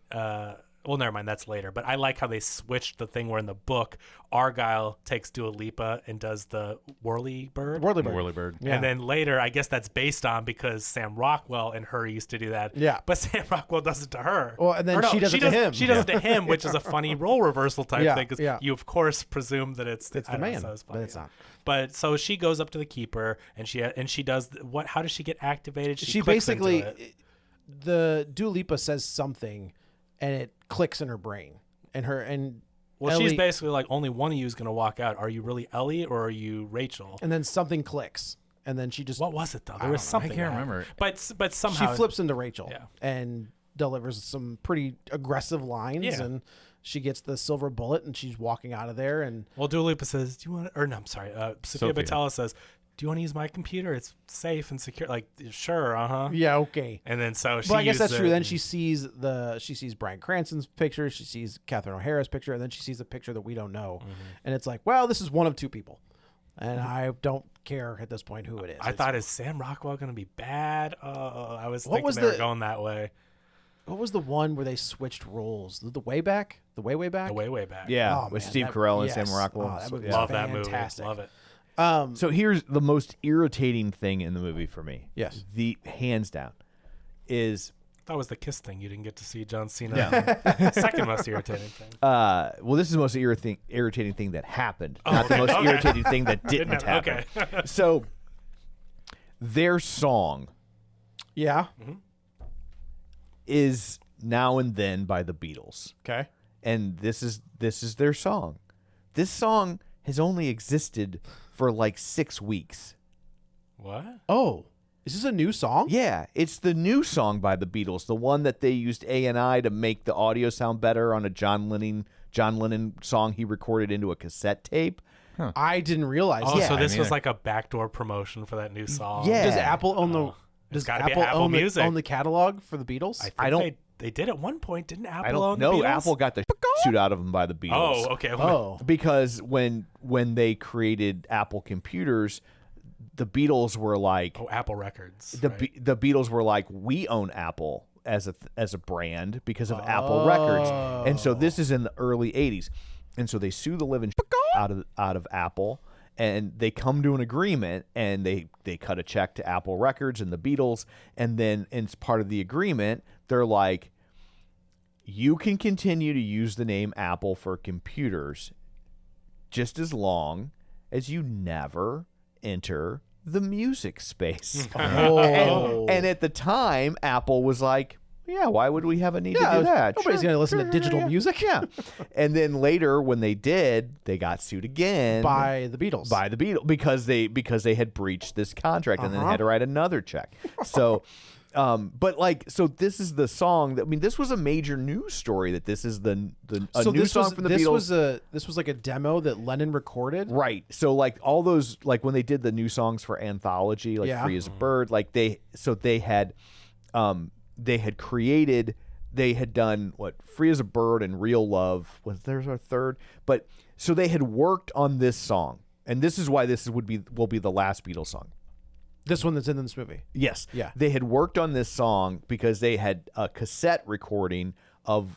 [SPEAKER 3] Well, never mind. That's later. But I like how they switched the thing where in the book, Argylle takes Dua Lipa and does the whirly bird.
[SPEAKER 4] Whirlybird.
[SPEAKER 5] Bird.
[SPEAKER 4] Yeah.
[SPEAKER 3] And then later, I guess that's based on because Sam Rockwell and her used to do that.
[SPEAKER 4] Yeah.
[SPEAKER 3] But Sam Rockwell does it to her.
[SPEAKER 4] Well, and then
[SPEAKER 3] Or no,
[SPEAKER 4] she does it to him.
[SPEAKER 3] She does it to him, which is a funny role reversal type
[SPEAKER 4] Yeah,
[SPEAKER 3] thing because
[SPEAKER 4] yeah.
[SPEAKER 3] you, of course, presume that it's
[SPEAKER 4] the
[SPEAKER 3] I don't know,
[SPEAKER 4] man,
[SPEAKER 3] so it's
[SPEAKER 4] but
[SPEAKER 3] funny,
[SPEAKER 4] it's
[SPEAKER 3] yeah.
[SPEAKER 4] not.
[SPEAKER 3] But so she goes up to the keeper and she does what? How does she get activated?
[SPEAKER 4] She
[SPEAKER 3] clicks into
[SPEAKER 4] basically,
[SPEAKER 3] it.
[SPEAKER 4] the Dua Lipa says something, and it clicks in her brain, and
[SPEAKER 3] Well,
[SPEAKER 4] Ellie,
[SPEAKER 3] she's basically like, only one of you is going to walk out. Are you really Ellie or are you Rachel?
[SPEAKER 4] and then something clicks, and then she just
[SPEAKER 3] What was it though? There was something.
[SPEAKER 5] I can't
[SPEAKER 3] that
[SPEAKER 5] remember.
[SPEAKER 3] happened. But somehow
[SPEAKER 4] she flips into Rachel,
[SPEAKER 3] Yeah.
[SPEAKER 4] and delivers some pretty aggressive lines,
[SPEAKER 3] Yeah.
[SPEAKER 4] and she gets the silver bullet, and she's walking out of there, and
[SPEAKER 3] Well, Dua Lipa says, "Do you want?" Or no, I'm sorry. Sofia
[SPEAKER 5] Sofia.
[SPEAKER 3] Boutella says, "Do you want to use my computer? It's safe and secure." Like, sure,
[SPEAKER 4] yeah, okay.
[SPEAKER 3] And then so she.
[SPEAKER 4] Well, I guess that's
[SPEAKER 3] used
[SPEAKER 4] true.
[SPEAKER 3] it
[SPEAKER 4] Then
[SPEAKER 3] and-
[SPEAKER 4] she sees Bryan Cranston's picture, she sees Catherine O'Hara's picture, and then she sees a picture that we don't know,
[SPEAKER 3] Mm-hmm.
[SPEAKER 4] and it's like, well, this is one of two people, and I don't care at this point who it is.
[SPEAKER 3] I
[SPEAKER 4] It's-
[SPEAKER 3] thought, is Sam Rockwell going to be bad? I was
[SPEAKER 4] What
[SPEAKER 3] thinking
[SPEAKER 4] was
[SPEAKER 3] they were
[SPEAKER 4] the-
[SPEAKER 3] going that way.
[SPEAKER 4] What was the one where they switched roles? The way back? The way back?
[SPEAKER 3] The way back.
[SPEAKER 2] Yeah,
[SPEAKER 4] Oh,
[SPEAKER 2] with
[SPEAKER 4] man,
[SPEAKER 2] Steve
[SPEAKER 4] that-
[SPEAKER 2] Carell and
[SPEAKER 4] yes.
[SPEAKER 2] Sam Rockwell.
[SPEAKER 4] Oh, that movie
[SPEAKER 2] Yeah.
[SPEAKER 4] was
[SPEAKER 3] Love that movie.
[SPEAKER 4] fantastic.
[SPEAKER 3] Love it.
[SPEAKER 2] So here's the most irritating thing in the movie for me.
[SPEAKER 4] Yes.
[SPEAKER 2] The hands down is
[SPEAKER 3] That was the kiss thing. You didn't get to see John Cena. Second most irritating thing.
[SPEAKER 2] well, this is the most irritating thing that happened, not the most
[SPEAKER 3] okay.
[SPEAKER 2] irritating thing that didn't happen.
[SPEAKER 3] Okay.
[SPEAKER 2] So their song
[SPEAKER 4] Yeah.
[SPEAKER 2] is Now and Then by the Beatles.
[SPEAKER 4] Okay.
[SPEAKER 2] And this is their song. This song has only existed for like 6 weeks.
[SPEAKER 3] What?
[SPEAKER 4] Oh, is this a new song?
[SPEAKER 2] Yeah, it's the new song by the Beatles, the one that they used A&I to make the audio sound better on a John Lennon song he recorded into a cassette tape.
[SPEAKER 4] I didn't realize.
[SPEAKER 3] Oh,
[SPEAKER 4] that.
[SPEAKER 3] so this
[SPEAKER 5] I mean,
[SPEAKER 3] was like a backdoor promotion for that new song.
[SPEAKER 2] Yeah.
[SPEAKER 4] Does Apple own the?
[SPEAKER 3] It's
[SPEAKER 4] Does
[SPEAKER 3] gotta be
[SPEAKER 4] Apple,
[SPEAKER 3] Apple
[SPEAKER 4] own,
[SPEAKER 3] Music.
[SPEAKER 4] own the catalog for the Beatles?
[SPEAKER 3] I think
[SPEAKER 2] I don't-
[SPEAKER 3] They did at one point, didn't Apple
[SPEAKER 2] I don't
[SPEAKER 3] own
[SPEAKER 2] know.
[SPEAKER 3] the Beatles?
[SPEAKER 2] Apple got the suit out of them by the Beatles.
[SPEAKER 3] Oh, okay.
[SPEAKER 4] oh,
[SPEAKER 2] Because when they created Apple computers, the Beatles were like
[SPEAKER 3] Oh, Apple Records.
[SPEAKER 2] the Beatles were like, we own Apple as a brand because of Apple Records, and so this is in the early '80s, and so they sue the living out of Apple, and they come to an agreement, and they cut a check to Apple Records and the Beatles, and then as part of the agreement, they're like, you can continue to use the name Apple for computers, just as long as you never enter the music space. And at the time, Apple was like, yeah, why would we have a need to do that?
[SPEAKER 4] nobody's
[SPEAKER 2] Sure,
[SPEAKER 4] gonna listen to
[SPEAKER 2] sure,
[SPEAKER 4] digital
[SPEAKER 2] yeah.
[SPEAKER 4] music.
[SPEAKER 2] Yeah. And then later, when they did, they got sued again
[SPEAKER 4] by the Beatles.
[SPEAKER 2] by the Beatles because they had breached this contract and then had to write another check. So but like, so this is the song that, I mean, this was a major news story that this is a
[SPEAKER 4] so
[SPEAKER 2] new
[SPEAKER 4] this
[SPEAKER 2] song
[SPEAKER 4] was,
[SPEAKER 2] from the
[SPEAKER 4] this
[SPEAKER 2] Beatles.
[SPEAKER 4] this was like a demo that Lennon recorded.
[SPEAKER 2] Right. So like all those, like when they did the new songs for Anthology, like
[SPEAKER 4] Yeah.
[SPEAKER 2] Free as a Bird, like they had created, they had done what, Free as a Bird and Real Love was there's our third, but so they had worked on this song, and this is why this will be the last Beatles song.
[SPEAKER 4] This one that's in this movie.
[SPEAKER 2] Yes.
[SPEAKER 4] Yeah.
[SPEAKER 2] They had worked on this song because they had a cassette recording of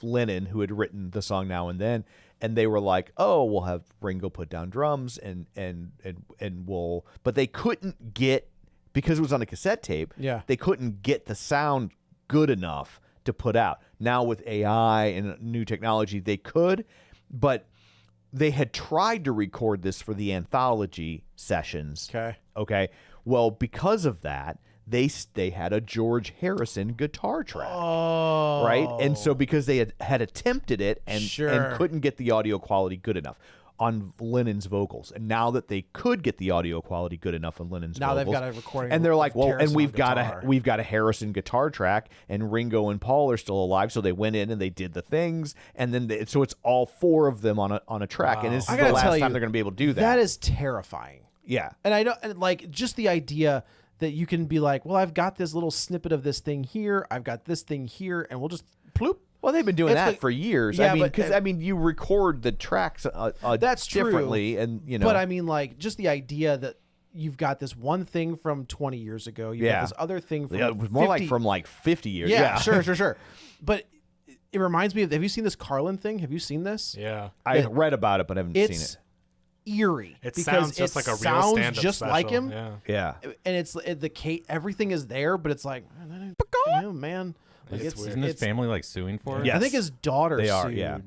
[SPEAKER 2] Lennon, who had written the song Now and Then, and they were like, "Oh, we'll have Ringo put down drums and we'll," but they couldn't get, because it was on a cassette tape.
[SPEAKER 4] Yeah.
[SPEAKER 2] They couldn't get the sound good enough to put out. Now with AI and new technology, they could, but they had tried to record this for the Anthology sessions. Okay. Well, because of that, they had a George Harrison guitar track.
[SPEAKER 4] Oh.
[SPEAKER 2] Right? And so because they had attempted it and
[SPEAKER 4] Sure.
[SPEAKER 2] couldn't get the audio quality good enough on Lennon's vocals. And now that they could get the audio quality good enough on Lennon's
[SPEAKER 4] Now
[SPEAKER 2] vocals.
[SPEAKER 4] they've got a recording
[SPEAKER 2] And they're
[SPEAKER 4] of
[SPEAKER 2] like, well,
[SPEAKER 4] Harrison
[SPEAKER 2] and we've
[SPEAKER 4] on
[SPEAKER 2] got
[SPEAKER 4] guitar.
[SPEAKER 2] a Harrison guitar track, and Ringo and Paul are still alive, so they went in and they did the things, and then so it's all four of them on a track, and this
[SPEAKER 4] I
[SPEAKER 2] is the
[SPEAKER 4] gotta
[SPEAKER 2] last
[SPEAKER 4] tell
[SPEAKER 2] time
[SPEAKER 4] you,
[SPEAKER 2] they're going to be able to do that.
[SPEAKER 4] That is terrifying.
[SPEAKER 2] Yeah.
[SPEAKER 4] And I know, and like, just the idea that you can be like, well, I've got this little snippet of this thing here, I've got this thing here, and we'll just ploop.
[SPEAKER 2] Well, they've been doing
[SPEAKER 4] It's
[SPEAKER 2] that
[SPEAKER 4] like-
[SPEAKER 2] for years.
[SPEAKER 4] Yeah,
[SPEAKER 2] I mean,
[SPEAKER 4] but-
[SPEAKER 2] because you record the tracks
[SPEAKER 4] That's true.
[SPEAKER 2] differently, and you know.
[SPEAKER 4] But I mean, like, just the idea that you've got this one thing from 20 years ago, you've
[SPEAKER 2] Yeah.
[SPEAKER 4] got this other thing from
[SPEAKER 2] yeah, it was more
[SPEAKER 4] 50
[SPEAKER 2] like from like 50 years.
[SPEAKER 4] Yeah, sure. But it reminds me of, have you seen this Carlin thing? Have you seen this?
[SPEAKER 3] Yeah.
[SPEAKER 2] I read about it, but I haven't seen
[SPEAKER 4] It's
[SPEAKER 2] it.
[SPEAKER 4] eerie.
[SPEAKER 3] It
[SPEAKER 4] because
[SPEAKER 3] sounds just like a real
[SPEAKER 4] sounds
[SPEAKER 3] stand-up
[SPEAKER 4] just
[SPEAKER 3] special.
[SPEAKER 4] like him.
[SPEAKER 3] Yeah.
[SPEAKER 2] Yeah.
[SPEAKER 4] And it's everything is there, but it's like, him, man. Like,
[SPEAKER 3] It's
[SPEAKER 4] it's,
[SPEAKER 3] weird.
[SPEAKER 5] Isn't his
[SPEAKER 4] it's-
[SPEAKER 5] family like suing for it?
[SPEAKER 2] Yeah.
[SPEAKER 4] I think his daughter
[SPEAKER 2] They are,
[SPEAKER 4] sued.
[SPEAKER 2] yeah.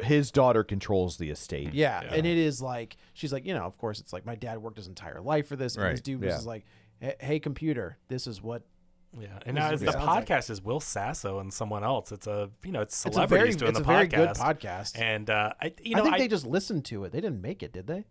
[SPEAKER 2] His daughter controls the estate.
[SPEAKER 4] Yeah, and it is like, she's like, of course, it's like, my dad worked his entire life for this, and this
[SPEAKER 5] Right.
[SPEAKER 4] dude
[SPEAKER 2] Yeah.
[SPEAKER 4] was like, hey, computer, this is what.
[SPEAKER 3] Yeah, and
[SPEAKER 4] This
[SPEAKER 3] now
[SPEAKER 4] is
[SPEAKER 3] the
[SPEAKER 4] what it sounds like.
[SPEAKER 3] podcast is Will Sasso and someone else. It's it's
[SPEAKER 4] It's a
[SPEAKER 3] celebrities doing
[SPEAKER 4] it's
[SPEAKER 3] the
[SPEAKER 4] a very
[SPEAKER 3] podcast.
[SPEAKER 4] good podcast.
[SPEAKER 3] And
[SPEAKER 4] I think they just listened to it. They didn't make it, did they?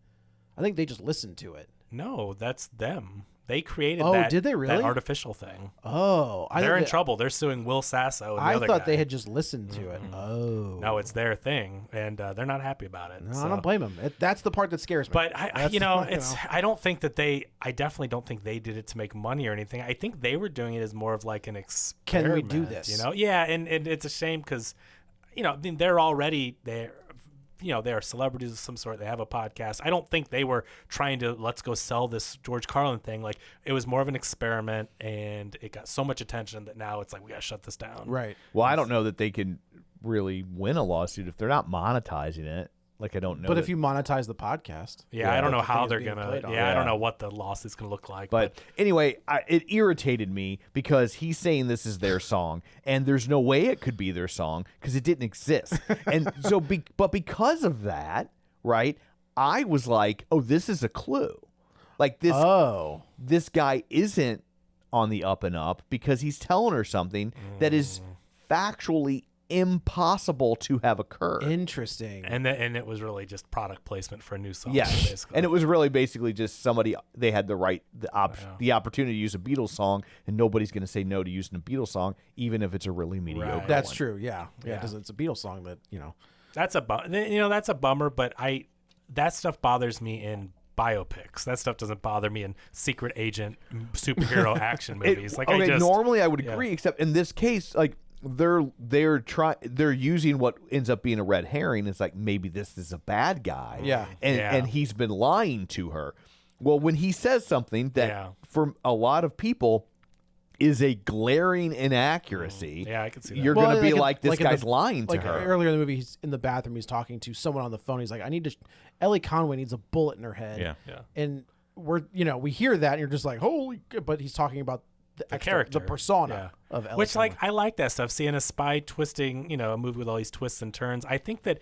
[SPEAKER 4] I think they just listened to it.
[SPEAKER 3] no, that's them. They created
[SPEAKER 4] Oh,
[SPEAKER 3] that.
[SPEAKER 4] did they really?
[SPEAKER 3] That artificial thing.
[SPEAKER 4] Oh,
[SPEAKER 3] They're in
[SPEAKER 4] thought
[SPEAKER 3] trouble. They're suing Will Sasso and the
[SPEAKER 4] I
[SPEAKER 3] other
[SPEAKER 4] thought
[SPEAKER 3] guy.
[SPEAKER 4] they had just listened to it. Oh,
[SPEAKER 3] No, it's their thing, and they're not happy about it.
[SPEAKER 4] No,
[SPEAKER 3] so.
[SPEAKER 4] I don't blame them. That's the part that scares me.
[SPEAKER 3] But
[SPEAKER 4] That's-
[SPEAKER 3] I don't think that I definitely don't think they did it to make money or anything. I think they were doing it as more of like an
[SPEAKER 4] Can we
[SPEAKER 3] experiment.
[SPEAKER 4] do this?
[SPEAKER 3] Yeah, and it's a shame because, I mean, they're already there. they are celebrities of some sort. They have a podcast. I don't think they were trying to let's go sell this George Carlin thing. Like it was more of an experiment, and it got so much attention that now it's like we got to shut this down.
[SPEAKER 4] Right.
[SPEAKER 2] Well, I don't know that they can really win a lawsuit if they're not monetizing it. Like I don't know.
[SPEAKER 4] But if you monetize the podcast,
[SPEAKER 3] Yeah, I don't know
[SPEAKER 4] the
[SPEAKER 3] how
[SPEAKER 4] thing is
[SPEAKER 3] they're
[SPEAKER 4] being
[SPEAKER 3] gonna.
[SPEAKER 4] played on.
[SPEAKER 3] Yeah, I don't know what the lawsuit's gonna look like.
[SPEAKER 2] But anyway, it irritated me because he's saying this is their song, and there's no way it could be their song because it didn't exist. And so, but because of that, right? I was like, oh, this is a clue. Like this.
[SPEAKER 4] Oh.
[SPEAKER 2] This guy isn't on the up and up because he's telling her something that is factually impossible to have occurred.
[SPEAKER 4] Interesting.
[SPEAKER 3] and it was really just product placement for a new song.
[SPEAKER 2] Yes,
[SPEAKER 3] basically.
[SPEAKER 2] and it was really basically just somebody they had the opportunity to use a Beatles song, and nobody's going to say no to using a Beatles song, even if it's a really mediocre.
[SPEAKER 3] Right.
[SPEAKER 4] That's
[SPEAKER 2] one.
[SPEAKER 4] true. Yeah.
[SPEAKER 3] Yeah.
[SPEAKER 4] Because it's a Beatles song that
[SPEAKER 3] That's a that's a bummer. But that stuff bothers me in biopics. That stuff doesn't bother me in secret agent superhero action movies. Like
[SPEAKER 2] okay, normally I would
[SPEAKER 3] yeah.
[SPEAKER 2] agree, except in this case, like they're using what ends up being a red herring. It's like maybe this is a bad guy.
[SPEAKER 4] Yeah.
[SPEAKER 2] and he's been lying to her. Well, when he says something that for a lot of people is a glaring inaccuracy.
[SPEAKER 3] Yeah, I can see that.
[SPEAKER 2] You're
[SPEAKER 4] Well,
[SPEAKER 2] going to be
[SPEAKER 4] like
[SPEAKER 2] this
[SPEAKER 4] in
[SPEAKER 2] guy's
[SPEAKER 4] the-
[SPEAKER 2] lying to
[SPEAKER 4] like
[SPEAKER 2] her.
[SPEAKER 4] earlier in the movie, he's in the bathroom. He's talking to someone on the phone. He's like, Ellie Conway needs a bullet in her head.
[SPEAKER 5] Yeah.
[SPEAKER 3] Yeah.
[SPEAKER 4] And we hear that and you're just like, holy, but he's talking about the
[SPEAKER 3] character,
[SPEAKER 4] the persona of Ellie
[SPEAKER 3] Which,
[SPEAKER 4] Conway.
[SPEAKER 3] like, I like that stuff. Seeing a spy twisting, a movie with all these twists and turns. I think that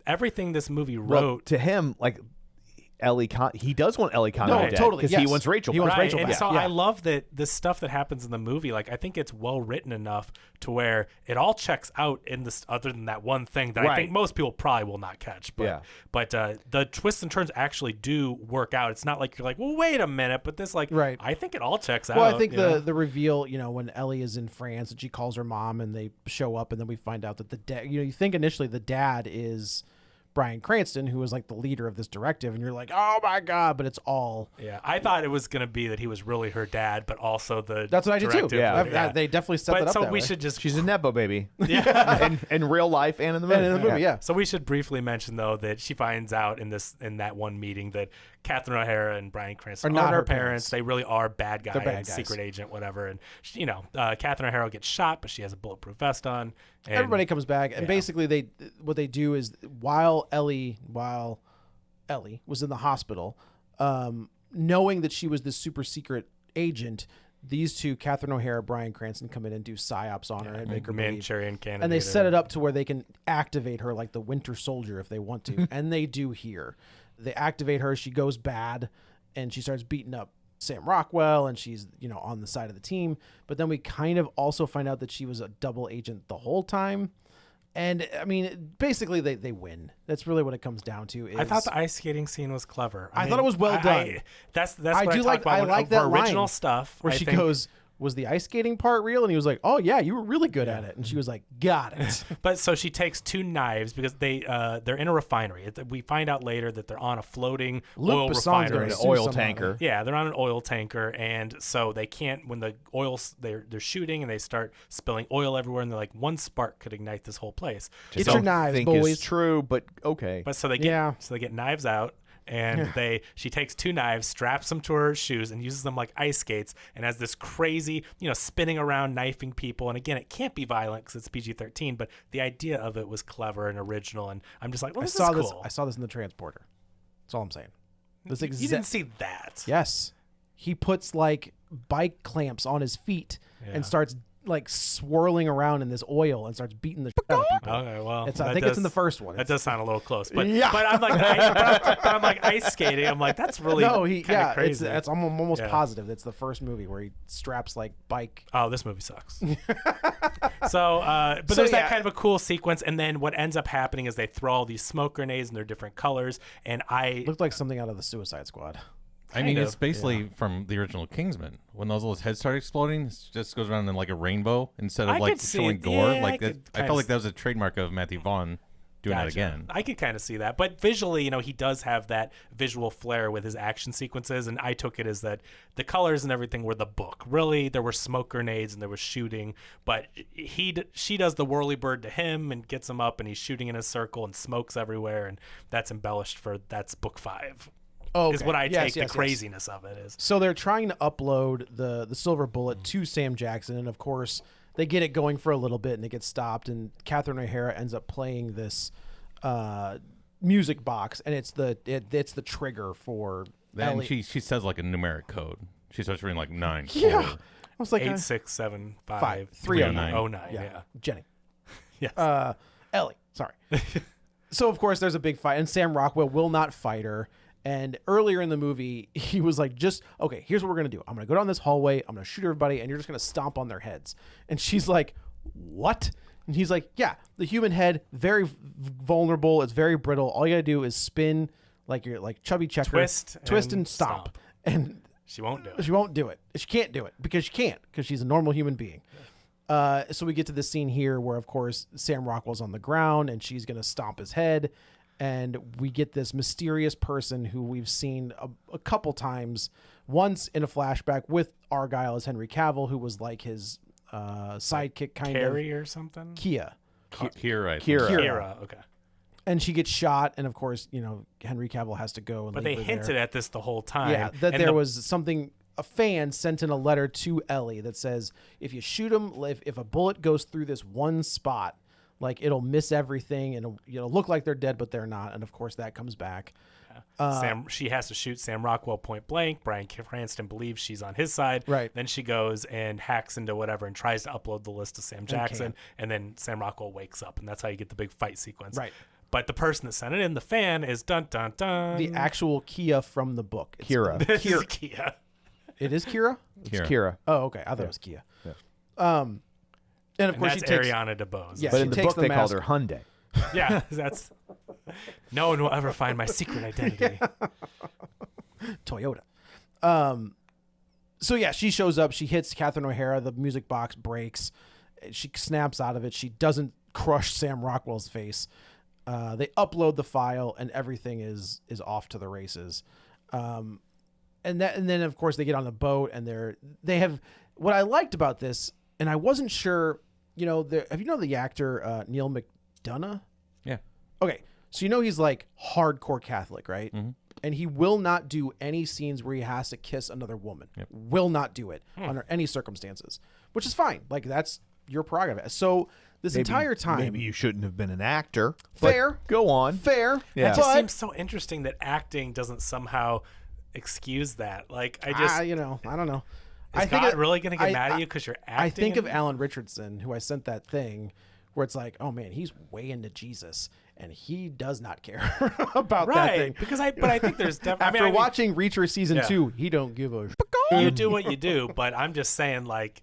[SPEAKER 3] everything this movie
[SPEAKER 2] Well,
[SPEAKER 3] wrote.
[SPEAKER 2] to him, like he does want Ellie Conway
[SPEAKER 4] No,
[SPEAKER 2] dead
[SPEAKER 4] totally,
[SPEAKER 2] because he
[SPEAKER 4] yes.
[SPEAKER 2] wants Rachel.
[SPEAKER 4] He
[SPEAKER 2] back.
[SPEAKER 4] wants Rachel
[SPEAKER 3] and
[SPEAKER 4] back,
[SPEAKER 3] so
[SPEAKER 4] yeah.
[SPEAKER 3] I love that the stuff that happens in the movie. Like, I think it's well written enough to where it all checks out in this. Other than that one thing that I
[SPEAKER 2] Right.
[SPEAKER 3] think most people probably will not catch. But,
[SPEAKER 2] Yeah.
[SPEAKER 3] but the twists and turns actually do work out. It's not like you're like, well, wait a minute, but this
[SPEAKER 4] Right.
[SPEAKER 3] I think it all checks out.
[SPEAKER 4] Well, I think
[SPEAKER 3] you know?
[SPEAKER 4] the reveal, when Ellie is in France and she calls her mom and they show up and then we find out that the dad, you think initially the dad is Bryan Cranston, who was like the leader of this directive, and you're like, oh my god, but it's all.
[SPEAKER 3] Yeah, I thought it was gonna be that he was really her dad, but also the.
[SPEAKER 4] That's what I did too.
[SPEAKER 3] directive.
[SPEAKER 2] Yeah.
[SPEAKER 4] They definitely set
[SPEAKER 3] But
[SPEAKER 4] that up.
[SPEAKER 3] so
[SPEAKER 4] that
[SPEAKER 3] we
[SPEAKER 4] way.
[SPEAKER 3] should just.
[SPEAKER 2] She's a nepo baby.
[SPEAKER 3] Yeah.
[SPEAKER 2] in real life and in the movie.
[SPEAKER 4] And in the movie, yeah.
[SPEAKER 3] So we should briefly mention though that she finds out in that one meeting that Catherine O'Hara and Bryan Cranston
[SPEAKER 4] Are not
[SPEAKER 3] her
[SPEAKER 4] her
[SPEAKER 3] parents.
[SPEAKER 4] parents.
[SPEAKER 3] They really are bad guy
[SPEAKER 4] They're bad
[SPEAKER 3] and
[SPEAKER 4] guys.
[SPEAKER 3] secret agent, whatever. And she, Catherine O'Hara gets shot, but she has a bulletproof vest on. And
[SPEAKER 4] Everybody comes back, and
[SPEAKER 3] yeah.
[SPEAKER 4] basically what they do is while Ellie was in the hospital, knowing that she was this super secret agent, these two, Catherine O'Hara, Bryan Cranston, come in and do psyops on her and make her believe.
[SPEAKER 3] Manchurian Candidate.
[SPEAKER 4] And they set it up to where they can activate her like the Winter Soldier if they want to, and they do here. They activate her. She goes bad, and she starts beating up Sam Rockwell, and she's on the side of the team. But then we kind of also find out that she was a double agent the whole time. And I mean, basically, they win. That's really what it comes down to.
[SPEAKER 3] I thought the ice skating scene was clever.
[SPEAKER 4] I thought it was well done.
[SPEAKER 3] That's
[SPEAKER 4] I
[SPEAKER 3] what
[SPEAKER 4] do
[SPEAKER 3] I
[SPEAKER 4] like.
[SPEAKER 3] talk about
[SPEAKER 4] I
[SPEAKER 3] when-
[SPEAKER 4] like
[SPEAKER 3] for
[SPEAKER 4] that
[SPEAKER 3] original
[SPEAKER 4] line
[SPEAKER 3] stuff
[SPEAKER 4] where
[SPEAKER 3] I
[SPEAKER 4] she
[SPEAKER 3] think-
[SPEAKER 4] goes, "Was the ice skating part real?" And he was like, "Oh yeah, you were really good at it." And she was like, "Got it."
[SPEAKER 3] But so she takes two knives because they're in a refinery. We find out later that they're on a floating
[SPEAKER 4] Luc
[SPEAKER 3] oil
[SPEAKER 4] Besson's
[SPEAKER 3] refinery.
[SPEAKER 4] gonna
[SPEAKER 2] An
[SPEAKER 4] sue
[SPEAKER 2] oil
[SPEAKER 4] somebody.
[SPEAKER 2] tanker.
[SPEAKER 3] Yeah, they're on an oil tanker, and so they can't. When the oils they're shooting and they start spilling oil everywhere, and they're like, one spark could ignite this whole place.
[SPEAKER 4] Get
[SPEAKER 2] Don't
[SPEAKER 4] your knives,
[SPEAKER 2] think
[SPEAKER 4] boys.
[SPEAKER 2] is true, but okay.
[SPEAKER 3] But so they get knives out, and she takes two knives, straps them to her shoes, and uses them like ice skates, and has this crazy, spinning around, knifing people. And again, it can't be violent because it's PG-13, but the idea of it was clever and original. And I'm just like, well, this is cool.
[SPEAKER 4] I saw this in the transporter. That's all I'm saying. This
[SPEAKER 3] You didn't see that.
[SPEAKER 4] Yes, he puts like bike clamps on his feet and starts like swirling around in this oil and starts beating the shit out of people.
[SPEAKER 3] Okay, well,
[SPEAKER 4] I think it's in the first one.
[SPEAKER 3] That does sound a little close, but
[SPEAKER 4] Yeah.
[SPEAKER 3] but I'm like, but I'm like ice skating. I'm like, that's really crazy.
[SPEAKER 4] I'm almost
[SPEAKER 3] Yeah.
[SPEAKER 4] positive that's the first movie where he straps like bike.
[SPEAKER 3] Oh, this movie sucks. So there's that kind of a cool sequence, and then what ends up happening is they throw all these smoke grenades, and they're different colors, and
[SPEAKER 4] Looked like something out of the Suicide Squad.
[SPEAKER 5] I mean,
[SPEAKER 3] Kind
[SPEAKER 5] it's
[SPEAKER 3] of,
[SPEAKER 5] basically from the original Kingsman. When those little heads start exploding, it just goes around in like a rainbow instead of
[SPEAKER 3] I
[SPEAKER 5] like
[SPEAKER 3] could see
[SPEAKER 5] showing
[SPEAKER 3] it.
[SPEAKER 5] gore.
[SPEAKER 3] Yeah,
[SPEAKER 5] like
[SPEAKER 3] I
[SPEAKER 5] that,
[SPEAKER 3] could
[SPEAKER 5] I
[SPEAKER 3] kinda
[SPEAKER 5] felt like that was a trademark of Matthew Vaughn. doing it
[SPEAKER 3] Gotcha.
[SPEAKER 5] again.
[SPEAKER 3] I could kind of see that, but visually, he does have that visual flair with his action sequences, and I took it as that the colors and everything were the book. Really, there were smoke grenades and there was shooting, but she does the whirly bird to him and gets him up, and he's shooting in a circle and smokes everywhere, and that's embellished that's book 5.
[SPEAKER 4] Oh,
[SPEAKER 3] is what I take the craziness of it is.
[SPEAKER 4] So they're trying to upload the Silver Bullet to Sam Jackson, and of course they get it going for a little bit, and it gets stopped, and Catherine O'Hara ends up playing this music box, and it's the trigger for
[SPEAKER 5] Then
[SPEAKER 4] Ellie.
[SPEAKER 5] she says like a numeric code. She starts reading like 9.
[SPEAKER 4] Yeah, I was like
[SPEAKER 3] 8, 6, 7, 5,
[SPEAKER 4] 5,
[SPEAKER 5] 309.
[SPEAKER 3] 09. Yeah.
[SPEAKER 4] Jenny.
[SPEAKER 3] Yes.
[SPEAKER 4] Ellie. Sorry. So of course there's a big fight, and Sam Rockwell will not fight her. And earlier in the movie, he was like, okay, here's what we're going to do. I'm going to go down this hallway. I'm going to shoot everybody, and you're just going to stomp on their heads. And she's like, what? And he's like, yeah, the human head, very vulnerable. It's very brittle. All you got to do is spin like you're like Chubby Checker.
[SPEAKER 3] Twist
[SPEAKER 4] and stomp. And
[SPEAKER 3] she won't do it.
[SPEAKER 4] she won't do it. She can't do it because she can't, because she's a normal human being. So we get to this scene here where, of course, Sam Rockwell's on the ground, and she's going to stomp his head. And we get this mysterious person who we've seen a couple times, once in a flashback with Argylle as Henry Cavill, who was like his sidekick kind
[SPEAKER 3] Carrie or something?
[SPEAKER 4] Kia.
[SPEAKER 5] Kira.
[SPEAKER 3] Kira. Okay.
[SPEAKER 4] And she gets shot, and of course, Henry Cavill has to go. And
[SPEAKER 3] But
[SPEAKER 4] leave
[SPEAKER 3] they
[SPEAKER 4] her
[SPEAKER 3] hinted
[SPEAKER 4] there.
[SPEAKER 3] at this the whole time.
[SPEAKER 4] Yeah, that
[SPEAKER 3] And
[SPEAKER 4] there was something. A fan sent in a letter to Ellie that says, if you shoot him, if a bullet goes through this one spot, like it'll miss everything, and it'll look like they're dead, but they're not. And of course, that comes back.
[SPEAKER 3] She has to shoot Sam Rockwell point blank. Bryan Cranston believes she's on his side.
[SPEAKER 4] Right.
[SPEAKER 3] Then she goes and hacks into whatever and tries to upload the list to Sam Jackson. And then Sam Rockwell wakes up, and that's how you get the big fight sequence.
[SPEAKER 4] Right.
[SPEAKER 3] But the person that sent it in, the fan, is dun dun dun.
[SPEAKER 4] The actual Kia from the book. It's
[SPEAKER 2] Kira.
[SPEAKER 3] This is Kia.
[SPEAKER 4] It is Kira?
[SPEAKER 2] It's Kira.
[SPEAKER 4] Oh, okay. I thought it was Kia. And of
[SPEAKER 3] And
[SPEAKER 4] course,
[SPEAKER 3] that's
[SPEAKER 4] she takes
[SPEAKER 3] Ariana DeBose.
[SPEAKER 4] Yeah.
[SPEAKER 2] But
[SPEAKER 4] she
[SPEAKER 2] in the
[SPEAKER 4] takes
[SPEAKER 2] book,
[SPEAKER 4] the
[SPEAKER 2] they called
[SPEAKER 4] mask-
[SPEAKER 2] her Hyundai.
[SPEAKER 3] Yeah, that's. No one will ever find my secret identity.
[SPEAKER 4] Toyota. So yeah, she shows up. She hits Catherine O'Hara. The music box breaks. She snaps out of it. She doesn't crush Sam Rockwell's face. They upload the file, and everything is off to the races. And then of course they get on the boat, and they have what I liked about this, and I wasn't sure. Have you know the actor Neil McDonough?
[SPEAKER 5] Yeah.
[SPEAKER 4] Okay, so he's like hardcore Catholic, right?
[SPEAKER 5] Mm-hmm.
[SPEAKER 4] And he will not do any scenes where he has to kiss another woman.
[SPEAKER 5] Yep.
[SPEAKER 4] Will not do it under any circumstances, which is fine. Like, that's your prerogative. So this entire time,
[SPEAKER 2] Maybe you shouldn't have been an actor. but
[SPEAKER 4] Fair.
[SPEAKER 2] Go on.
[SPEAKER 4] fair.
[SPEAKER 2] Yeah.
[SPEAKER 3] It just
[SPEAKER 4] But
[SPEAKER 3] seems so interesting that acting doesn't somehow excuse that. Like, I just.
[SPEAKER 4] I don't know.
[SPEAKER 3] Is God really going to get mad at you because you're acting?
[SPEAKER 4] I think of
[SPEAKER 3] in-
[SPEAKER 4] Alan Richardson, who I sent that thing where it's like, oh man, he's way into Jesus, and he does not care about that
[SPEAKER 3] Right.
[SPEAKER 4] thing.
[SPEAKER 3] Because I think there's definitely.
[SPEAKER 4] After watching Reacher season 2, he don't give a
[SPEAKER 3] You do what you do, but I'm just saying, like,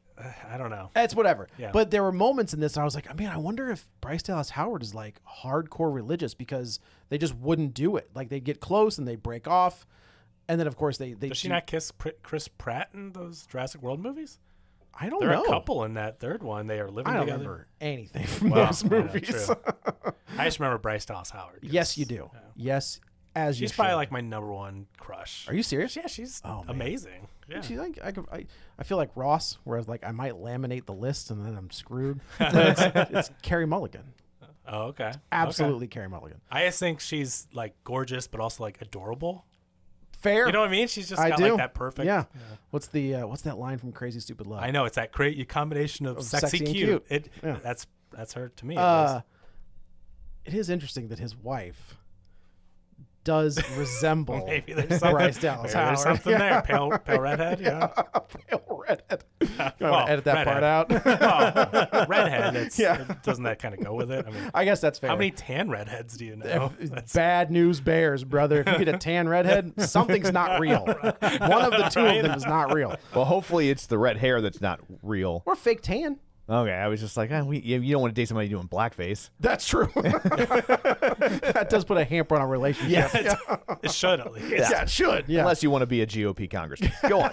[SPEAKER 3] I don't know.
[SPEAKER 4] It's whatever.
[SPEAKER 3] Yeah.
[SPEAKER 4] But there were moments in this I was like, man, I wonder if Bryce Dallas Howard is like hardcore religious, because they just wouldn't do it. Like, they'd get close and they'd break off. And then, of course, they
[SPEAKER 3] Does she not kiss Chris Pratt in those Jurassic World movies?
[SPEAKER 4] I don't
[SPEAKER 3] They're
[SPEAKER 4] know.
[SPEAKER 3] a couple in that third one. They are living
[SPEAKER 4] I don't
[SPEAKER 3] together.
[SPEAKER 4] remember anything from
[SPEAKER 3] Well,
[SPEAKER 4] those
[SPEAKER 3] yeah,
[SPEAKER 4] movies.
[SPEAKER 3] true. I just remember Bryce Dallas Howard. 'cause-
[SPEAKER 4] Yes, you do.
[SPEAKER 3] yeah.
[SPEAKER 4] Yes, as you
[SPEAKER 3] She's probably
[SPEAKER 4] should.
[SPEAKER 3] like my number one crush.
[SPEAKER 4] Are you serious?
[SPEAKER 3] Yeah, she's
[SPEAKER 4] Oh, man.
[SPEAKER 3] amazing. Yeah.
[SPEAKER 4] She's like, I feel like Ross, whereas like I might laminate the list and then I'm screwed. it's Carrie Mulligan.
[SPEAKER 3] Oh, okay.
[SPEAKER 4] Absolutely Carrie Mulligan.
[SPEAKER 3] I just think she's like gorgeous, but also like adorable.
[SPEAKER 4] Fair.
[SPEAKER 3] You know what I mean? She's just
[SPEAKER 4] I
[SPEAKER 3] got
[SPEAKER 4] do.
[SPEAKER 3] like that perfect.
[SPEAKER 4] Yeah. What's that line from Crazy Stupid Love?
[SPEAKER 3] I know it's that great combination of sexy,
[SPEAKER 4] sexy and
[SPEAKER 3] cute.
[SPEAKER 4] cute. Yeah.
[SPEAKER 3] That's her to me. at least.
[SPEAKER 4] It is interesting that his wife does resemble
[SPEAKER 3] Maybe there's something.
[SPEAKER 4] Bryce Dallas
[SPEAKER 3] Maybe
[SPEAKER 4] Howard.
[SPEAKER 3] there's something there. Pale redhead. Yeah.
[SPEAKER 4] Pale redhead. You want
[SPEAKER 3] Well,
[SPEAKER 4] to edit that part
[SPEAKER 3] redhead.
[SPEAKER 4] out?
[SPEAKER 3] Well, redhead. It's,
[SPEAKER 4] Yeah.
[SPEAKER 3] Doesn't that kind of go with it? I mean,
[SPEAKER 4] I guess that's fair.
[SPEAKER 3] how many tan redheads do you know? That's-
[SPEAKER 4] Bad news bears, brother. If you get a tan redhead, something's not real. One of the two of them is not real.
[SPEAKER 2] Well, hopefully it's the red hair that's not real.
[SPEAKER 4] Or fake tan.
[SPEAKER 2] Okay, I was just like, you don't want to date somebody doing blackface.
[SPEAKER 4] That's true. That does put a hamper on our relationship.
[SPEAKER 3] it should at least.
[SPEAKER 4] Yeah, it should. Yeah.
[SPEAKER 2] Unless you want to be a GOP congressman. Go on.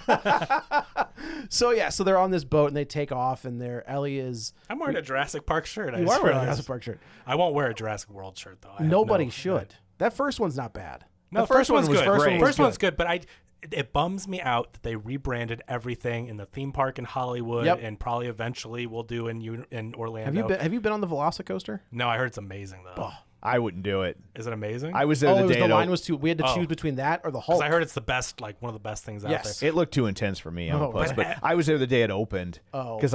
[SPEAKER 4] So they're on this boat and they take off, and Ellie is.
[SPEAKER 3] I'm wearing a Jurassic Park shirt.
[SPEAKER 4] You are wearing a Jurassic Park shirt.
[SPEAKER 3] I won't wear a Jurassic World shirt though.
[SPEAKER 4] Nobody should. That first one's not bad.
[SPEAKER 3] No,
[SPEAKER 4] the
[SPEAKER 3] first one's
[SPEAKER 4] was
[SPEAKER 3] good.
[SPEAKER 4] great.
[SPEAKER 3] First one's good, but it bums me out that they rebranded everything in the theme park in Hollywood, and probably eventually will do in Orlando.
[SPEAKER 4] Have you been on the Velocicoaster?
[SPEAKER 3] No, I heard it's amazing though.
[SPEAKER 2] I wouldn't do it.
[SPEAKER 3] Is it amazing?
[SPEAKER 2] I was there the day
[SPEAKER 4] the line was too. We had to choose between that or the Hulk.
[SPEAKER 3] I heard it's the best, like one of the best things out there.
[SPEAKER 2] It looked too intense for me. I'm a puss,
[SPEAKER 3] really?
[SPEAKER 2] but I was there the day it opened.
[SPEAKER 4] Oh.
[SPEAKER 2] Because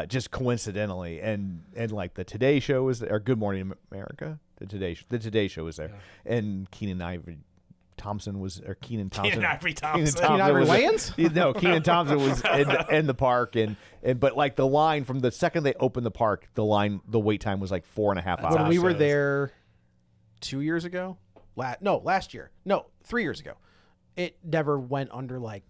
[SPEAKER 2] just coincidentally, and like the Today Show was there, or Good Morning America. The Today Show was there, and Keenan Ivory Thompson was, or Keenan Thompson.
[SPEAKER 3] Keenan Ivory Thompson.
[SPEAKER 4] Keenan Ivory Wayans?
[SPEAKER 2] No, Keenan Thompson was in the park, but like the line from the second they opened the park, the wait time was like 4.5 hours.
[SPEAKER 4] When we were there 2 years ago, last year, 3 years ago, it never went under like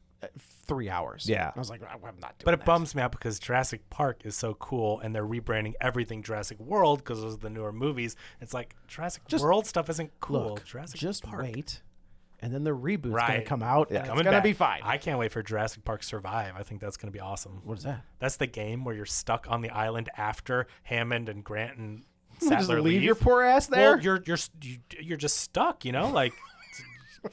[SPEAKER 4] 3 hours.
[SPEAKER 2] Yeah.
[SPEAKER 4] I was like, I'm not doing
[SPEAKER 3] But it
[SPEAKER 4] that.
[SPEAKER 3] bums me out because Jurassic Park is so cool, and they're rebranding everything Jurassic World because those are the newer movies. It's like Jurassic World stuff isn't cool.
[SPEAKER 4] Look,
[SPEAKER 3] Jurassic
[SPEAKER 4] just
[SPEAKER 3] Park.
[SPEAKER 4] wait, and then the reboot's
[SPEAKER 3] Right.
[SPEAKER 4] gonna come out. And it's
[SPEAKER 3] Coming
[SPEAKER 4] gonna
[SPEAKER 3] back.
[SPEAKER 4] be fine.
[SPEAKER 3] I can't wait for Jurassic Park Survive. I think that's going to be awesome.
[SPEAKER 4] What is that?
[SPEAKER 3] That's the game where you're stuck on the island after Hammond and Grant and
[SPEAKER 4] You just
[SPEAKER 3] Sattler
[SPEAKER 4] leave
[SPEAKER 3] leave.
[SPEAKER 4] your poor ass there.
[SPEAKER 3] Well, you're just stuck, you know, like.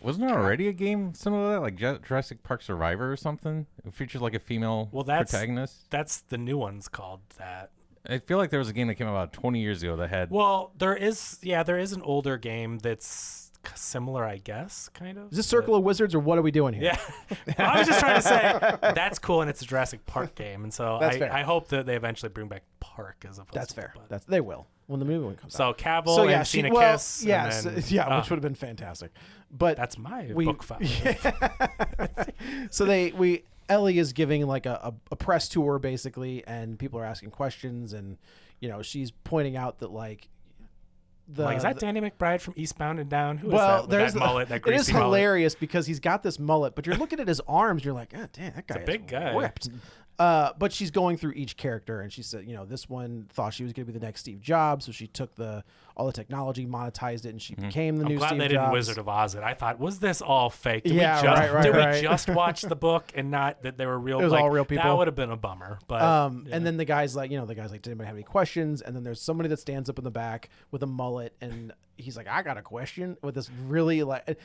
[SPEAKER 5] Wasn't there already a game similar to that, like Jurassic Park Survivor or something? It features like a female protagonist.
[SPEAKER 3] That's the new one's called that.
[SPEAKER 5] I feel like there was a game that came out about 20 years ago that had.
[SPEAKER 3] Well, there is an older game that's similar, I guess, kind of.
[SPEAKER 4] Is this Circle of Wizards or what are we doing here?
[SPEAKER 3] Yeah. Well, I was just trying to say that's cool, and it's a Jurassic Park game, and so
[SPEAKER 4] That's fair.
[SPEAKER 3] I hope that they eventually bring back Park as opposed.
[SPEAKER 4] That's
[SPEAKER 3] to
[SPEAKER 4] fair.
[SPEAKER 3] But.
[SPEAKER 4] They will when the movie one comes out.
[SPEAKER 3] So Cavill and Cena kiss.
[SPEAKER 4] Yeah,
[SPEAKER 3] and then,
[SPEAKER 4] which would have been fantastic. But
[SPEAKER 3] that's my
[SPEAKER 4] we-
[SPEAKER 3] book five.
[SPEAKER 4] so Ellie is giving like a press tour basically, and people are asking questions, and she's pointing out that like
[SPEAKER 3] is that Danny McBride from Eastbound and Down? Who is
[SPEAKER 4] well,
[SPEAKER 3] that?
[SPEAKER 4] there's
[SPEAKER 3] That mullet, that
[SPEAKER 4] it
[SPEAKER 3] greasy
[SPEAKER 4] is
[SPEAKER 3] mullet.
[SPEAKER 4] hilarious because he's got this mullet, but you're looking at his arms, you're like, oh, damn, that guy
[SPEAKER 3] a big
[SPEAKER 4] is
[SPEAKER 3] guy.
[SPEAKER 4] ripped. But she's going through each character, and she said, this one thought she was going to be the next Steve Jobs, so she took all the technology, monetized it, and she became the
[SPEAKER 3] I'm
[SPEAKER 4] new
[SPEAKER 3] glad
[SPEAKER 4] Steve
[SPEAKER 3] they
[SPEAKER 4] Jobs.
[SPEAKER 3] didn't Wizard of Oz it. I thought, was this all fake? Did
[SPEAKER 4] Yeah,
[SPEAKER 3] we
[SPEAKER 4] right.
[SPEAKER 3] just watch the book and not that they were real?
[SPEAKER 4] It was all real people.
[SPEAKER 3] That would have been a bummer. But
[SPEAKER 4] And then the guy's like, did anybody have any questions? And then there's somebody that stands up in the back with a mullet, and he's like, I got a question with this really like.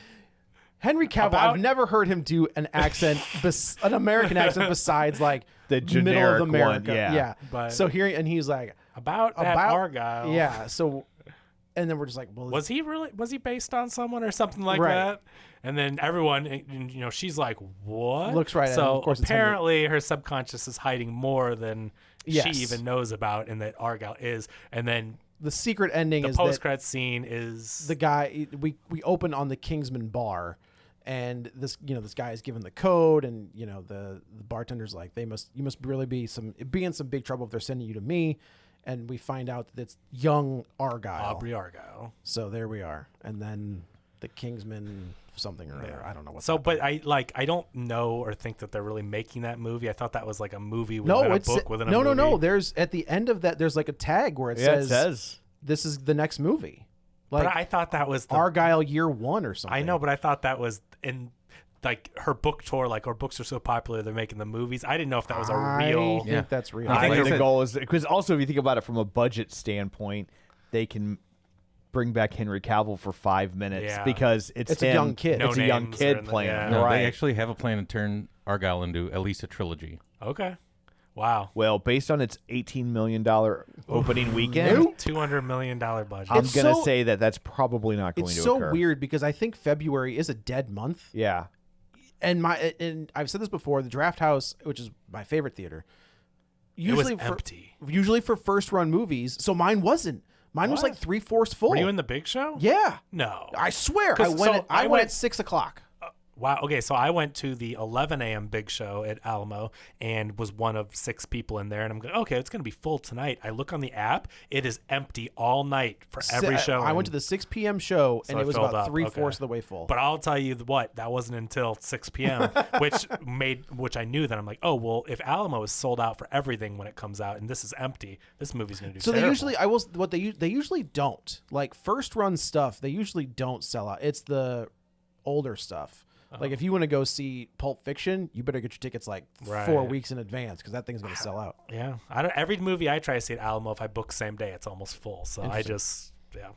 [SPEAKER 4] Henry Cavill, I've never heard him do an accent, an American accent besides like
[SPEAKER 2] The
[SPEAKER 4] middle of
[SPEAKER 2] generic one,
[SPEAKER 4] America.
[SPEAKER 2] yeah.
[SPEAKER 3] But-
[SPEAKER 4] so here, and he's like,
[SPEAKER 3] about Argylle.
[SPEAKER 4] yeah. So, and then we're just like, well,
[SPEAKER 3] Was he based on someone or something like
[SPEAKER 4] Right.
[SPEAKER 3] that? And then everyone, she's like, what?
[SPEAKER 4] Looks right at him.
[SPEAKER 3] So
[SPEAKER 4] Of course it's Henry.
[SPEAKER 3] apparently her subconscious is hiding more than
[SPEAKER 4] Yes.
[SPEAKER 3] she even knows about, and that Argylle is. And then
[SPEAKER 4] the secret ending
[SPEAKER 3] the
[SPEAKER 4] is that
[SPEAKER 3] post-credit scene is
[SPEAKER 4] the guy we open on the Kingsman bar, and this guy is given the code, and the bartender's like, you must really be in some big trouble if they're sending you to me, and we find out that it's young Argylle.
[SPEAKER 3] Aubrey Argylle.
[SPEAKER 4] So there we are, and then the Kingsman something or other. I don't know what.
[SPEAKER 3] So, but I don't know or think that they're really making that movie. I thought that was like a movie within
[SPEAKER 4] no,
[SPEAKER 3] a
[SPEAKER 4] it's
[SPEAKER 3] book within a movie.
[SPEAKER 4] no. There's at the end of that. There's like a tag where it says this is the next movie. Like
[SPEAKER 3] But I thought that was the
[SPEAKER 4] Argylle Year One or something.
[SPEAKER 3] I know, but I thought that was in like her book tour. Like her books are so popular, they're making the movies. I didn't know if that was a real.
[SPEAKER 4] I think that's real.
[SPEAKER 2] I think
[SPEAKER 5] like I
[SPEAKER 2] the
[SPEAKER 5] said-
[SPEAKER 2] goal is because also if you think about it from a budget standpoint, they can bring back Henry Cavill for 5 minutes
[SPEAKER 3] Yeah.
[SPEAKER 2] because it's
[SPEAKER 4] a
[SPEAKER 2] him.
[SPEAKER 4] young kid.
[SPEAKER 2] It's
[SPEAKER 3] No
[SPEAKER 2] a young
[SPEAKER 3] names
[SPEAKER 2] kid
[SPEAKER 3] are in the-
[SPEAKER 2] playing.
[SPEAKER 3] yeah.
[SPEAKER 5] No,
[SPEAKER 2] right.
[SPEAKER 5] they actually have a plan to turn Argylle into at least a trilogy.
[SPEAKER 3] Okay. Wow.
[SPEAKER 2] Well, based on its $18 million opening weekend,
[SPEAKER 3] $200 million budget.
[SPEAKER 2] I'm
[SPEAKER 4] It's
[SPEAKER 2] going to
[SPEAKER 4] so-
[SPEAKER 2] say that's probably not going
[SPEAKER 4] It's
[SPEAKER 2] to
[SPEAKER 4] so
[SPEAKER 2] occur.
[SPEAKER 4] weird because I think February is a dead month.
[SPEAKER 2] Yeah.
[SPEAKER 4] And I've said this before, the Draft House, which is my favorite theater, usually
[SPEAKER 3] was empty.
[SPEAKER 4] Usually for first run movies. So mine wasn't. Mine was
[SPEAKER 3] What?
[SPEAKER 4] like 3/4 full.
[SPEAKER 3] Were you in the big show?
[SPEAKER 4] Yeah.
[SPEAKER 3] No.
[SPEAKER 4] I swear.
[SPEAKER 3] 'Cause-
[SPEAKER 4] I went at 6 o'clock.
[SPEAKER 3] Wow. Okay, so I went to the 11 a.m. big show at Alamo and was one of 6 people in there. And I'm going, okay, it's going to be full tonight. I look on the app. It is empty all night for every show.
[SPEAKER 4] I went to the 6 p.m. show, and
[SPEAKER 3] I
[SPEAKER 4] it was
[SPEAKER 3] filled
[SPEAKER 4] about
[SPEAKER 3] up.
[SPEAKER 4] 3/4
[SPEAKER 3] Okay.
[SPEAKER 4] of the way full.
[SPEAKER 3] But I'll tell you what, that wasn't until 6 p.m., which I knew that I'm like, oh, well, if Alamo is sold out for everything when it comes out and this is empty, this movie's going to do
[SPEAKER 4] So
[SPEAKER 3] terrible.
[SPEAKER 4] they usually don't. Like first run stuff, they usually don't sell out. It's the older stuff. Like if you want to go see Pulp Fiction, you better get your tickets like 4
[SPEAKER 3] Right.
[SPEAKER 4] weeks in advance because that thing's going to sell out.
[SPEAKER 3] Yeah, every movie I try to see at Alamo, if I book same day, it's almost full. So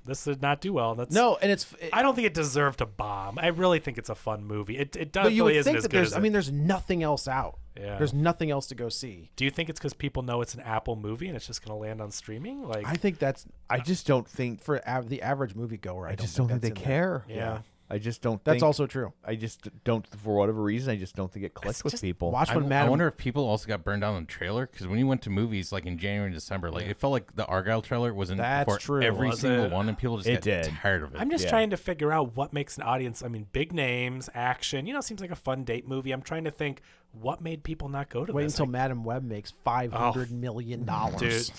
[SPEAKER 3] this did not do well. That's
[SPEAKER 4] No, and
[SPEAKER 3] I don't think it deserved to bomb. I really think it's a fun movie. It
[SPEAKER 4] but you
[SPEAKER 3] definitely
[SPEAKER 4] would
[SPEAKER 3] isn't
[SPEAKER 4] think
[SPEAKER 3] as
[SPEAKER 4] that
[SPEAKER 3] good as it.
[SPEAKER 4] there's nothing else out.
[SPEAKER 3] Yeah.
[SPEAKER 4] There's nothing else to go see.
[SPEAKER 3] Do you think it's because people know it's an Apple movie and it's just going to land on streaming? Like,
[SPEAKER 4] I think that's
[SPEAKER 2] I just don't think
[SPEAKER 4] for the average moviegoer.
[SPEAKER 2] I just don't think they
[SPEAKER 4] that's in there.
[SPEAKER 2] care.
[SPEAKER 3] Yeah.
[SPEAKER 2] I just don't
[SPEAKER 4] That's
[SPEAKER 2] think
[SPEAKER 4] also true.
[SPEAKER 2] I just don't, for whatever reason, I just don't think it clicked with
[SPEAKER 3] just
[SPEAKER 2] people.
[SPEAKER 4] Watch when
[SPEAKER 5] I
[SPEAKER 4] Madam.
[SPEAKER 5] wonder if people also got burned out on the trailer because when you went to movies like in January and December, like it felt like the Argylle trailer was in
[SPEAKER 4] That's
[SPEAKER 5] for
[SPEAKER 4] true.
[SPEAKER 5] every
[SPEAKER 3] Was
[SPEAKER 5] single
[SPEAKER 3] it?
[SPEAKER 5] one, and people just
[SPEAKER 2] It
[SPEAKER 5] got
[SPEAKER 2] did.
[SPEAKER 5] tired of it.
[SPEAKER 3] I'm just
[SPEAKER 2] Yeah.
[SPEAKER 3] trying to figure out what makes an audience. I mean, big names, action. Seems like a fun date movie. I'm trying to think what made people not go to
[SPEAKER 4] Wait
[SPEAKER 3] this.
[SPEAKER 4] until Madam Web makes $500 million.
[SPEAKER 3] Dude,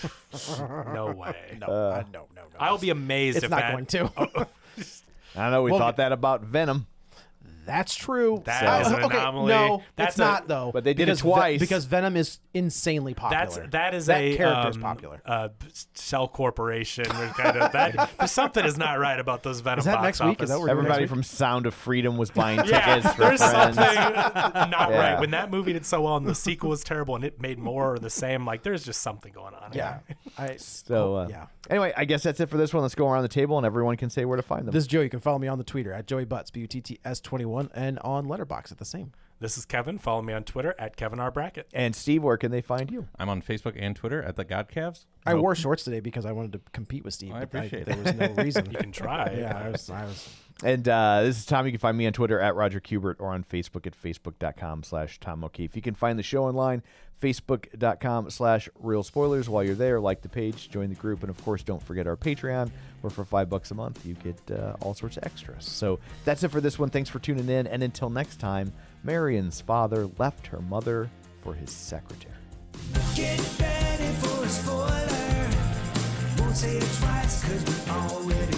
[SPEAKER 3] no way.
[SPEAKER 4] No.
[SPEAKER 3] I'll be amazed
[SPEAKER 4] It's
[SPEAKER 3] if
[SPEAKER 4] not
[SPEAKER 3] that.
[SPEAKER 4] going to.
[SPEAKER 2] I don't know. We
[SPEAKER 4] Well,
[SPEAKER 2] thought that about Venom.
[SPEAKER 4] That's true.
[SPEAKER 3] That is an
[SPEAKER 4] okay,
[SPEAKER 3] anomaly.
[SPEAKER 4] No,
[SPEAKER 3] That's
[SPEAKER 4] it's not though.
[SPEAKER 2] But they did it
[SPEAKER 4] because
[SPEAKER 2] twice.
[SPEAKER 4] because Venom is insanely popular.
[SPEAKER 3] That is
[SPEAKER 4] that
[SPEAKER 3] a
[SPEAKER 4] character is popular.
[SPEAKER 3] Shell corporation. Or kind of that. There's something is not right about those Venom.
[SPEAKER 4] Is that
[SPEAKER 3] box
[SPEAKER 4] next week? Is
[SPEAKER 3] office.
[SPEAKER 4] that what we're doing
[SPEAKER 2] Everybody
[SPEAKER 4] next
[SPEAKER 2] from Sound of Freedom was buying
[SPEAKER 3] Yeah,
[SPEAKER 2] tickets for
[SPEAKER 3] there's
[SPEAKER 2] friends.
[SPEAKER 3] something not
[SPEAKER 2] Yeah.
[SPEAKER 3] right. When that movie did so well and the sequel was terrible and it made more or the same, like there's just something going on.
[SPEAKER 4] Yeah.
[SPEAKER 2] So
[SPEAKER 4] yeah.
[SPEAKER 2] Anyway, I guess that's it for this one. Let's go around the table and everyone can say where to find them.
[SPEAKER 4] This is Joe. You can follow me on the Twitter at JoeyButts, BUTTS21, and on Letterboxd at the same.
[SPEAKER 3] This is Kevin. Follow me on Twitter at Kevin R. Brackett.
[SPEAKER 2] And Steve, where can they find you?
[SPEAKER 5] I'm on Facebook and Twitter at the Godcavs.
[SPEAKER 4] I wore shorts today because I wanted to compete with Steve.
[SPEAKER 5] I
[SPEAKER 4] but
[SPEAKER 5] appreciate
[SPEAKER 4] there was no reason.
[SPEAKER 3] You can try.
[SPEAKER 4] Yeah, I was.
[SPEAKER 2] And this is Tom. You can find me on Twitter at Roger Kubert or on Facebook at facebook.com/Tom O'Keefe. You can find the show online, facebook.com/Real Spoilers. While you're there, like the page, join the group, and of course, don't forget our Patreon, where for $5 a month, you get all sorts of extras. So that's it for this one. Thanks for tuning in. And until next time, Marion's father left her mother for his secretary.
[SPEAKER 1] Get ready for a spoiler. Won't say it twice, cause we already